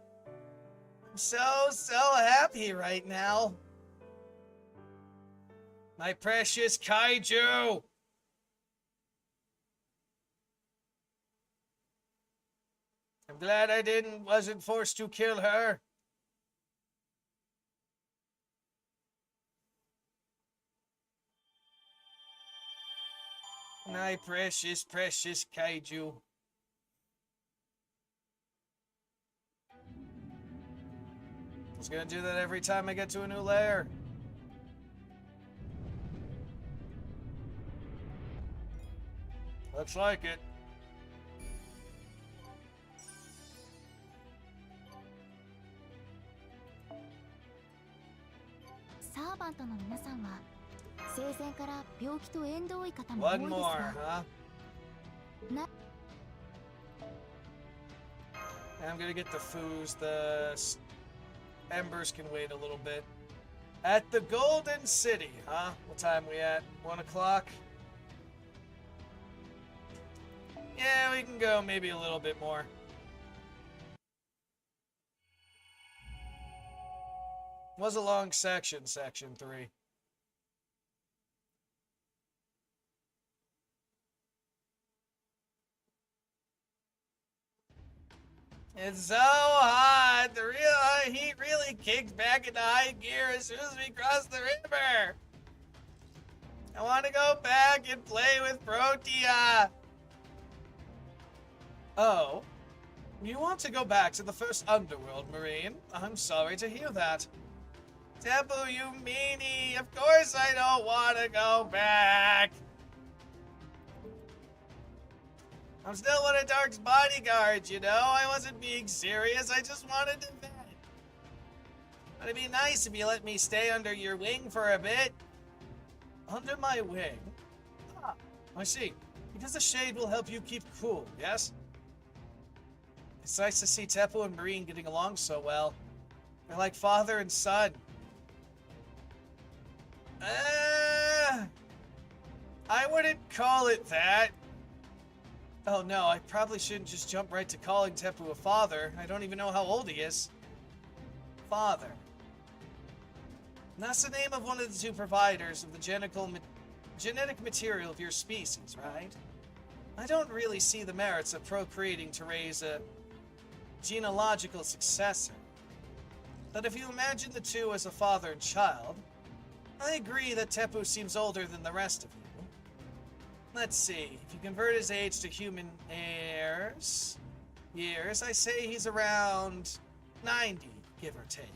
I'm so happy right now. My precious kaiju! I'm glad I wasn't forced to kill her. My precious, precious kaiju. I was gonna do that every time I get to a new lair. Looks like it. One more, huh? I'm gonna get the foos. The embers can wait a little bit. At the Golden City, huh? What time we at? 1 o'clock? Yeah, we can go maybe a little bit more. Was a long section, section 3. It's so hot. The real heat really kicked back into high gear as soon as we crossed the river. I want to go back and play with Protea. Oh, you want to go back to the first underworld, Marine? I'm sorry to hear that. Tepu, you meanie. Of course I don't want to go back. I'm still one of Dark's bodyguards, you know? I wasn't being serious, I just wanted to vent. But it'd be nice if you let me stay under your wing for a bit. Under my wing? Ah, I see. Because the shade will help you keep cool, yes? It's nice to see Tepu and Marine getting along so well. They're like father and son. I wouldn't call it that. Oh no, I probably shouldn't just jump right to calling Tepu a father. I don't even know how old he is. Father. And that's the name of one of the two providers of the genetic material of your species, right? I don't really see the merits of procreating to raise a genealogical successor. But if you imagine the two as a father and child, I agree that Tepu seems older than the rest of you. Let's see, if you convert his age to human years, I say he's around 90, give or take.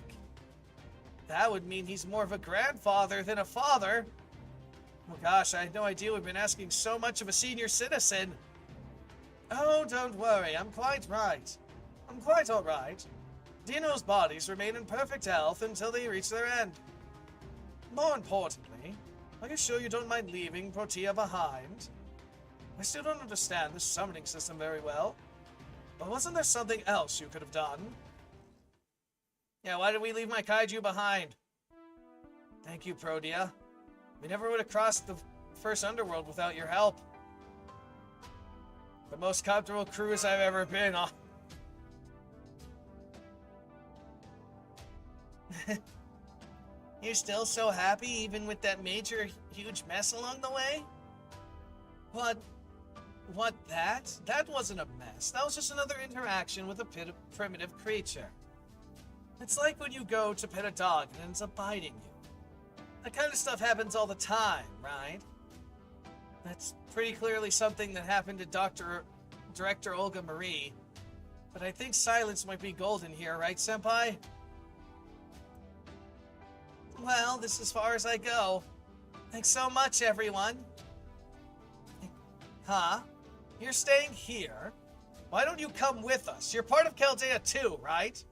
That would mean he's more of a grandfather than a father. Oh gosh, I had no idea we've been asking so much of a senior citizen. Oh, don't worry, I'm quite right. I'm quite alright. Dino's bodies remain in perfect health until they reach their end. More importantly, are you sure you don't mind leaving Protea behind? I still don't understand this summoning system very well. But wasn't there something else you could have done? Yeah, why did we leave my kaiju behind? Thank you, Protea. We never would have crossed the first underworld without your help. The most comfortable cruise I've ever been on. You're still so happy even with that major, huge mess along the way? What, that? That wasn't a mess. That was just another interaction with a primitive creature. It's like when you go to pet a dog and it ends up biting you. That kind of stuff happens all the time, right? That's pretty clearly something that happened to Director Olga Marie. But I think silence might be golden here, right, Senpai? Well, this is as far as I go. Thanks so much, everyone. Huh? You're staying here? Why don't you come with us? You're part of Chaldea too, right?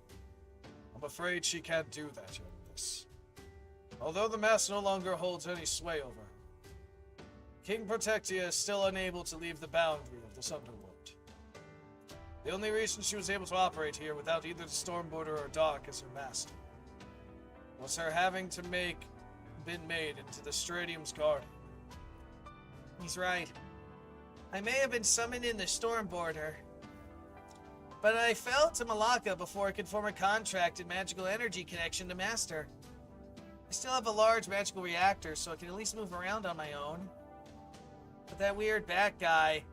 I'm afraid she can't do that, Youngest. Although the mass no longer holds any sway over her, King Protectia is still unable to leave the boundary of this underworld. The only reason she was able to operate here without either the Stormborder or Doc as her master was her having to been made into the Stradium's guardian. He's right. I may have been summoned in the Stormborder, but I fell to Malacca before I could form a contract and magical energy connection to Master. I still have a large magical reactor, so I can at least move around on my own. But that weird bat guy,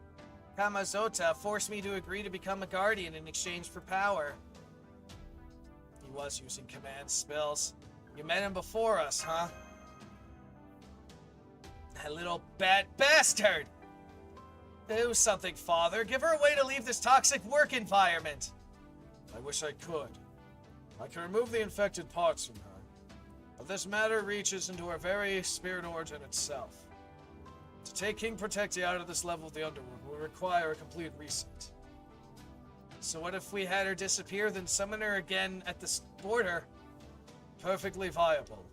Kamazota, forced me to agree to become a guardian in exchange for power. He was using command spells. You met him before us, huh? That little bat bastard! Do something, Father. Give her a way to leave this toxic work environment. I wish I could. I can remove the infected parts from her, but this matter reaches into her very spirit origin itself. To take King Protecti out of this level of the underworld will require a complete reset. So what if we had her disappear, then summon her again at the border? Perfectly viable.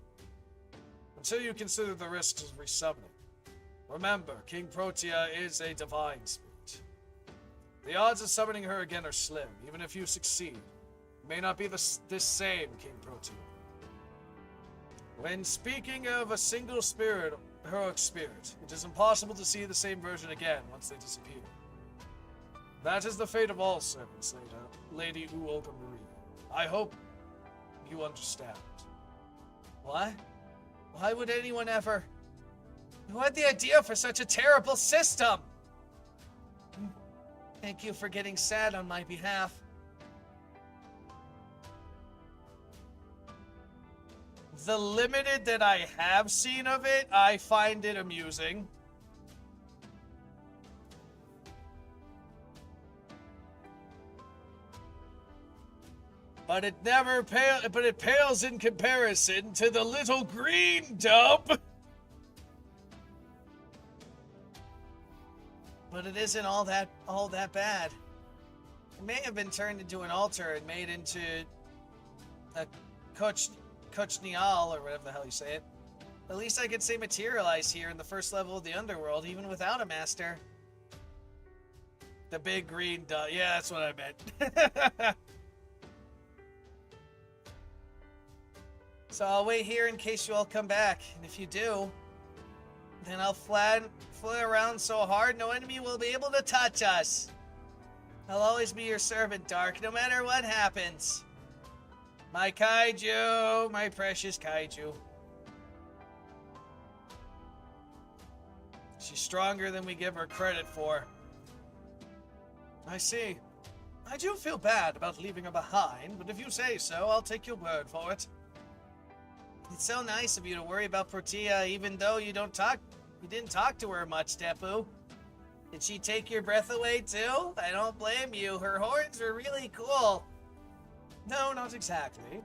Until you consider the risks of resummoning. Remember, King Protea is a divine spirit. The odds of summoning her again are slim, even if you succeed. It may not be this same King Protea. When speaking of a single spirit, heroic spirit, it is impossible to see the same version again once they disappear. That is the fate of all servants, Lady Uolga Marie. I hope you understand. What? Why would anyone ever... Who had the idea for such a terrible system? Thank you for getting sad on my behalf. The limited that I have seen of it, I find it amusing. But it pales in comparison to the little green dump. But it isn't all that bad. It may have been turned into an altar and made into a Kochnial, or whatever the hell you say it. At least I could say materialize here in the first level of the underworld, even without a master. The big green dot. Yeah, that's what I meant. So I'll wait here in case you all come back. And if you do, then I'll fly around so hard no enemy will be able to touch us. I'll always be your servant, Dark, no matter what happens. My kaiju, my precious kaiju. She's stronger than we give her credit for. I see. I do feel bad about leaving her behind, but if you say so, I'll take your word for it. It's so nice of you to worry about Portia, even though you didn't talk to her much, Tepu. Did she take your breath away too? I don't blame you. Her horns are really cool. No, not exactly.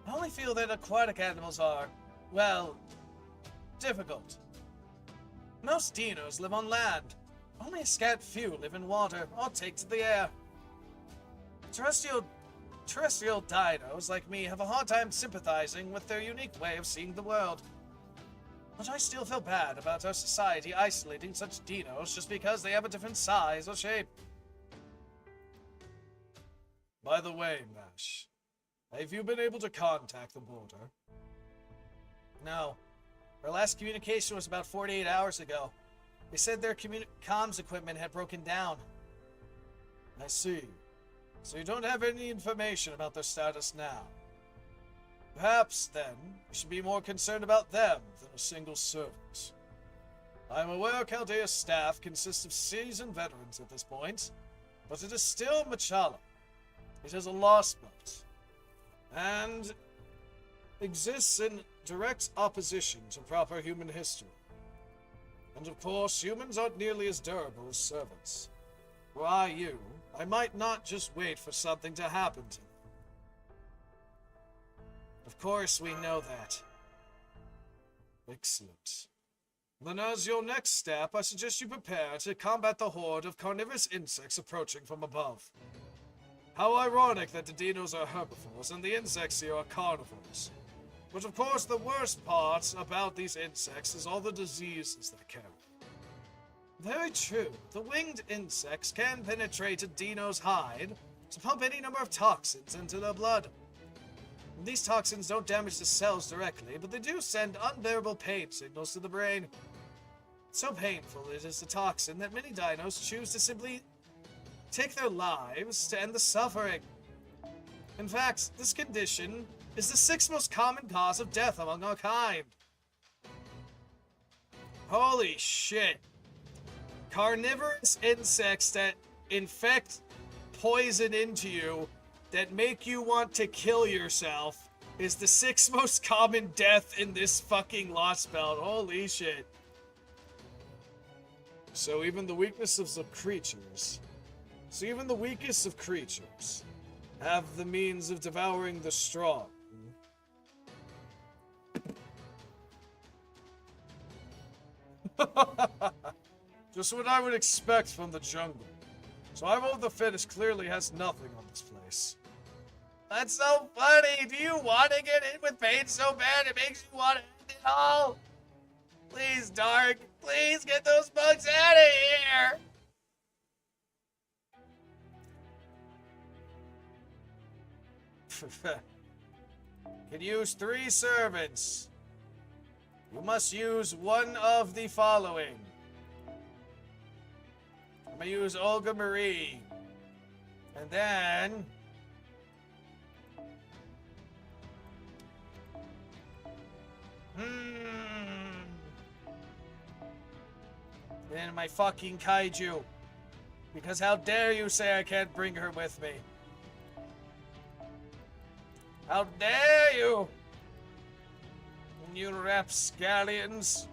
I only feel that aquatic animals are, well, difficult. Most dinos live on land. Only a scant few live in water or take to the air. Terrestrial dinos like me have a hard time sympathizing with their unique way of seeing the world. But I still feel bad about our society isolating such dinos just because they have a different size or shape. By the way, Mash, have you been able to contact the border? No. Our last communication was about 48 hours ago. They said their comms equipment had broken down. I see. So you don't have any information about their status now. Perhaps, then, we should be more concerned about them than a single servant. I am aware Chaldea's staff consists of seasoned veterans at this point, but it is still Machala. It is a lost boat, and exists in direct opposition to proper human history. And of course, humans aren't nearly as durable as servants. Were I you, I might not just wait for something to happen to me. Of course, we know that. Excellent. Then as your next step, I suggest you prepare to combat the horde of carnivorous insects approaching from above. How ironic that the dinos are herbivores and the insects here are carnivores. But of course, the worst part about these insects is all the diseases they carry. Very true. The winged insects can penetrate a dino's hide to pump any number of toxins into their blood. These toxins don't damage the cells directly, but they do send unbearable pain signals to the brain. So painful it is the toxin that many dinos choose to simply take their lives to end the suffering. In fact, this condition is the 6th most common cause of death among our kind. Holy shit. Carnivorous insects that infect poison into you that make you want to kill yourself is the 6th most common death in this fucking Lost Belt. Holy shit. So even the weakest of creatures have the means of devouring the strong. Just what I would expect from the jungle. Survival of the fittest clearly has nothing on this place. That's so funny! Do you want to get in with pain so bad it makes you want to end it all? Please, Dark, please get those bugs out of here! Can use 3 servants. You must use one of the following. I'm gonna use Olga Marie. And then... And my fucking kaiju. Because how dare you say I can't bring her with me? How dare you! You rapscallions.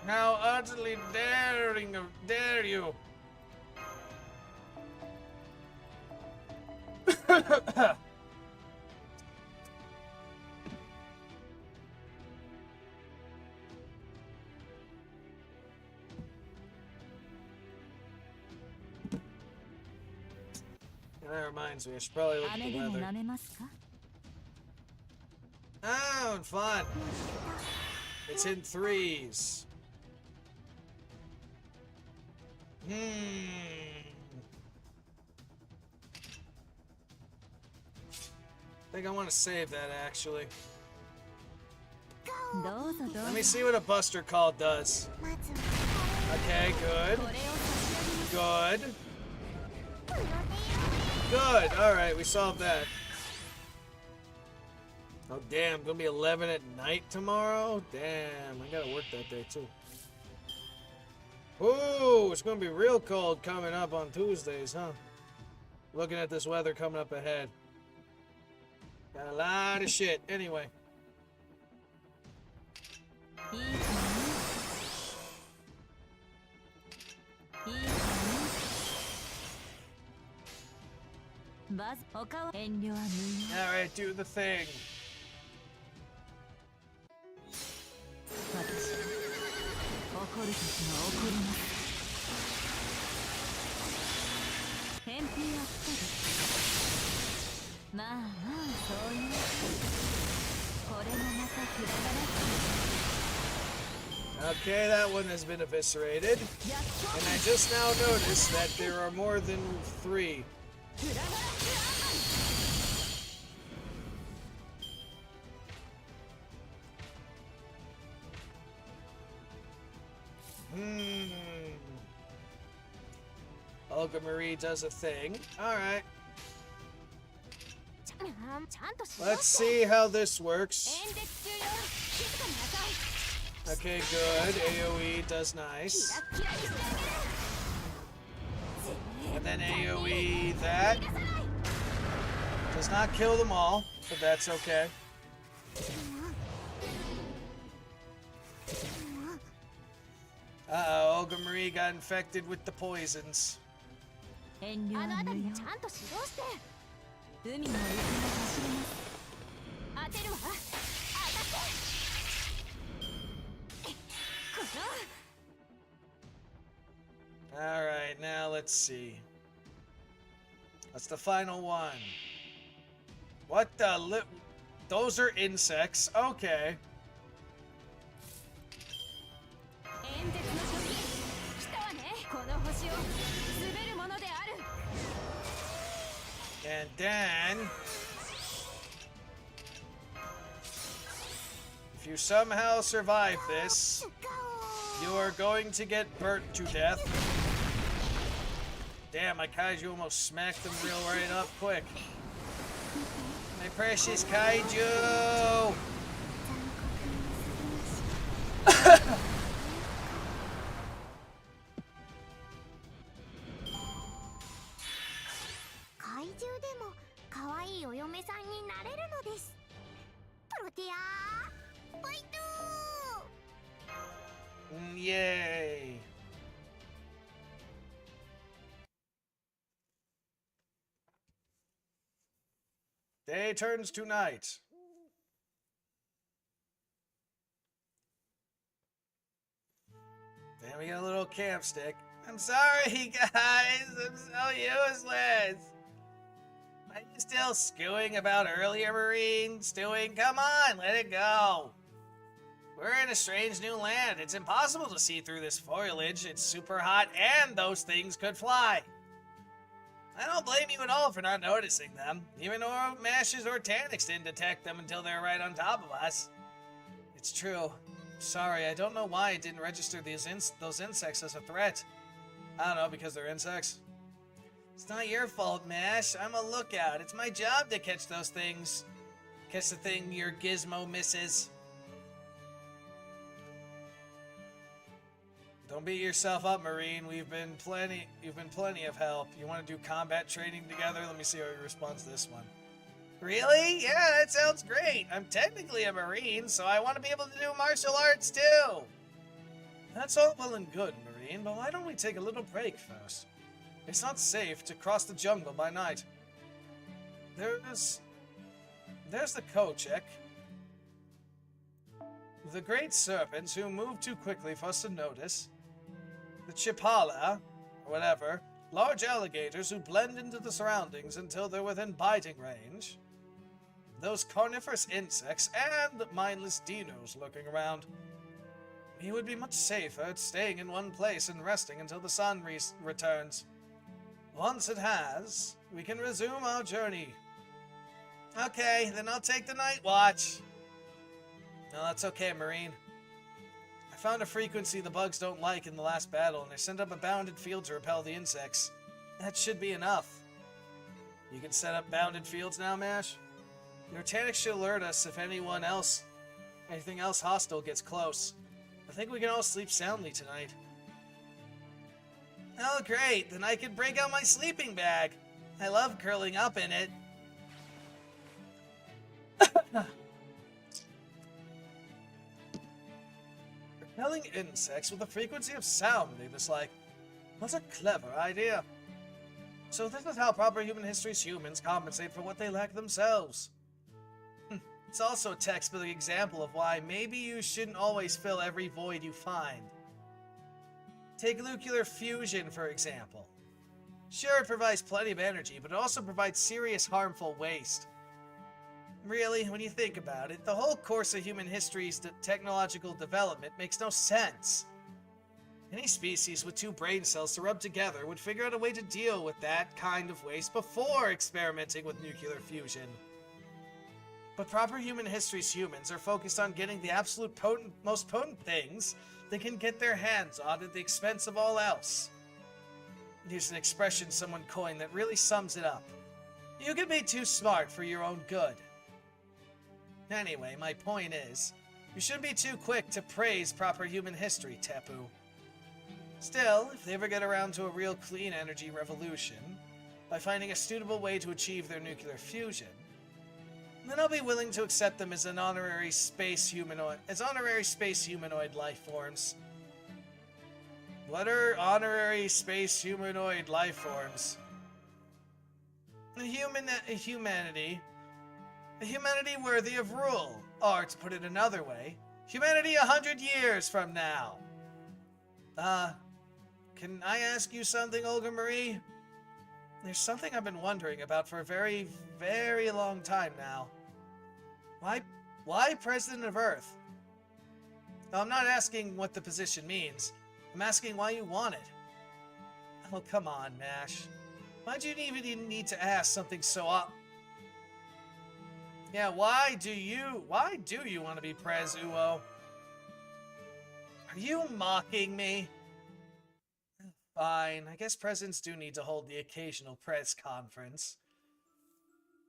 How utterly dare you! That reminds me, I should probably look at the weather. Oh, fun! It's in 3s. I think I want to save that, actually. Let me see what a Buster Call does. Okay, good. Good. Good, alright, we solved that. Oh, damn. Gonna be 11 at night tomorrow? Damn. I gotta work that day, too. Ooh, it's gonna be real cold coming up on Tuesdays, huh? Looking at this weather coming up ahead. Got a lot of shit. Anyway. Alright, do the thing. Okay, that one has been eviscerated. And I just now noticed that there are more than 3. Olga Marie does a thing. Alright. Let's see how this works. Okay, good. AoE does nice. And then AoE that. Does not kill them all, but that's okay. Uh-oh, Olga Marie got infected with the poisons. Alright, now let's see. That's the final one. What the those are insects. Okay. And then, if you somehow survive this, you are going to get burnt to death. Damn, my kaiju almost smacked them right up quick. My precious kaiju! Yay! Day turns to night. Then we get a little camp stick. I'm sorry, guys. I'm so useless. Are you still stewing about earlier, Marine? Stewing? Come on, let it go. We're in a strange new land. It's impossible to see through this foliage. It's super hot, and those things could fly. I don't blame you at all for not noticing them. Even though Mashers or Tanix didn't detect them until they were right on top of us. It's true. Sorry, I don't know why I didn't register those insects as a threat. I don't know, because they're insects. It's not your fault, Mash. I'm a lookout. It's my job to catch those things. Catch the thing your gizmo misses. Don't beat yourself up, Marine. You've been plenty of help. You want to do combat training together? Let me see how you respond to this one. Really? Yeah, that sounds great. I'm technically a Marine, so I want to be able to do martial arts too. That's all well and good, Marine, but why don't we take a little break first? It's not safe to cross the jungle by night. There's the Kochek. The great serpents who move too quickly for us to notice. The Chipala, or whatever, large alligators who blend into the surroundings until they're within biting range. Those carnivorous insects and mindless dinos lurking around. We would be much safer staying in one place and resting until the sun returns. Once it has, we can resume our journey. Okay, then I'll take the night watch. No, that's okay, Marine. I found a frequency the bugs don't like in the last battle, and I sent up a bounded field to repel the insects. That should be enough. You can set up bounded fields now, Mash? Your tactics should alert us if anything else hostile gets close. I think we can all sleep soundly tonight. Oh, great. Then I can break out my sleeping bag. I love curling up in it. Repelling insects with a frequency of sound they dislike. What a clever idea. So this is how proper human history's humans compensate for what they lack themselves. It's also a textbook example of why maybe you shouldn't always fill every void you find. Take nuclear fusion, for example. Sure, it provides plenty of energy, but it also provides serious harmful waste. Really, when you think about it, the whole course of human history's technological development makes no sense. Any species with two brain cells to rub together would figure out a way to deal with that kind of waste before experimenting with nuclear fusion. But proper human history's humans are focused on getting the absolute most potent things they can get their hands on at the expense of all else. Here's an expression someone coined that really sums it up. You can be too smart for your own good. Anyway, my point is, you shouldn't be too quick to praise proper human history, Tepu. Still, if they ever get around to a real clean energy revolution, by finding a suitable way to achieve their nuclear fusion, then I'll be willing to accept them as honorary space humanoid life forms. What are honorary space humanoid life forms? A humanity worthy of rule, or to put it another way, humanity 100 years from now. Can I ask you something, Olga Marie? There's something I've been wondering about for a very, very long time now. Why President of Earth? Now, I'm not asking what the position means. I'm asking why you want it. Oh, come on, Nash. Why'd you even need to ask something so Yeah, why do you want to be Prez, Uo? Are you mocking me? Fine, I guess presidents do need to hold the occasional press conference.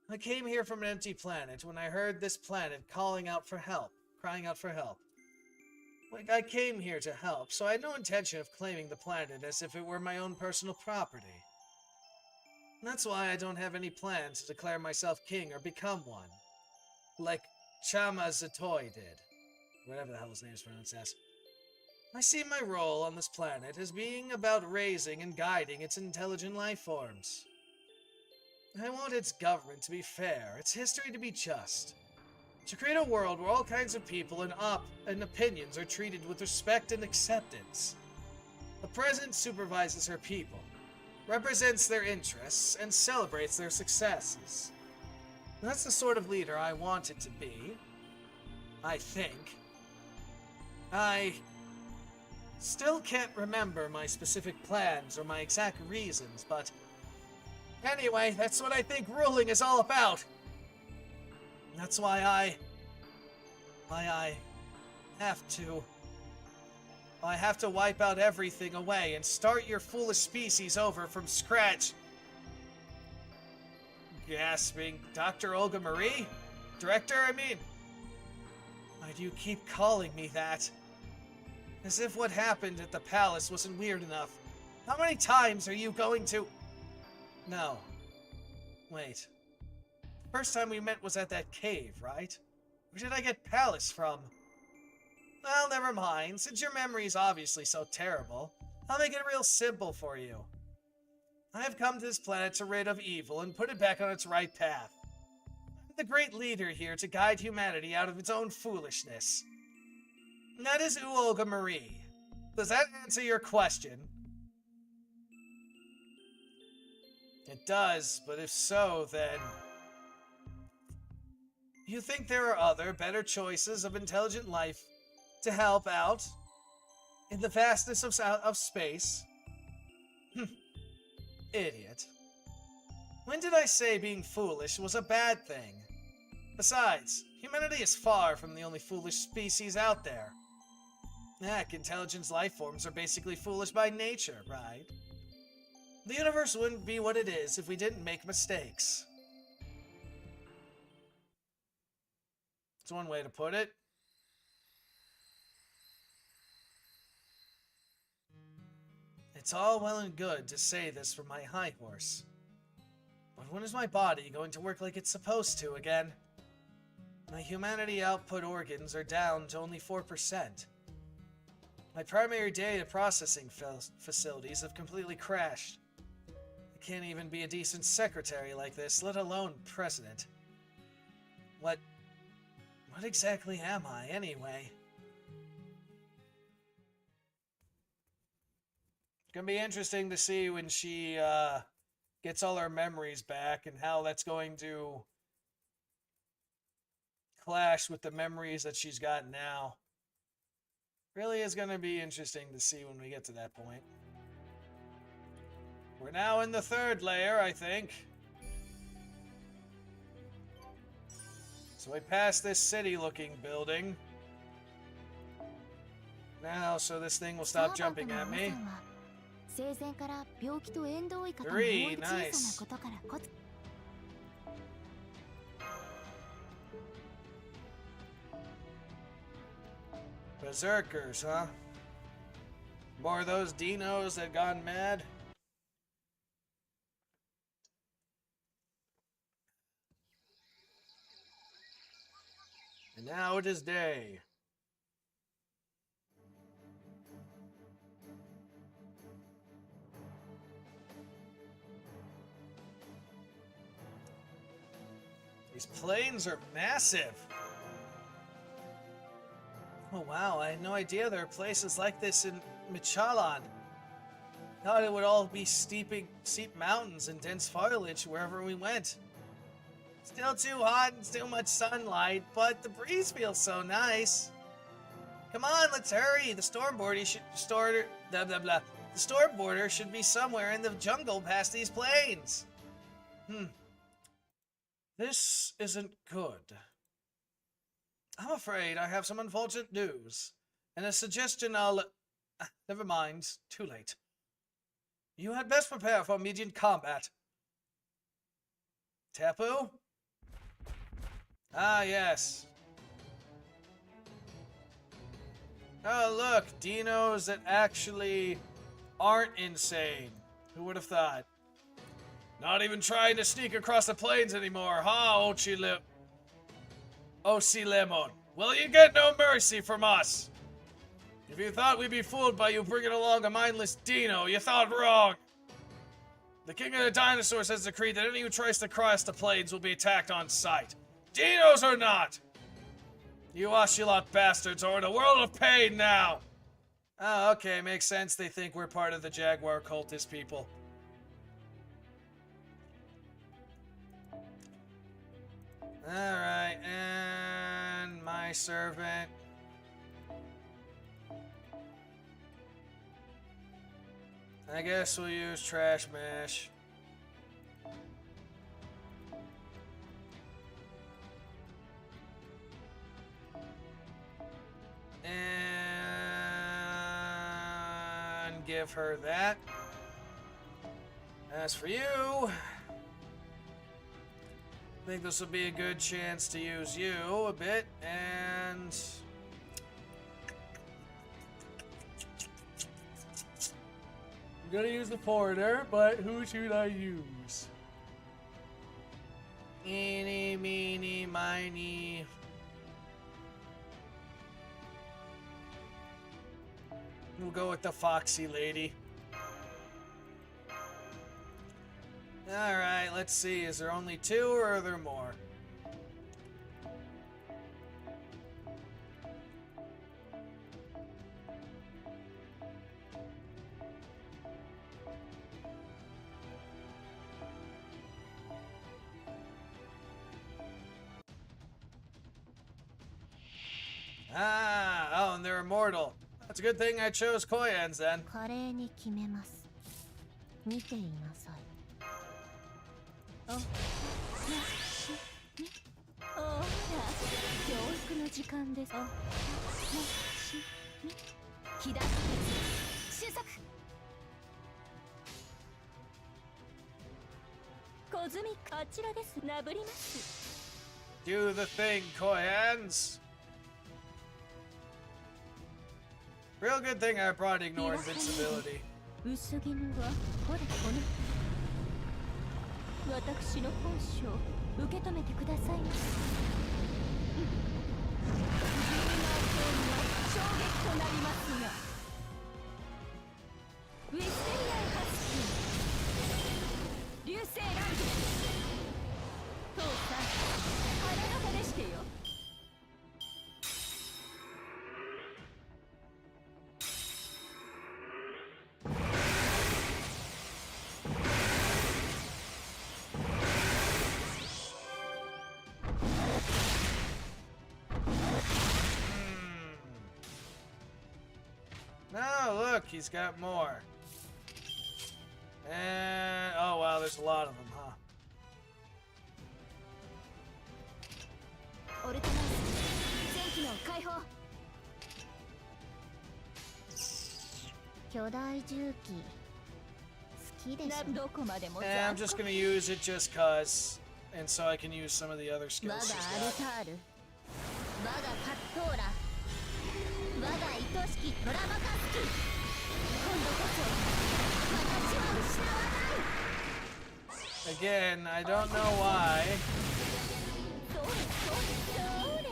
I came here from an empty planet when I heard this planet crying out for help. Like, I came here to help, so I had no intention of claiming the planet as if it were my own personal property. And that's why I don't have any plans to declare myself king or become one. Like Chama Zatoy did. Whatever the hell his name is pronounced as. I see my role on this planet as being about raising and guiding its intelligent life forms. I want its government to be fair, its history to be just. To create a world where all kinds of people and opinions are treated with respect and acceptance. The president supervises her people, represents their interests, and celebrates their successes. That's the sort of leader I want it to be. I think. I still can't remember my specific plans or my exact reasons, but anyway, that's what I think ruling is all about. That's why I have to wipe out everything away and start your foolish species over from scratch. Gasping, Dr. Olga Marie? Director, I mean? Why do you keep calling me that? As if what happened at the palace wasn't weird enough. How many times are you going to... No. Wait. The first time we met was at that cave, right? Where did I get palace from? Well, never mind. Since your memory is obviously so terrible, I'll make it real simple for you. I have come to this planet to rid of evil and put it back on its right path. I'm the great leader here to guide humanity out of its own foolishness. And that is Olga Marie. Does that answer your question? It does, but if so, then... You think there are other, better choices of intelligent life to help out in the vastness of space? Idiot. When did I say being foolish was a bad thing? Besides, humanity is far from the only foolish species out there. Heck, intelligent life forms are basically foolish by nature, right? The universe wouldn't be what it is if we didn't make mistakes. That's one way to put it. It's all well and good to say this from my high horse. But when is my body going to work like it's supposed to again? My humanity output organs are down to only 4%. My primary data processing facilities have completely crashed. I can't even be a decent secretary like this, let alone president. What exactly am I, anyway? It's gonna be interesting to see when she, gets all her memories back and how that's going to clash with the memories that she's got now. Really is going to be interesting to see when we get to that point. We're now in the third layer, I think. So we passed this city-looking building. Now, so this thing will stop jumping at me. 生前から病気と縁遠い方の Three, 小さな nice. ことからコツ Berserkers, huh? More of those dinos that gone mad? And now it is day. These planes are massive. Oh wow, I had no idea there are places like this in Michalan. Thought it would all be steep mountains and dense foliage wherever we went. Still too hot and too much sunlight, but the breeze feels so nice. Come on, let's hurry. The stormboarder should be somewhere in the jungle past these plains. This isn't good. I'm afraid I have some unfortunate news, and a suggestion I'll... never mind, too late. You had best prepare for immediate combat. Tapu? Ah, yes. Oh, look, dinos that actually aren't insane. Who would have thought? Not even trying to sneak across the plains anymore, huh, O.C. Lemon? Well, you get no mercy from us. If you thought we'd be fooled by you bringing along a mindless dino, you thought wrong. The king of the dinosaurs has decreed that anyone who tries to cross the plains will be attacked on sight. Dinos or not! You Ocelot bastards are in a world of pain now! Oh, okay, makes sense. They think we're part of the Jaguar cultist people. Alright, and my servant. I guess we'll use Trash Mash. And give her that. As for you, I think this will be a good chance to use you a bit, and I'm gonna use the foreigner, but who should I use? Eeny, meeny, miny. We'll go with the foxy lady. Alright, let's see. Is there only two or are there more? Ah, oh, and they're immortal. That's a good thing I chose Koyans then. 華麗に決めます。見ていなさい。あ、よし。ほら、教育の時間です。あ、よし。気だ。収束。コズミックあちらです。なぶります。Do the thing, koi hands. Real good thing I brought ignore invincibility. 薄絹はほらこの私の本性受け止めてくださいませ。衝撃となりますがウィステリアンハスキー流星ランド父さん花形でしてよ。No, look, he's got more. And oh wow, there's a lot of them, huh? オルタナンス全機能解放。巨大重機好きでしょ。どこまでも。 And I'm just gonna use it just cause, and so I can use some of the other 我 skills が she's アル got. タール我がカットーラ我が愛しきトラバカスキ今度こそ私は失わない。 Again, I don't know why. それそれそれ。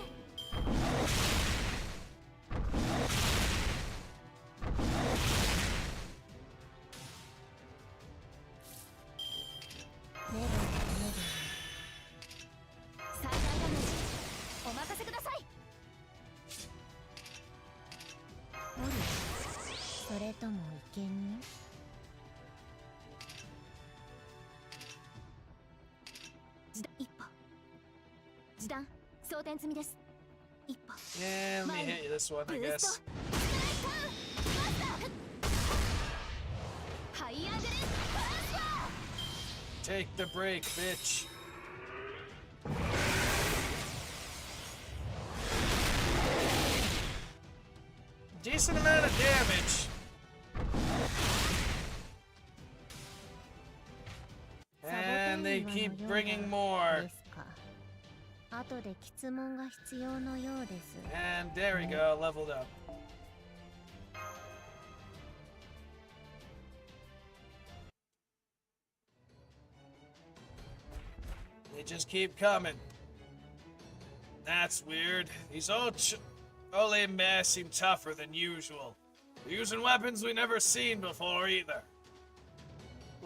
メロン最大ダメージお任せください。おりそれとも生贄。一歩時短装填済みです。一歩 Yeah, let me hit you this one, ブ I ース guess. トマスターハイアングルパスワー Take the break, bitch. Decent amount of damage. And they keep bringing more. ですか。後で質問が必要のようです。 And there we go, leveled up. They just keep coming. That's weird. These Ole meh seem tougher than usual. They're using weapons we never seen before either.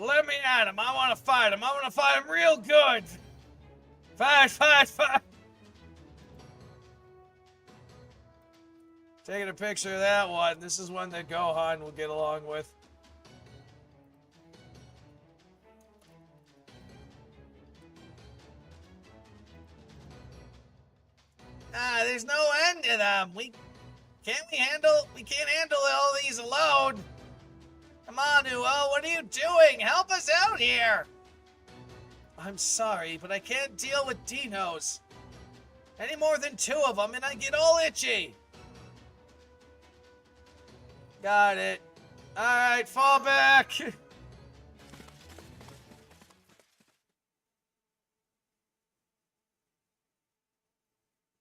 Let me at him. I want to fight him. I want to fight him real good. Fight, fight, fight. Taking a picture of that one. This is one that Gohan will get along with. Ah, there's no end to them. We can't handle all these alone. Come on, Uo, what are you doing? Help us out here. I'm sorry, but I can't deal with dinos. Any more than 2 of them and I get all itchy. Got it. Alright, fall back.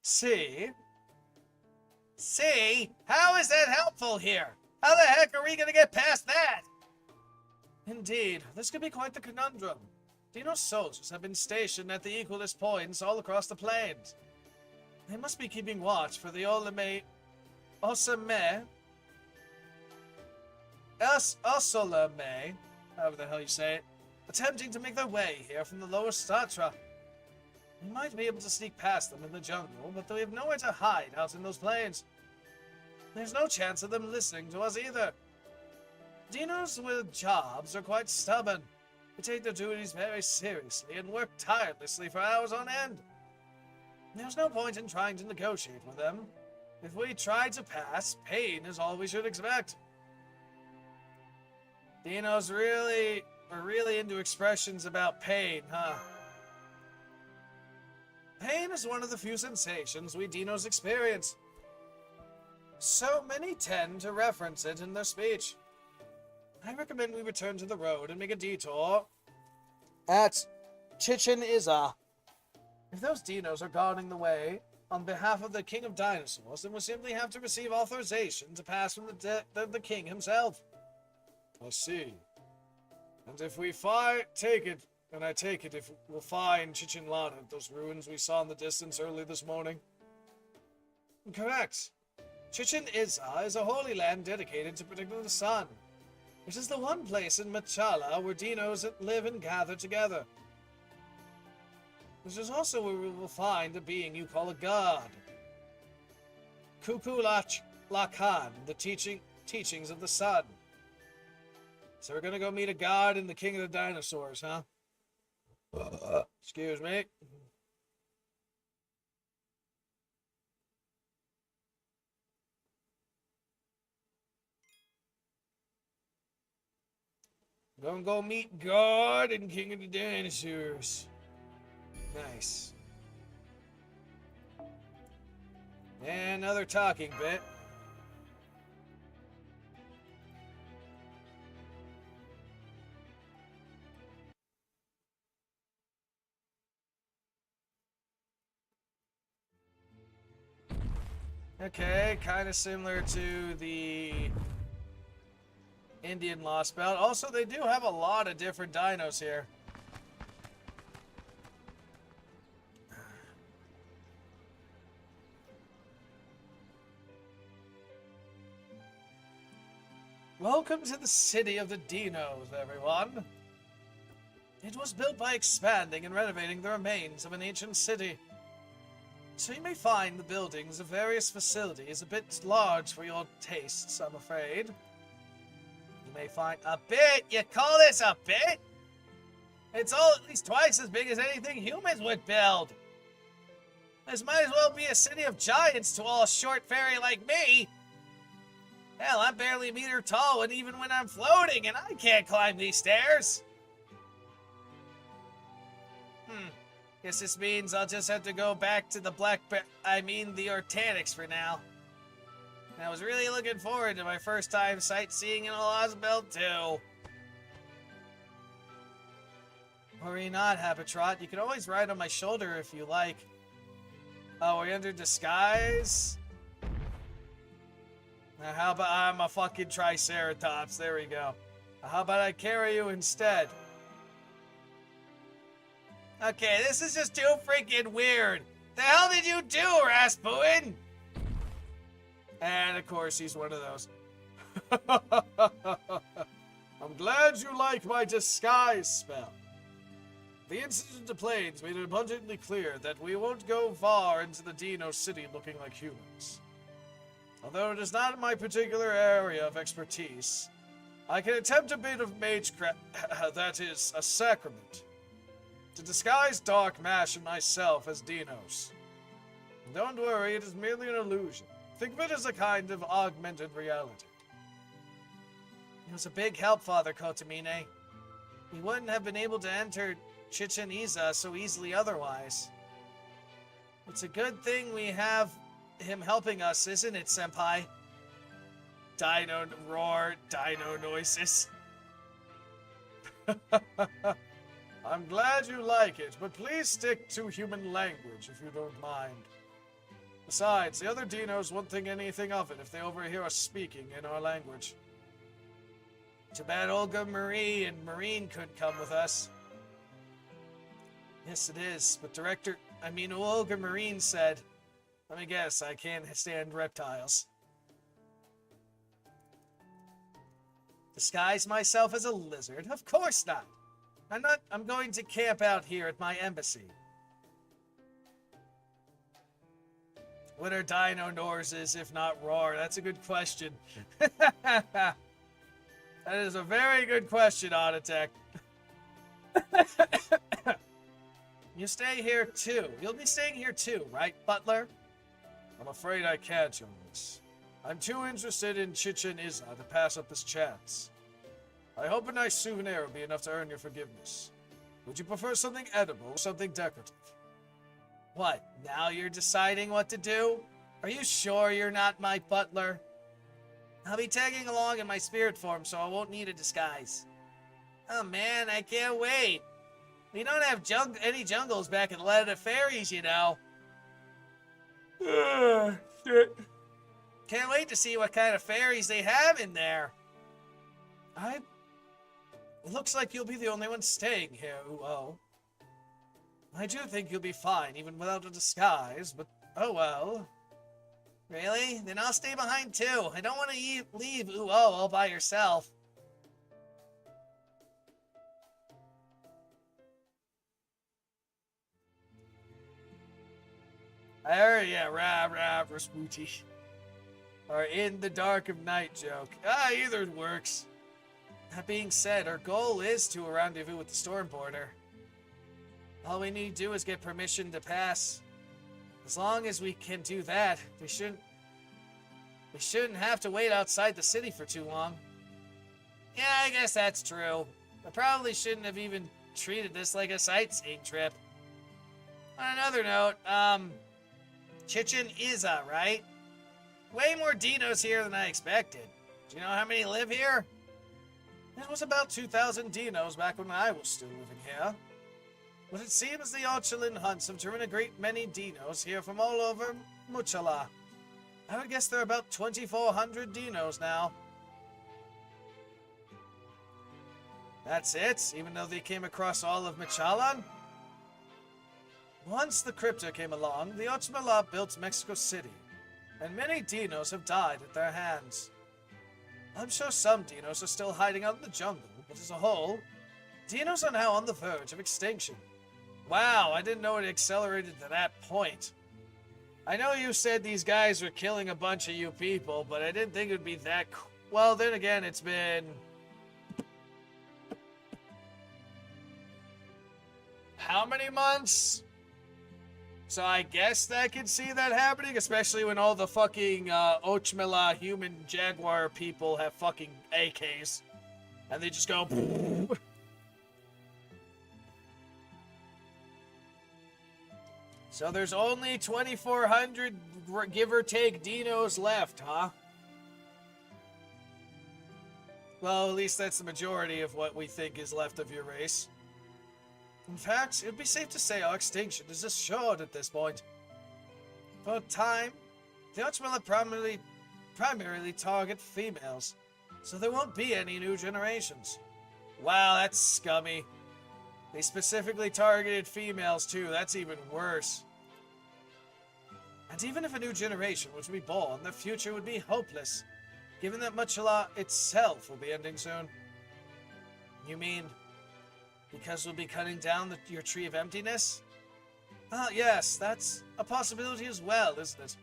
See? See? How is that helpful here? How the heck are we gonna get past that? Indeed, this could be quite the conundrum. Dino soldiers have been stationed at the equalist points all across the plains. They must be keeping watch for the Osame, however the hell you say it, attempting to make their way here from the lower strata. We might be able to sneak past them in the jungle, but we have nowhere to hide out in those plains. There's no chance of them listening to us either. Dinos with jobs are quite stubborn. They take their duties very seriously and work tirelessly for hours on end. There's no point in trying to negotiate with them. If we try to pass, pain is all we should expect. Dinos are really into expressions about pain, huh? Pain is one of the few sensations we Dinos experience. So many tend to reference it in their speech. I recommend we return to the road and make a detour at Chichen Itza. If those dinos are guarding the way on behalf of the King of Dinosaurs, then we simply have to receive authorization to pass from the King himself. I see. And if we take it, and I take it if we'll find Chichen Lana at those ruins we saw in the distance early this morning? Correct. Chichen Itza is a holy land dedicated to protecting the sun. It is the one place in Machala where dinos live and gather together. This is also where we will find a being you call a god. Lakan, the teachings of the sun. So we're gonna go meet a god and the king of the dinosaurs, huh? Excuse me. Gonna go meet God and King of the Dinosaurs. Nice. And another talking bit. Okay, kind of similar to the Indian Lost Belt. Also, they do have a lot of different dinos here. Welcome to the city of the dinos, everyone. It was built by expanding and renovating the remains of an ancient city. So you may find the buildings of various facilities a bit large for your tastes, I'm afraid. You may find a bit? You call this a bit? It's all at least twice as big as anything humans would build. This might as well be a city of giants to all short fairy like me. Hell, I'm barely a meter tall, and even when I'm floating, and I can't climb these stairs. Guess this means I'll just have to go back to the the Organics for now. And I was really looking forward to my first time sightseeing in a Lost Belt too. Worry not, Habitrot. You can always ride on my shoulder if you like. Oh, we're under disguise? Now how about I'm a fucking Triceratops? There we go. How about I carry you instead? Okay, this is just too freaking weird. The hell did you do, Rasputin? And of course, he's one of those. I'm glad you like my disguise spell. The incident to Plains made it abundantly clear that we won't go far into the Dino City looking like humans. Although it is not my particular area of expertise, I can attempt a bit of magecraft, that is, a sacrament, to disguise Dark Mash and myself as dinos. Don't worry, it is merely an illusion. Think of it as a kind of augmented reality. It was a big help, Father Kotamine. We wouldn't have been able to enter Chichen Itza so easily otherwise. It's a good thing we have him helping us, isn't it, Senpai? Dino roar, dino noises. I'm glad you like it, but please stick to human language if you don't mind. Besides, the other dinos won't think anything of it if they overhear us speaking in our language. Too bad Olga Marie and Marine couldn't come with us. Yes, it is, but Olga Marine said, let me guess, I can't stand reptiles. Disguise myself as a lizard? Of course not. I'm going to camp out here at my embassy. What are dino noises if not roar? That's a good question. That is a very good question, Autotech. You stay here too. You'll be staying here too, right, Butler? I'm afraid I can't, youngest. I'm too interested in Chichen Itza to pass up this chance. I hope a nice souvenir will be enough to earn your forgiveness. Would you prefer something edible or something decorative? What, now you're deciding what to do? Are you sure you're not my butler? I'll be tagging along in my spirit form, so I won't need a disguise. Oh man, I can't wait. We don't have any jungles back in the land of fairies, you know. Can't wait to see what kind of fairies they have in there. It looks like you'll be the only one staying here, Uo. I do think you'll be fine, even without a disguise, but oh well. Really? Then I'll stay behind too. I don't want to leave Uo all by yourself. I heard, yeah, Rasputi. Or in the dark of night joke. Either works. That being said, our goal is to a rendezvous with the Storm Border. All we need to do is get permission to pass. As long as we can do that, we shouldn't have to wait outside the city for too long. Yeah, I guess that's true. I probably shouldn't have even treated this like a sightseeing trip. On another note, Chichen Itza, right? Way more dinos here than I expected. Do you know how many live here? It was about 2,000 dinos back when I was still living here. But it seems the Ochelin hunts have driven a great many dinos here from all over Muchala. I would guess there are about 2,400 dinos now. That's it, even though they came across all of Michalan? Once the Crypto came along, the Ochmala built Mexico City, and many dinos have died at their hands. I'm sure some dinos are still hiding out in the jungle, but as a whole, dinos are now on the verge of extinction. Wow, I didn't know it accelerated to that point. I know you said these guys were killing a bunch of you people, but I didn't think it would be that... Well, then again, it's been... how many months? So I guess that could see that happening, especially when all the fucking Ochmela human jaguar people have fucking AKs. And they just go... So there's only 2,400, give or take, dinos left, huh? Well, at least that's the majority of what we think is left of your race. In fact, it would be safe to say our extinction is assured at this point. For a time, the Ochmela primarily target females, so there won't be any new generations. Wow, that's scummy. They specifically targeted females too, that's even worse. And even if a new generation were to be born, their future would be hopeless, given that Muchala itself will be ending soon. You mean... because we'll be cutting down your tree of emptiness? Ah, yes, that's a possibility as well, isn't it?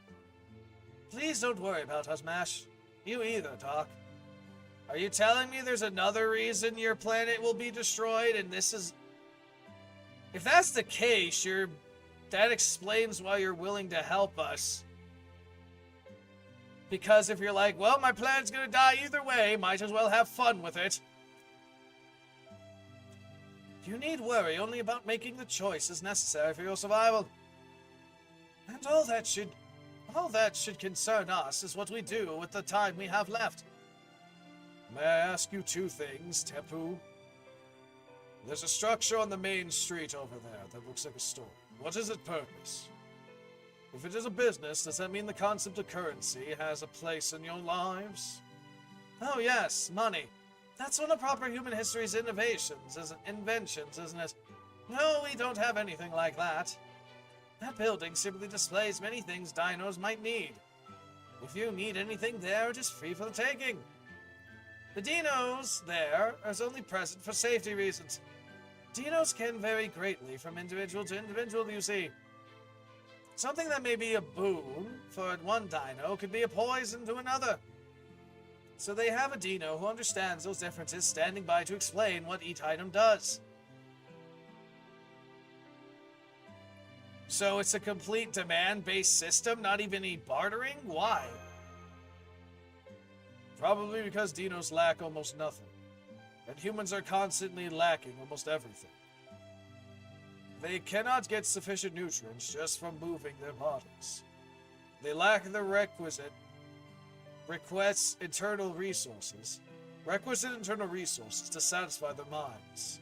Please don't worry about us, Mash. You either, Doc. Are you telling me there's another reason your planet will be destroyed and this is... If that's the case, that explains why you're willing to help us. Because if you're like, well, my planet's gonna die either way, might as well have fun with it. You need worry only about making the choices necessary for your survival. And all that should concern us is what we do with the time we have left. May I ask you two things, Tepu? There's a structure on the main street over there that looks like a store. What is its purpose? If it is a business, does that mean the concept of currency has a place in your lives? Oh yes, money. That's one of proper human history's inventions, isn't it? No, we don't have anything like that. That building simply displays many things dinos might need. If you need anything there, it is free for the taking. The dinos there are only present for safety reasons. Dinos can vary greatly from individual to individual, you see. Something that may be a boon for one dino could be a poison to another. So they have a dino who understands those differences standing by to explain what each item does. So it's a complete demand-based system, not even any bartering? Why? Probably because dinos lack almost nothing, and humans are constantly lacking almost everything. They cannot get sufficient nutrients just from moving their bodies. They lack the requisite internal resources to satisfy their minds.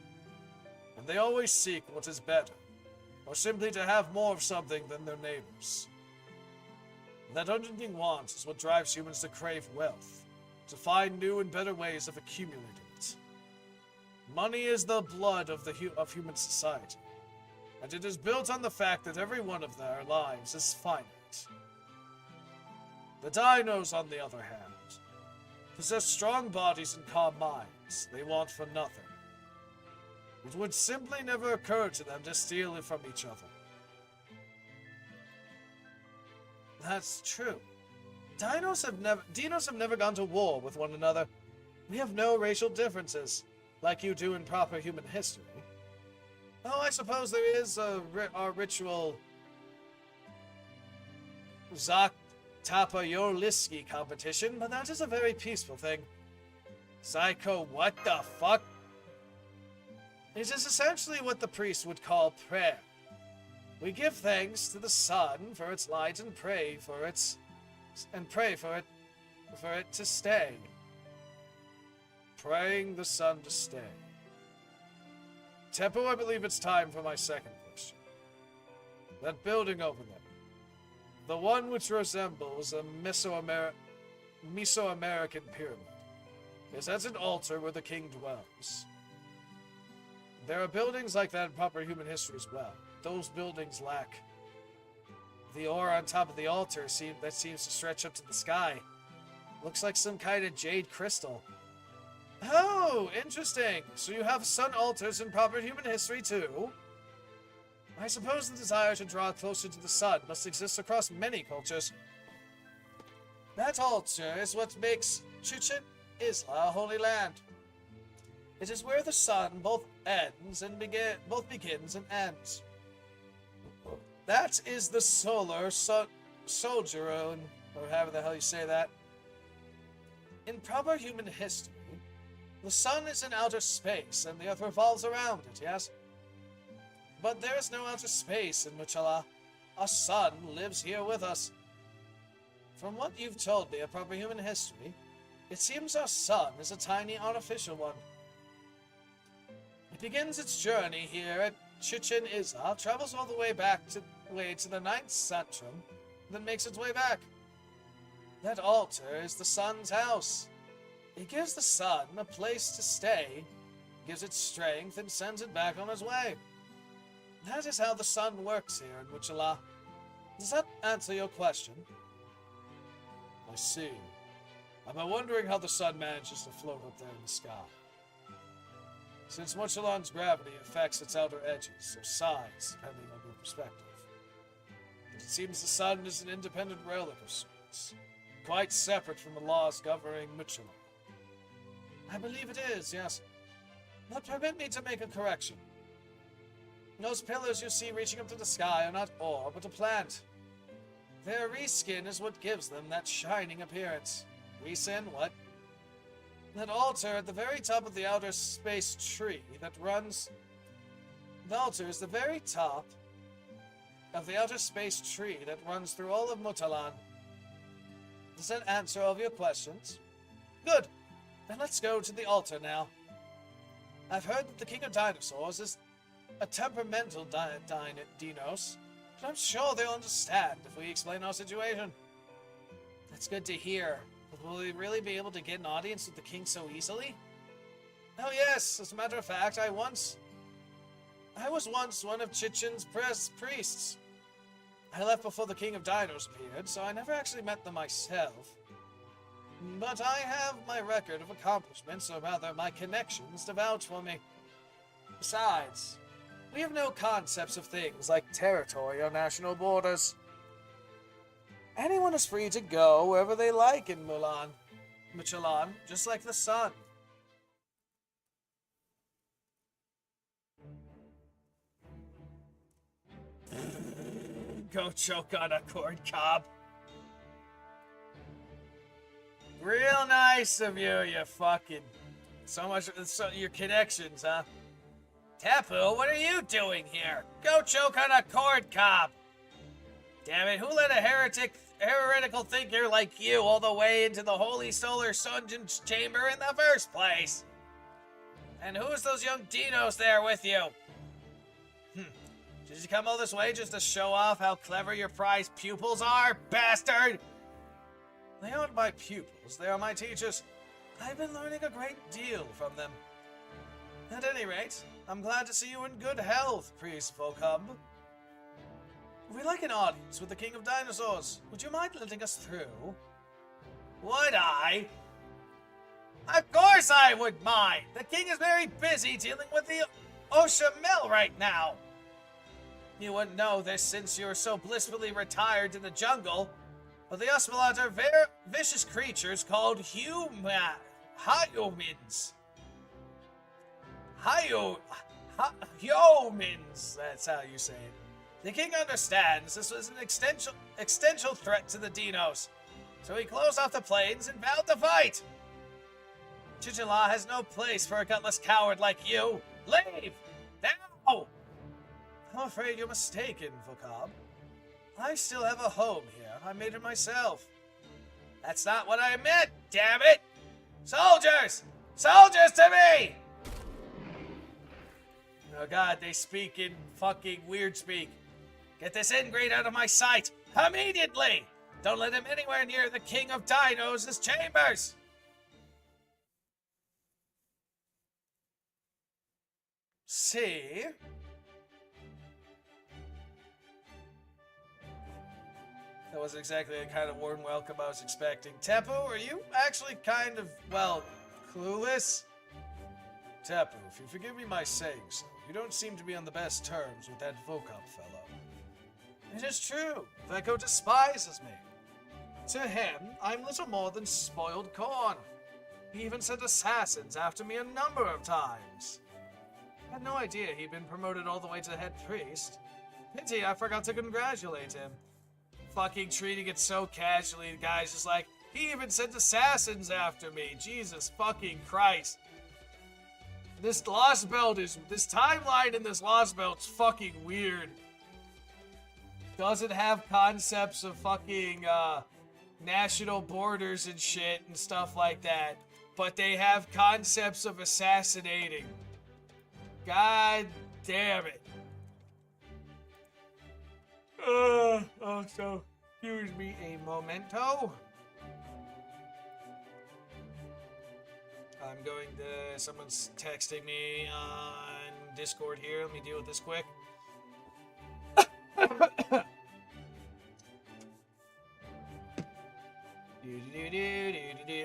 and they always seek what is better, or simply to have more of something than their neighbors. That unending want is what drives humans to crave wealth, to find new and better ways of accumulating it. Money is the blood of human society, and it is built on the fact that every one of their lives is finite. The dinos, on the other hand, possess strong bodies and calm minds. They want for nothing. It would simply never occur to them to steal it from each other. That's true. Dinos have never gone to war with one another. We have no racial differences, like you do in proper human history. Oh, I suppose there is our ritual Tapa Yorliski competition, but that is a very peaceful thing. Psycho, what the fuck? It is essentially what the priest would call prayer. We give thanks to the sun for its light and pray for it to stay. Praying the sun to stay. Teppo, I believe it's time for my second question. That building over there. The one which resembles a Mesoamerican pyramid. Is that an altar where the king dwells? There are buildings like that in proper human history as well. Those buildings lack the aura on top of the altar that seems to stretch up to the sky. Looks like some kind of jade crystal. Oh, interesting. So you have sun altars in proper human history too? I suppose the desire to draw closer to the sun must exist across many cultures. That altar is what makes Chichen Itza a holy land. It is where the sun both begins and ends. That is the solar sojourn, or however the hell you say that. In proper human history, the sun is in outer space and the earth revolves around it, yes? But there is no outer space in Muchala. Our sun lives here with us. From what you've told me of proper human history, it seems our sun is a tiny artificial one. It begins its journey here at Chichen Itza, travels all the way back to the ninth centrum, then makes its way back. That altar is the sun's house. It gives the sun a place to stay, gives it strength, and sends it back on its way. That is how the sun works here in Muchala. Does that answer your question? I see. I've been wondering how the sun manages to float up there in the sky. Since Muchalan's gravity affects its outer edges, or sides, depending on your perspective. But it seems the sun is an independent relic of sorts, quite separate from the laws governing Muchala. I believe it is, yes. But permit me to make a correction. Those pillars you see reaching up to the sky are not ore, but a plant. Their reskin is what gives them that shining appearance. Resin, what? That altar at the very top of the outer space tree that runs... The altar is the very top of the outer space tree that runs through all of Mutalan. Does that answer all of your questions? Good. Then let's go to the altar now. I've heard that the King of Dinosaurs is a temperamental dinos, but I'm sure they'll understand if we explain our situation. That's good to hear. But will we really be able to get an audience with the king so easily? Oh yes, as a matter of fact, I was once one of Chichen's priests. I left before the King of Dinos appeared, so I never actually met them myself. But I have my record of accomplishments, or rather my connections, to vouch for me. Besides, we have no concepts of things like territory or national borders. Anyone is free to go wherever they like in Muchalan, just like the sun. Go choke on a corn cob. Real nice of you, you fucking... your connections, huh? Tapu, what are you doing here? Go choke on a corn cob! Damn it, who let a heretical thinker like you all the way into the Holy Solar Sungeon's chamber in the first place? And who's those young dinos there with you? Did you come all this way just to show off how clever your prized pupils are, bastard? They aren't my pupils, they are my teachers. I've been learning a great deal from them. At any rate, I'm glad to see you in good health, Priest Vtuber. We'd like an audience with the King of Dinosaurs. Would you mind letting us through? Would I? Of course I would mind! The king is very busy dealing with the Osha Mill right now. You wouldn't know this since you're so blissfully retired in the jungle, but the Osmelot are very vicious creatures called Hyomins. Hyomins, that's how you say it. The king understands this was an existential threat to the dinos, so he closed off the plains and vowed to fight. Chichala has no place for a gutless coward like you. Leave! Now! I'm afraid you're mistaken, Vtuber. I still have a home here. I made it myself. That's not what I meant, damn it! Soldiers! Soldiers to me! Oh god, they speak in fucking weird speak. Get this ingrate out of my sight! Immediately! Don't let him anywhere near the King of Dinos' chambers! See? That wasn't exactly the kind of warm welcome I was expecting. Tepu, are you actually kind of, well, clueless? Tepu, if you forgive me my saying so, you don't seem to be on the best terms with that Vtuber fellow. It is true. Veko despises me. To him, I'm little more than spoiled corn. He even sent assassins after me a number of times. I had no idea he'd been promoted all the way to head priest. Pity I forgot to congratulate him. Fucking treating it so casually, the guy's just like, he even sent assassins after me. Jesus fucking Christ. This Lost Belt is, this timeline in this Lost Belt's fucking weird. Doesn't have concepts of fucking, national borders and shit and stuff like that. But they have concepts of assassinating. God damn it. Also, excuse me a momento. I'm going to, someone's texting me on Discord here. Let me deal with this quick.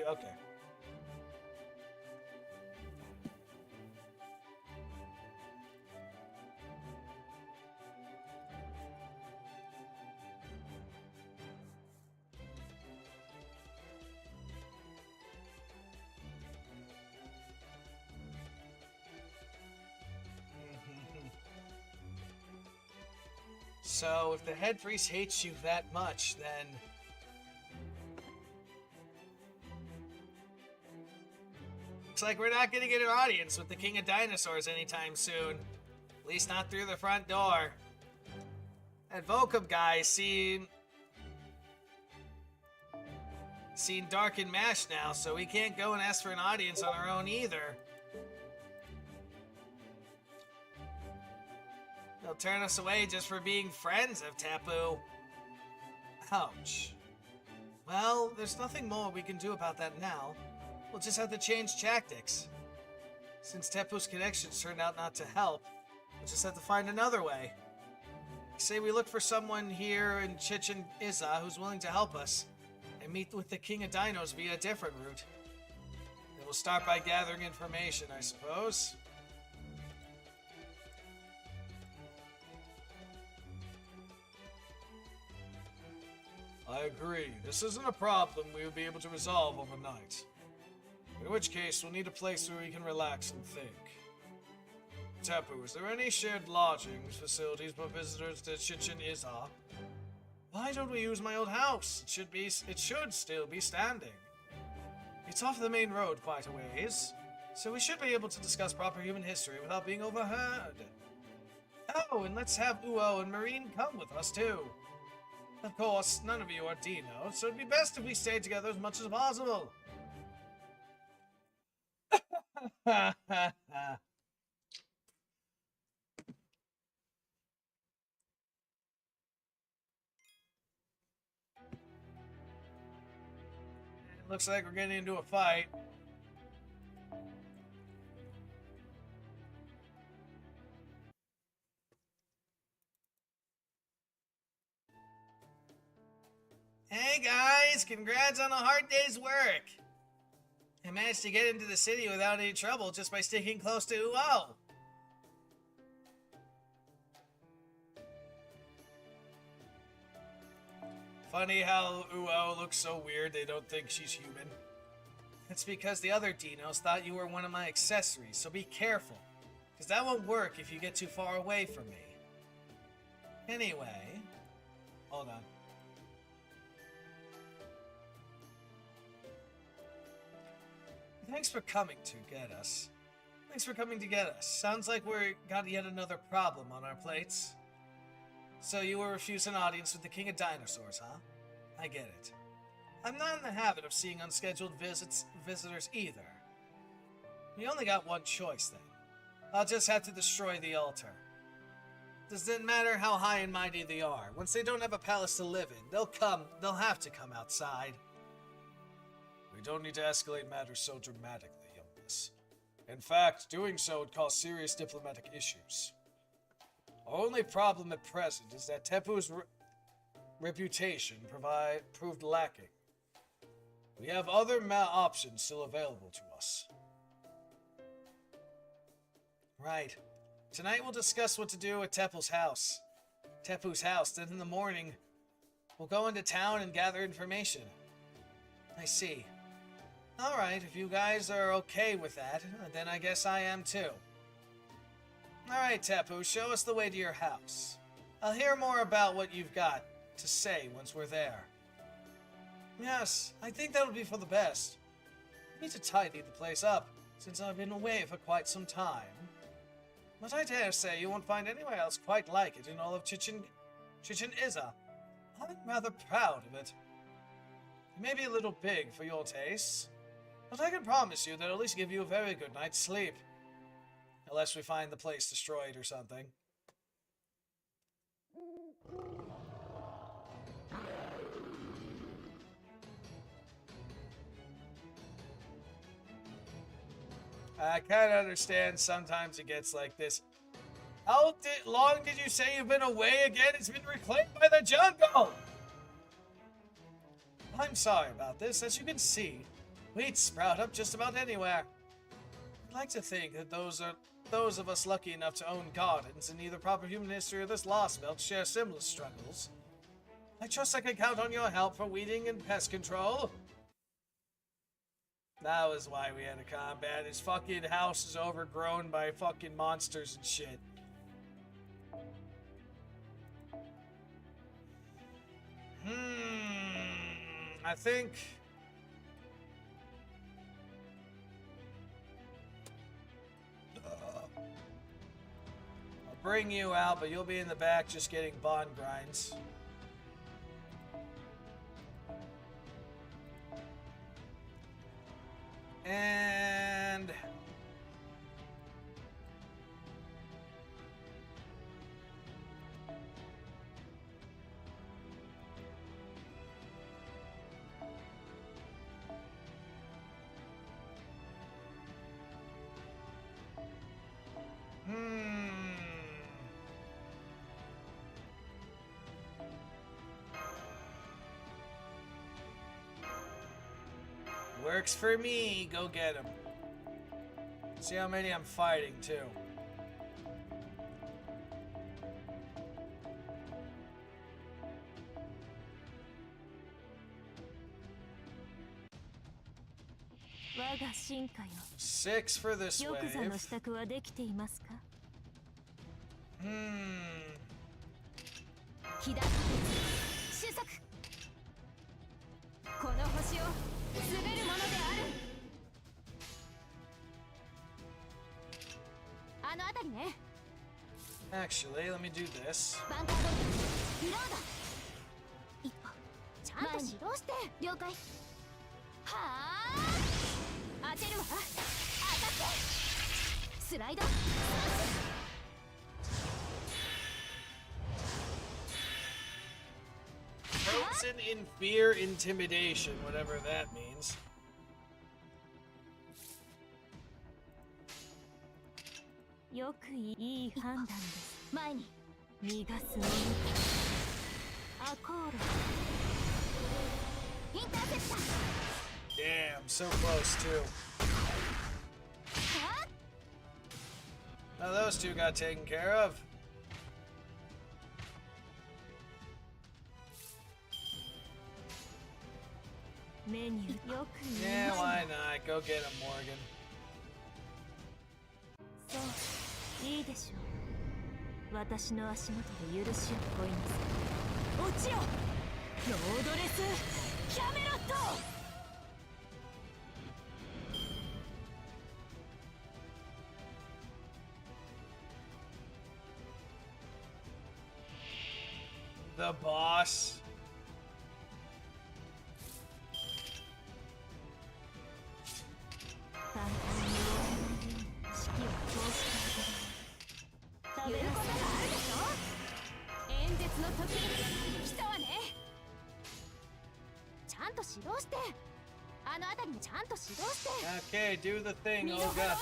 Okay. So, if the head priest hates you that much, then... looks like we're not gonna get an audience with the King of Dinosaurs anytime soon. At least not through the front door. That Vtuber guy seen Dark and Mash now, so we can't go and ask for an audience on our own either. They'll turn us away just for being friends of Tepu. Ouch. Well, there's nothing more we can do about that now. We'll just have to change tactics. Since Tepu's connections turned out not to help, we'll just have to find another way. Say we look for someone here in Chichen Itza who's willing to help us, and meet with the King of Dinos via a different route. And we'll start by gathering information, I suppose. I agree. This isn't a problem we will be able to resolve overnight. In which case, we'll need a place where we can relax and think. Tepu, is there any shared lodging facilities for visitors to Chichen Itza? Why don't we use my old house? It should still be standing. It's off the main road quite a ways, so we should be able to discuss proper human history without being overheard. Oh, and let's have Uo and Marine come with us too. Of course, none of you are Dino, so it'd be best if we stayed together as much as possible. Looks like we're getting into a fight. Hey guys, congrats on a hard day's work. I managed to get into the city without any trouble just by sticking close to Uo. Funny how Uo looks so weird they don't think she's human. It's because the other dinos thought you were one of my accessories, so be careful. Because that won't work if you get too far away from me. Anyway, hold on. Thanks for coming to get us. Sounds like we got yet another problem on our plates. So you will refuse an audience with the King of Dinosaurs, huh? I get it. I'm not in the habit of seeing unscheduled visitors either. We only got one choice then. I'll just have to destroy the altar. Doesn't matter how high and mighty they are. Once they don't have a palace to live in, they'll have to come outside. We don't need to escalate matters so dramatically, young miss. In fact, doing so would cause serious diplomatic issues. Our only problem at present is that Tepu's reputation proved lacking. We have other options still available to us. Right. Tonight we'll discuss what to do at Tepu's house. Then in the morning, we'll go into town and gather information. I see. Alright, if you guys are okay with that, then I guess I am too. Alright, Tepu, show us the way to your house. I'll hear more about what you've got to say once we're there. Yes, I think that'll be for the best. I need to tidy the place up, since I've been away for quite some time. But I dare say you won't find anywhere else quite like it in all of Chichen Itza. I'm rather proud of it. It may be a little big for your tastes, but I can promise you that it'll at least give you a very good night's sleep. Unless we find the place destroyed or something. I kind of understand sometimes it gets like this. How long did you say you've been away again? It's been reclaimed by the jungle! I'm sorry about this. As you can see, weeds sprout up just about anywhere. I'd like to think that those of us lucky enough to own gardens in either proper human history or this lost belt share similar struggles. I trust I can count on your help for weeding and pest control. That was why we had a combat. His fucking house is overgrown by fucking monsters and shit. I think... I'll bring you out, but you'll be in the back just getting bond grinds. And... Works for me. Go get him. See how many I'm fighting, too. Six for this wave. Actually, let me do this. lesson in fear intimidation, whatever that means. Damn, so close too. Now those two got taken care of. Yeah, why not? Go get him, Morgan. The boss. Okay, do the thing, Olga.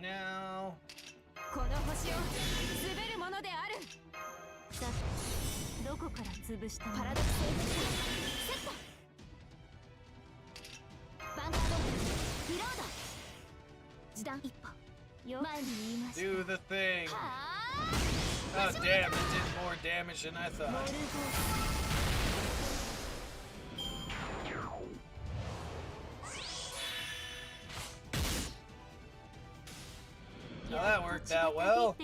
No. Do the thing. Oh damn, it did more damage than I thought. Well, that worked out well.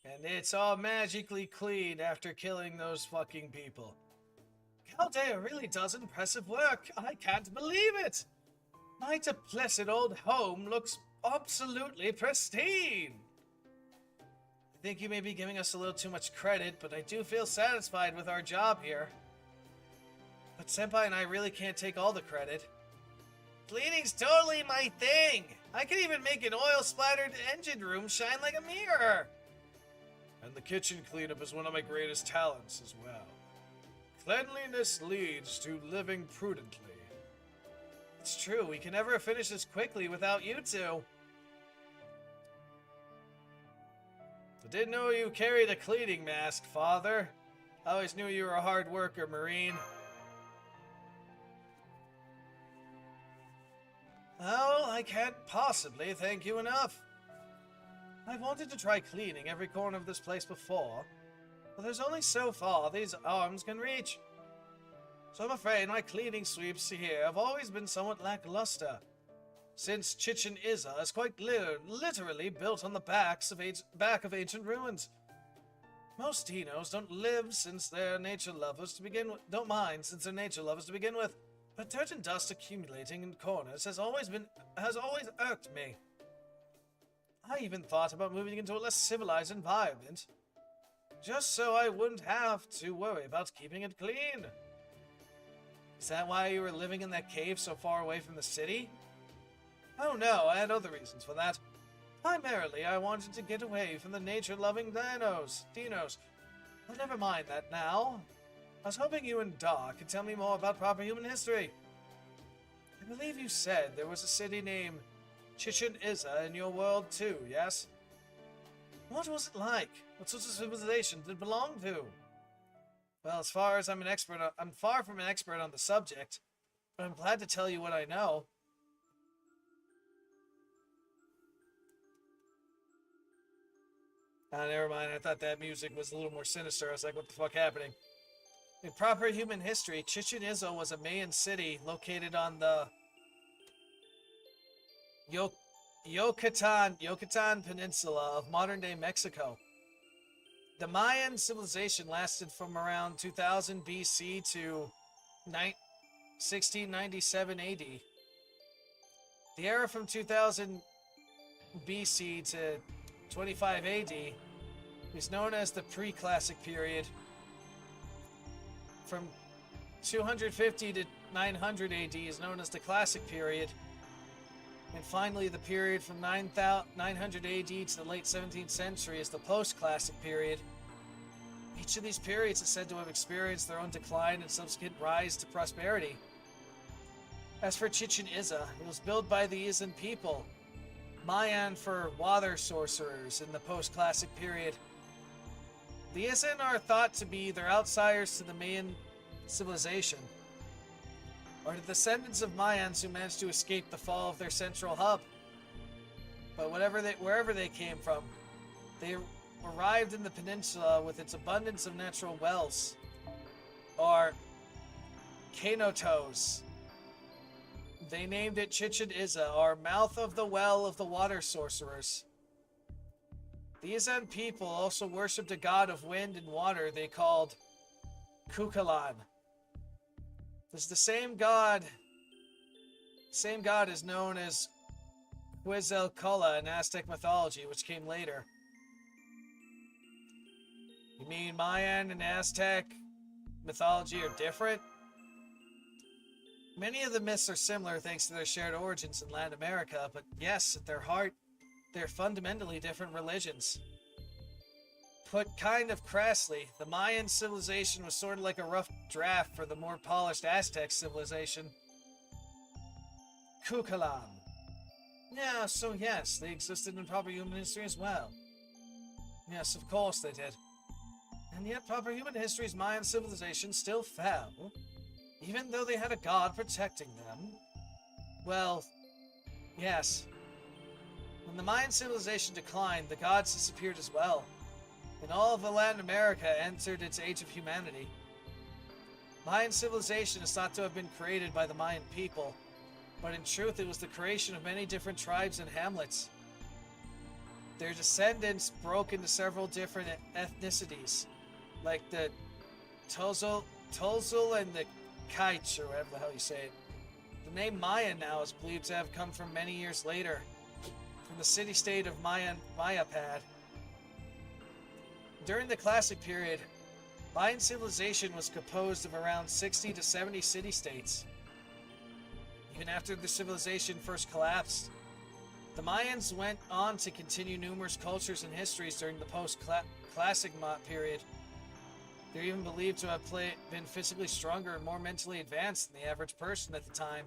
And it's all magically clean after killing those fucking people. Chaldea really does impressive work. I can't believe it. My deplessed old home looks absolutely pristine. I think you may be giving us a little too much credit, but I do feel satisfied with our job here. But Senpai and I really can't take all the credit. Cleaning's totally my thing. I can even make an oil-splattered engine room shine like a mirror. And the kitchen cleanup is one of my greatest talents as well. Cleanliness leads to living prudently. It's true, we can never finish this quickly without you two. I didn't know you carried a cleaning mask, Father. I always knew you were a hard worker, Marine. Oh, I can't possibly thank you enough. I've wanted to try cleaning every corner of this place before, but there's only so far these arms can reach. So I'm afraid my cleaning sweeps here have always been somewhat lackluster, since Chichen Itza is quite literally built on the back of ancient ruins. Most Dinos don't mind since they're nature lovers to begin with, but dirt and dust accumulating in corners has always irked me. I even thought about moving into a less civilized environment, just so I wouldn't have to worry about keeping it clean. Is that why you were living in that cave so far away from the city? Oh no, I had other reasons for that. Primarily, I wanted to get away from the nature-loving dinos. But never mind that now. I was hoping you and Doc could tell me more about proper human history. I believe you said there was a city named Chichen Itza in your world too, yes? What was it like? What sort of civilization did it belong to? Well, as far as I'm far from an expert on the subject, but I'm glad to tell you what I know. Ah, never mind. I thought that music was a little more sinister. I was like, what the fuck happening? In proper human history, Chichen Itza was a Mayan city located on the Yucatan Peninsula of modern-day Mexico. The Mayan civilization lasted from around 2000 BC to 1697 AD. The era from 2000 BC to 25 AD is known as the pre-classic period. From 250 to 900 AD is known as the classic period. And finally, the period from 900 AD to the late 17th century is the post-classic period. Each of these periods is said to have experienced their own decline and subsequent rise to prosperity. As for Chichen Itza, it was built by the Izan people, Mayan for water sorcerers in the post-classic period. The Izan are thought to be either outsiders to the Mayan civilization, or the descendants of Mayans who managed to escape the fall of their central hub. But wherever they came from, they arrived in the peninsula with its abundance of natural wells, or cenotes. They named it Chichen Itza, or mouth of the well of the water sorcerers. The Izan people also worshipped a god of wind and water they called Cucalan. This is the same god is known as Quetzalcoatl in Aztec mythology, which came later. You mean Mayan and Aztec mythology are different? Many of the myths are similar thanks to their shared origins in Latin America, but yes, at their heart, they're fundamentally different religions. Put kind of crassly, the Mayan civilization was sort of like a rough draft for the more polished Aztec civilization. Cucalan. Yeah, so yes, they existed in proper human history as well. Yes, of course they did. And yet proper human history's Mayan civilization still fell, even though they had a god protecting them. Well, yes. When the Mayan civilization declined, the gods disappeared as well, and all of Latin America entered its age of humanity. Mayan civilization is thought to have been created by the Mayan people, but in truth it was the creation of many different tribes and hamlets. Their descendants broke into several different ethnicities, like the Tolzul and the Kaich, or whatever the hell you say it. The name Maya now is believed to have come from many years later, from the city-state of Mayapad. During the Classic period, Mayan civilization was composed of around 60 to 70 city-states. Even after the civilization first collapsed, the Mayans went on to continue numerous cultures and histories during the post-Classic period. They're even believed to have been physically stronger and more mentally advanced than the average person at the time.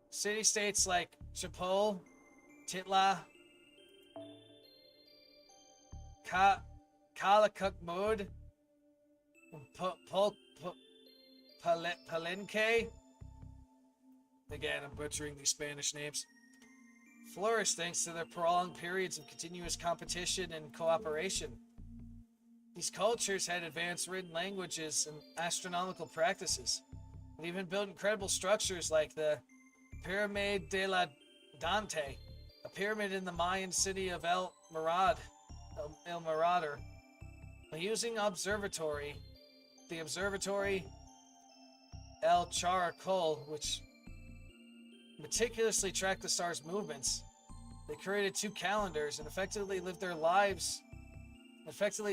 City-states like Chapol, Titla, Kalakukmud, Palenque, again I'm butchering these Spanish names, flourished thanks to their prolonged periods of continuous competition and cooperation. These cultures had advanced written languages and astronomical practices, and even built incredible structures like the Pyramid de la Dante, a pyramid in the Mayan city of El Mirador. By using the observatory El Characol, which meticulously tracked the stars' movements, they created two calendars and effectively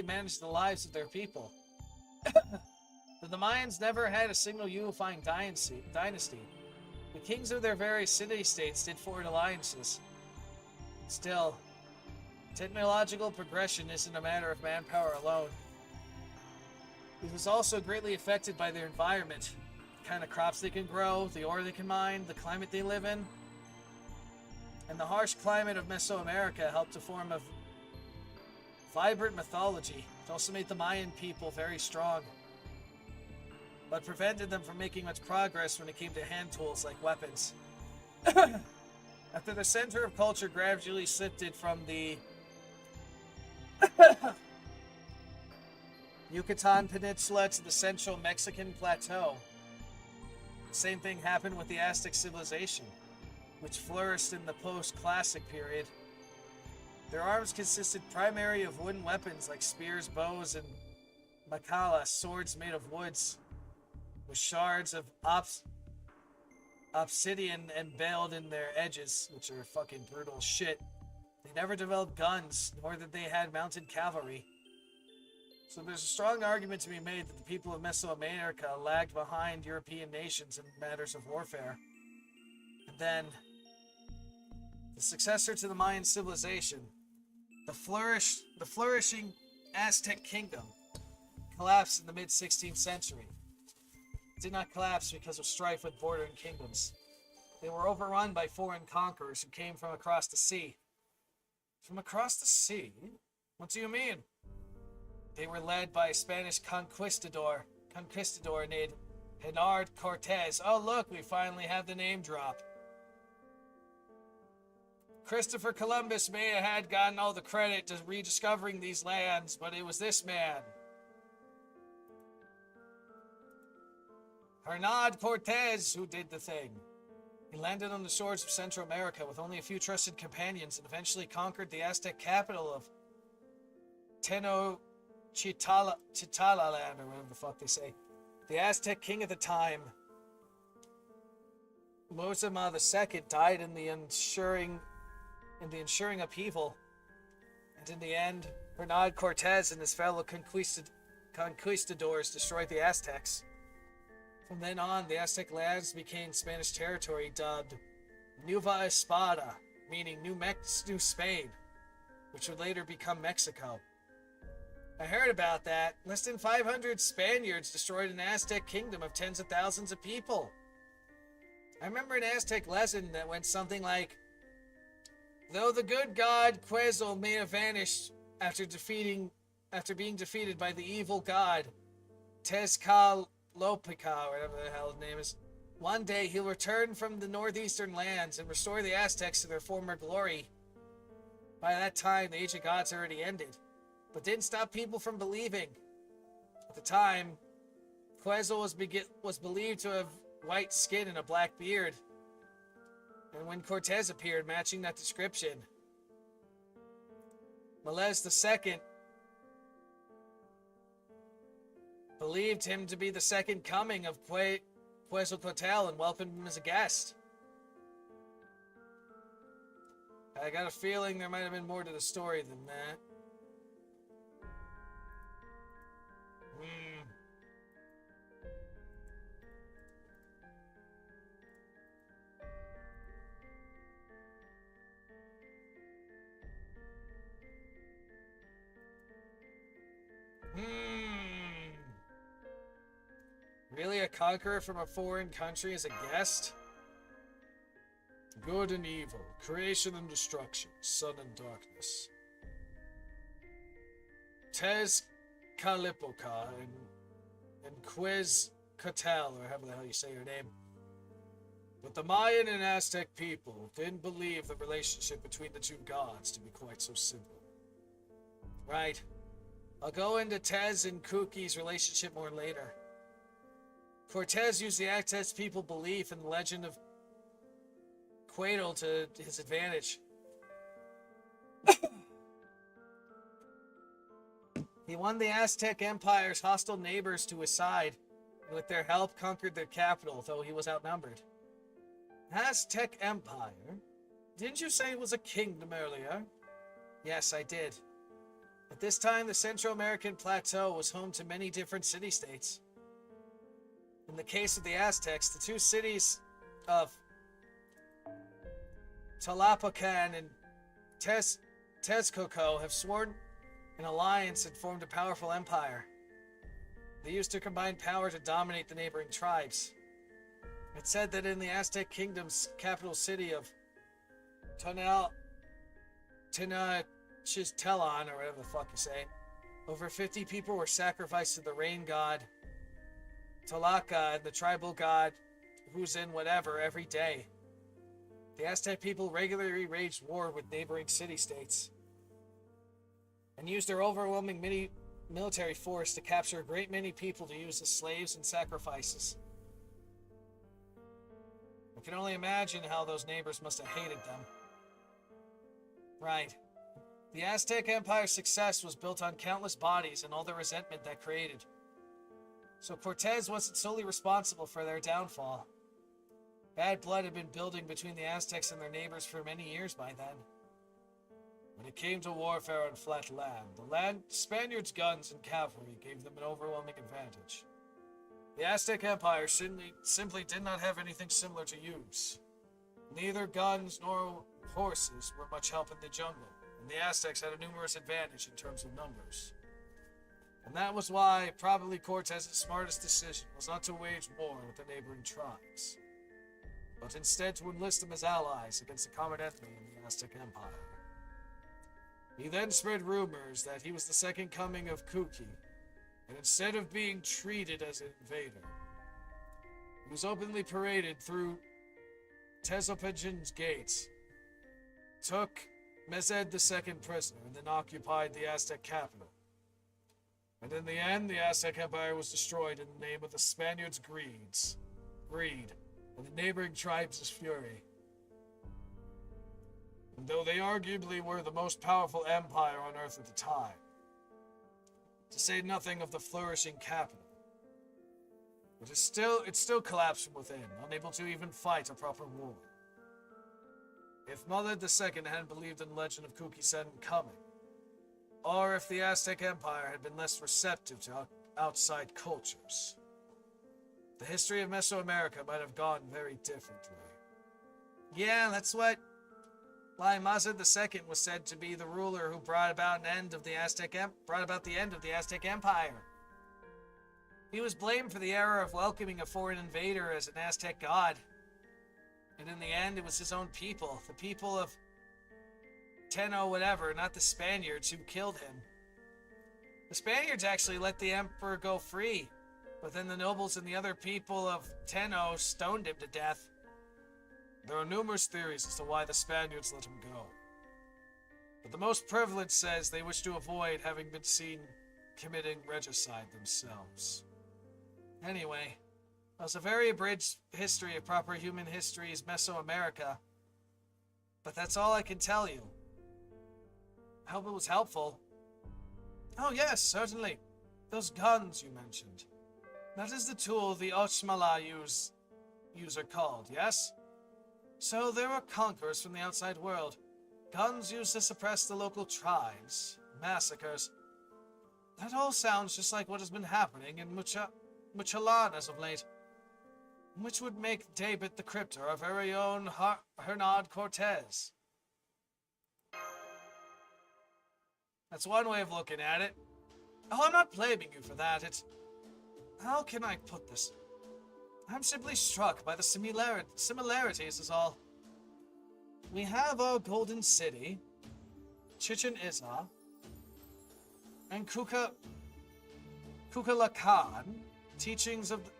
managed the lives of their people. But the Mayans never had a single unifying dynasty. The kings of their various city-states did form alliances. Still, technological progression isn't a matter of manpower alone. It was also greatly affected by their environment, the kind of crops they can grow, the ore they can mine, the climate they live in. And the harsh climate of Mesoamerica helped to form a vibrant mythology. It also made the Mayan people very strong, but prevented them from making much progress when it came to hand tools like weapons. After the center of culture gradually shifted from the Yucatan Peninsula to the central Mexican plateau, the same thing happened with the Aztec civilization. which flourished in the post-classic period. Their arms consisted primarily of wooden weapons like spears, bows, and makala, swords made of woods, with shards of obsidian embedded in their edges, which are fucking brutal shit. They never developed guns, nor did they have mounted cavalry. So there's a strong argument to be made that the people of Mesoamerica lagged behind European nations in matters of warfare. And then, the successor to the Mayan civilization, the flourishing Aztec kingdom, collapsed in the mid-16th century. It did not collapse because of strife with bordering kingdoms. They were overrun by foreign conquerors who came from across the sea. From across the sea? What do you mean? They were led by a Spanish conquistador named Hernán Cortés. Oh look, we finally have the name drop. Christopher Columbus may have had gotten all the credit to rediscovering these lands, but it was this man, Hernán Cortés, who did the thing. He landed on the shores of Central America with only a few trusted companions and eventually conquered the Aztec capital of Tenochtitlan, or whatever the fuck they say. The Aztec king at the time, Moctezuma II, died in the ensuing upheaval, and in the end, Hernán Cortés and his fellow conquistadors destroyed the Aztecs. From then on, the Aztec lands became Spanish territory, dubbed Nueva Espada, meaning New Spain, which would later become Mexico. I heard about that. Less than 500 Spaniards destroyed an Aztec kingdom of tens of thousands of people. I remember an Aztec lesson that went something like, though the good god Quetzal may have vanished after being defeated by the evil god Tezcatlipoca, whatever the hell his name is, one day he'll return from the northeastern lands and restore the Aztecs to their former glory. By that time, the Age of Gods already ended, but didn't stop people from believing. At the time, Quetzal was believed to have white skin and a black beard. And when Cortés appeared, matching that description, Melez II believed him to be the second coming of Quetzalcoatl and welcomed him as a guest. I got a feeling there might have been more to the story than that. Really, a conqueror from a foreign country as a guest? Good and evil, creation and destruction, sun and darkness. Tezcatlipoca and Quetzalcoatl, or however the hell you say your name. But the Mayan and Aztec people didn't believe the relationship between the two gods to be quite so simple. Right. I'll go into Tez and Kuki's relationship more later. Cortés used the Aztec people belief in the legend of Quetzal to his advantage. He won the Aztec Empire's hostile neighbors to his side, and with their help conquered their capital, though he was outnumbered. Aztec Empire? Didn't you say it was a kingdom earlier? Yes, I did. At this time, the Central American plateau was home to many different city-states. In the case of the Aztecs, the two cities of Tlacopan and Texcoco have sworn an alliance and formed a powerful empire. They used to combine power to dominate the neighboring tribes. It's said that in the Aztec kingdom's capital city of Tenochtitlan, or whatever the fuck you say, over 50 people were sacrificed to the rain god Tlaca and the tribal god who's in whatever every day. The Aztec people regularly waged war with neighboring city-states and used their overwhelming military force to capture a great many people to use as slaves and sacrifices. I can only imagine how those neighbors must have hated them. Right. The Aztec Empire's success was built on countless bodies and all the resentment that created. So Cortez wasn't solely responsible for their downfall. Bad blood had been building between the Aztecs and their neighbors for many years by then. When it came to warfare on flat land, the Spaniards' guns and cavalry gave them an overwhelming advantage. The Aztec Empire simply did not have anything similar to use. Neither guns nor horses were much help in the jungle, and the Aztecs had a numerous advantage in terms of numbers. And that was why probably Cortez's smartest decision was not to wage war with the neighboring tribes, but instead to enlist them as allies against the common enemy in the Aztec Empire. He then spread rumors that he was the second coming of Kuki, and instead of being treated as an invader, he was openly paraded through Tezopejan's gates, took Mezed II prisoner, and then occupied the Aztec capital. And in the end, the Aztec Empire was destroyed in the name of the Spaniards' greed, and the neighboring tribes' fury. And though they arguably were the most powerful empire on Earth at the time, to say nothing of the flourishing capital, it still collapsed from within, unable to even fight a proper war. If Mother II hadn't believed in the legend of Kuki-sen coming, or if the Aztec Empire had been less receptive to outside cultures, the history of Mesoamerica might have gone very differently. Yeah, that's why Mazda II was said to be the ruler who brought about the end of the Aztec Empire. He was blamed for the error of welcoming a foreign invader as an Aztec god. And in the end, it was his own people, the people of Tenno whatever, not the Spaniards, who killed him. The Spaniards actually let the emperor go free, but then the nobles and the other people of Tenno stoned him to death. There are numerous theories as to why the Spaniards let him go, but the most prevalent says they wish to avoid having been seen committing regicide themselves. Anyway, that was a very abridged history of proper human history's Mesoamerica, but that's all I can tell you. I hope it was helpful. Oh yes, certainly. Those guns you mentioned. That is the tool the Ochmala user called, yes? So there are conquerors from the outside world. Guns used to suppress the local tribes. Massacres. That all sounds just like what has been happening in Muchalan as of late. Which would make David the Cryptor our very own Hernán Cortés. That's one way of looking at it. Oh, I'm not blaming you for that. How can I put this? I'm simply struck by the similarities is all. We have our Golden City, Chichen Itza, and Kukulkan, teachings of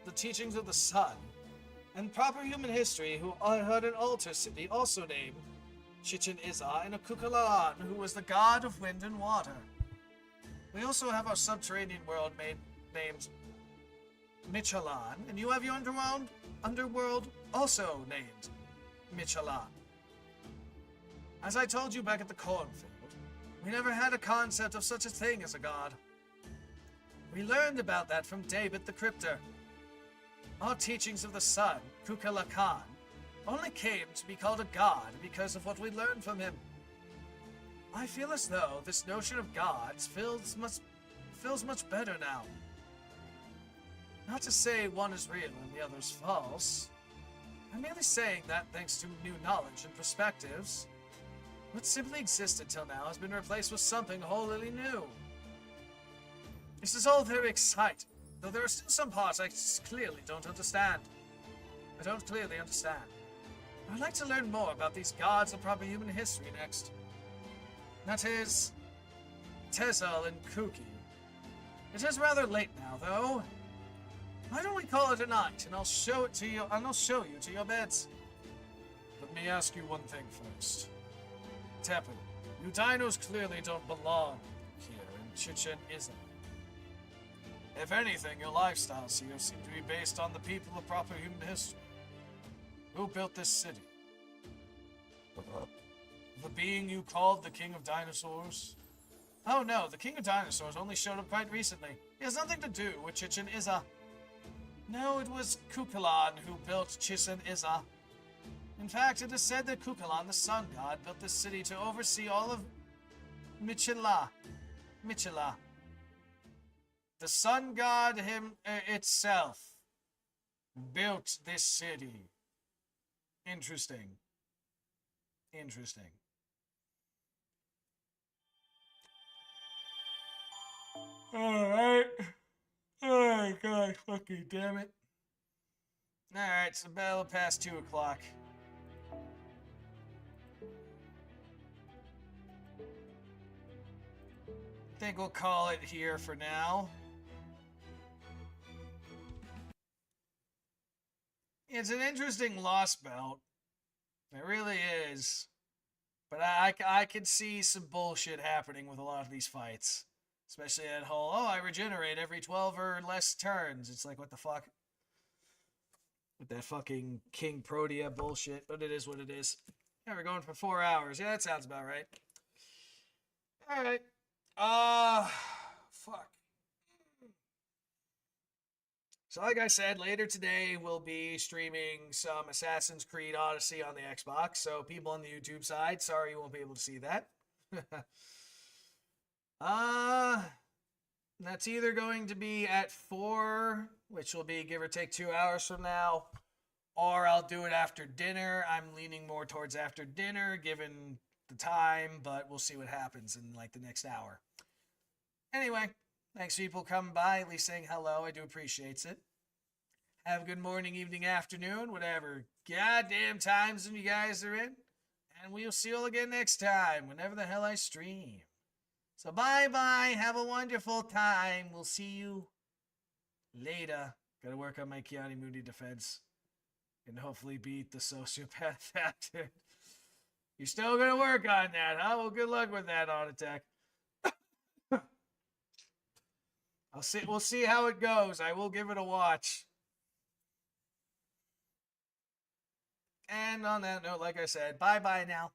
the sun, and proper human history who had an altar city also named Chichen Itza, and a Kukulkan who was the god of wind and water. We also have our subterranean world named Micholan, and you have your underworld also named Micholan. As I told you back at the cornfield, we never had a concept of such a thing as a god. We learned about that from David the Cryptor. Our teachings of the sun, Kukulkan, only came to be called a god because of what we learned from him. I feel as though this notion of gods feels much better now. Not to say one is real and the other's false. I'm merely saying that thanks to new knowledge and perspectives, what simply existed till now has been replaced with something wholly new. This is all very exciting, though there are still some parts I clearly don't understand. I'd like to learn more about these gods of proper human history next. That is, Tezel and Kuki. It is rather late now, though. Why don't we call it a night, and I'll show you to your beds. Let me ask you one thing first. Teppan, you dinos clearly don't belong here in Chichen Itza. If anything, your lifestyles here seem to be based on the people of proper human history. Who built this city? The being you called the King of Dinosaurs? Oh no, the King of Dinosaurs only showed up quite recently. He has nothing to do with Chichen Itza. No, it was Kukulon who built Chichen Itza. In fact, it is said that Kukulon, the sun god, built this city to oversee all of Michela. The sun god itself built this city. Interesting. Interesting. Alright. Oh my god, fucking damn it. Alright, it's about past 2 o'clock. I think we'll call it here for now. It's an interesting lost belt. It really is. But I could see some bullshit happening with a lot of these fights. Especially that whole, oh, I regenerate every 12 or less turns. It's like, what the fuck? With that fucking King Protea bullshit. But it is what it is. Yeah, we're going for 4 hours. Yeah, that sounds about right. Alright. Fuck. So like I said, later today we'll be streaming some Assassin's Creed Odyssey on the Xbox. So people on the YouTube side, sorry you won't be able to see that. That's either going to be at 4, which will be give or take 2 hours from now, or I'll do it after dinner. I'm leaning more towards after dinner, given the time, but we'll see what happens in like the next hour. Anyway, thanks people coming by, at least saying hello. I do appreciate it. Have a good morning, evening, afternoon, whatever goddamn times you guys are in. And we'll see you all again next time, whenever the hell I stream. So bye-bye. Have a wonderful time. We'll see you later. Gotta work on my Keanu Moody defense. And hopefully beat the sociopath after. You're still gonna work on that, huh? Well, good luck with that on attack. We'll see how it goes. I will give it a watch. And on that note, like I said, bye-bye now.